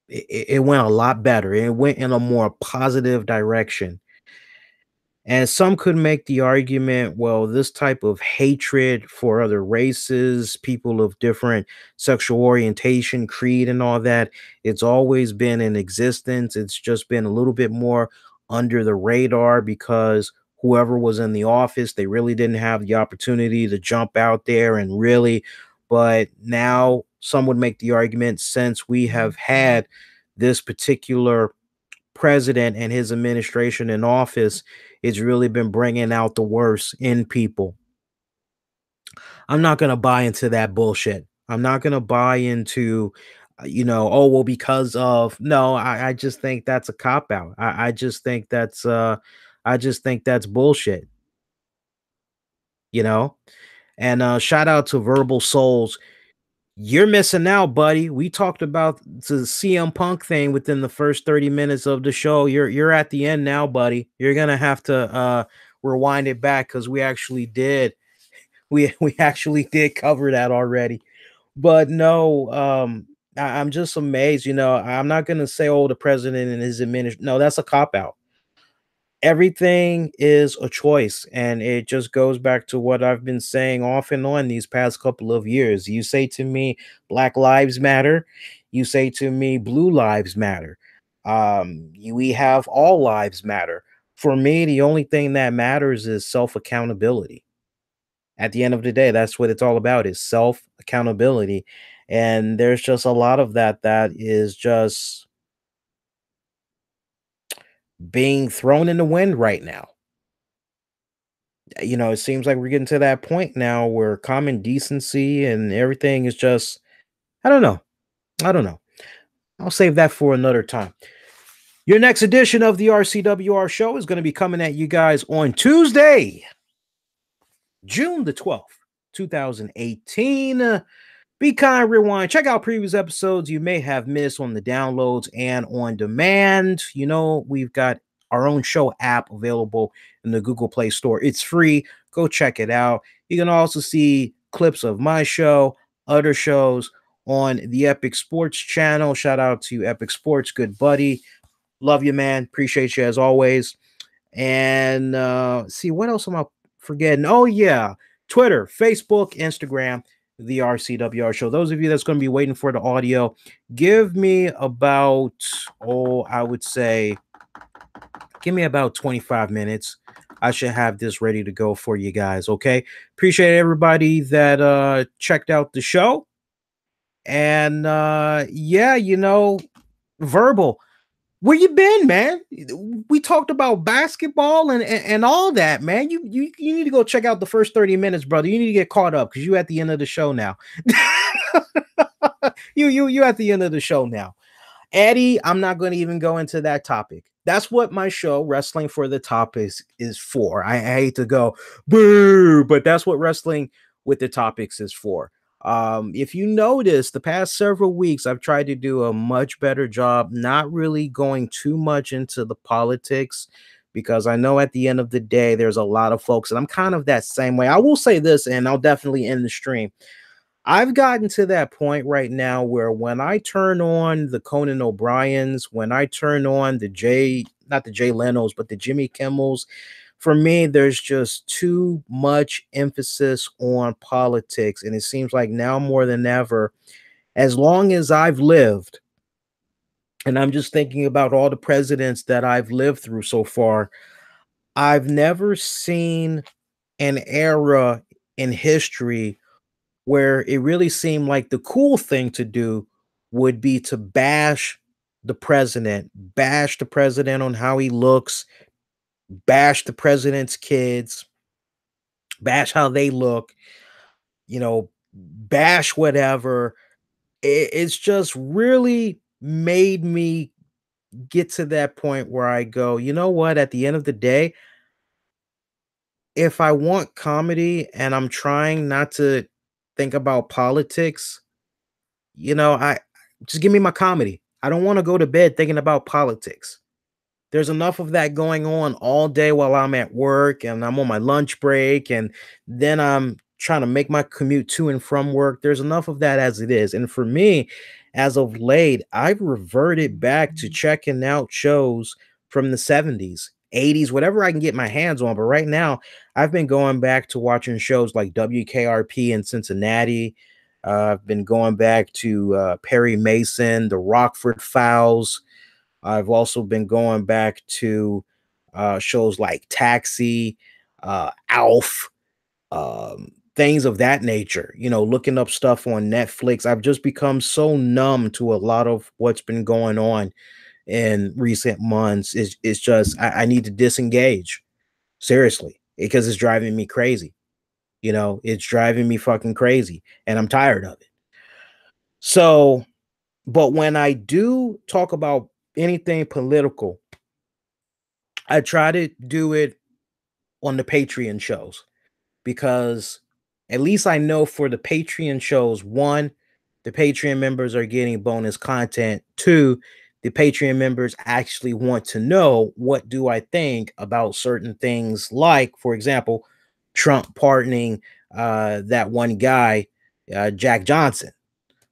it went a lot better. It went in a more positive direction. And some could make the argument, well, this type of hatred for other races, people of different sexual orientation, creed, and all that, it's always been in existence. It's just been a little bit more under the radar because whoever was in the office, they really didn't have the opportunity to jump out there and really. But now some would make the argument, since we have had this particular president and his administration in office, it's really been bringing out the worst in people. I'm not going to buy into that bullshit. I'm not going to buy into, oh, well, because of, no, I just think that's a cop out. I just think that's bullshit, you know? And shout out to Verbal Souls. You're missing out, buddy. We talked about the CM Punk thing within the first 30 minutes of the show. You're at the end now, buddy. You're gonna have to rewind it back because we actually did. We actually did cover that already. But no, I'm just amazed. I'm not gonna say, oh, the president and his administration. No, that's a cop out. Everything is a choice, and it just goes back to what I've been saying off and on these past couple of years. You say to me black lives matter, you say to me blue lives matter, we have all lives matter. For me, the only thing that matters is self accountability. At the end of the day, that's what it's all about, is self accountability. And there's just a lot of that is just being thrown in the wind right now. It seems like we're getting to that point now where common decency and everything is just, I don't know. I don't know. I'll save that for another time. Your next edition of the RCWR show is going to be coming at you guys on Tuesday, June the 12th, 2018. Be kind, rewind. Check out previous episodes you may have missed on the downloads and on demand. We've got our own show app available in the Google Play Store. It's free. Go check it out. You can also see clips of my show, other shows on the Epic Sports channel. Shout out to Epic Sports, good buddy. Love you, man. Appreciate you as always. And see, what else am I forgetting? Oh, yeah. Twitter, Facebook, Instagram, the RCWR show. Those of you that's going to be waiting for the audio, give me about, I would say Give me about 25 minutes. I should have this ready to go for you guys. Okay. Appreciate everybody that checked out the show. And yeah, verbal. Where you been, man? We talked about basketball and all that, man. You need to go check out the first 30 minutes, brother. You need to get caught up because you at the end of the show now. you at the end of the show now. Eddie, I'm not going to even go into that topic. That's what my show, Wrestling for the Topics, is for. I hate to go boo, but that's what Wrestling with the Topics is for. If you notice, the past several weeks, I've tried to do a much better job, not really going too much into the politics, because I know at the end of the day, there's a lot of folks, and I'm kind of that same way. I will say this, and I'll definitely end the stream. I've gotten to that point right now where when I turn on the Conan O'Briens, when I turn on not the Jay Leno's, but the Jimmy Kimmels, for me, there's just too much emphasis on politics. And it seems like now more than ever, as long as I've lived, and I'm just thinking about all the presidents that I've lived through so far, I've never seen an era in history where it really seemed like the cool thing to do would be to bash the president on how he looks, bash the president's kids, bash how they look, bash whatever. It's just really made me get to that point where I go, you know what, at the end of the day, if I want comedy and I'm trying not to think about politics, I just give me my comedy. I don't want to go to bed thinking about politics. There's enough of that going on all day while I'm at work and I'm on my lunch break, and then I'm trying to make my commute to and from work. There's enough of that as it is. And for me, as of late, I've reverted back to checking out shows from the 70s, 80s, whatever I can get my hands on. But right now, I've been going back to watching shows like WKRP in Cincinnati. I've been going back to Perry Mason, the Rockford Files. I've also been going back to shows like Taxi, Alf, things of that nature, looking up stuff on Netflix. I've just become so numb to a lot of what's been going on in recent months. It's just, I need to disengage, seriously, because it's driving me crazy. It's driving me fucking crazy, and I'm tired of it. So, but when I do talk about anything political, I try to do it on the Patreon shows, because at least I know for the Patreon shows, one, the Patreon members are getting bonus content. Two, the Patreon members actually want to know, what do I think about certain things, like, for example, Trump pardoning that one guy, Jack Johnson.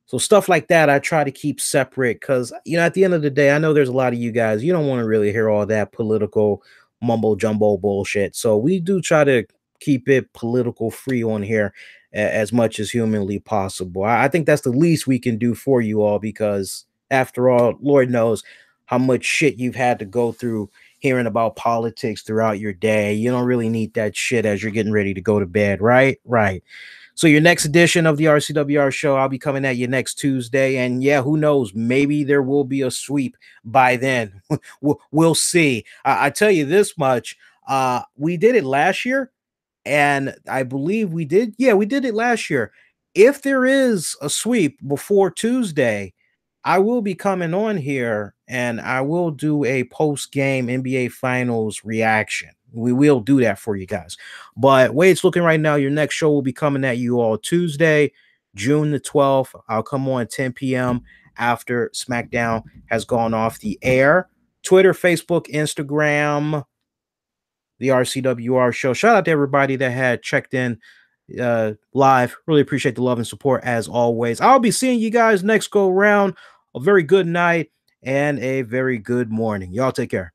So stuff like that, I try to keep separate because, at the end of the day, I know there's a lot of you guys, you don't want to really hear all that political mumbo jumbo bullshit. So we do try to keep it political free on here as much as humanly possible. I think that's the least we can do for you all, because after all, Lord knows how much shit you've had to go through hearing about politics throughout your day. You don't really need that shit as you're getting ready to go to bed, right? Right. So your next edition of the RCWR show, I'll be coming at you next Tuesday. And yeah, who knows? Maybe there will be a sweep by then. We'll see. I tell you this much. We did it last year, and I believe we did. Yeah, we did it last year. If there is a sweep before Tuesday, I will be coming on here and I will do a post-game NBA Finals reaction. We will do that for you guys. But way it's looking right now, your next show will be coming at you all Tuesday, June the 12th. I'll come on 10 p.m. after SmackDown has gone off the air. Twitter, Facebook, Instagram, the RCWR show. Shout out to everybody that had checked in live. Really appreciate the love and support as always. I'll be seeing you guys next go round. A very good night and a very good morning. Y'all take care.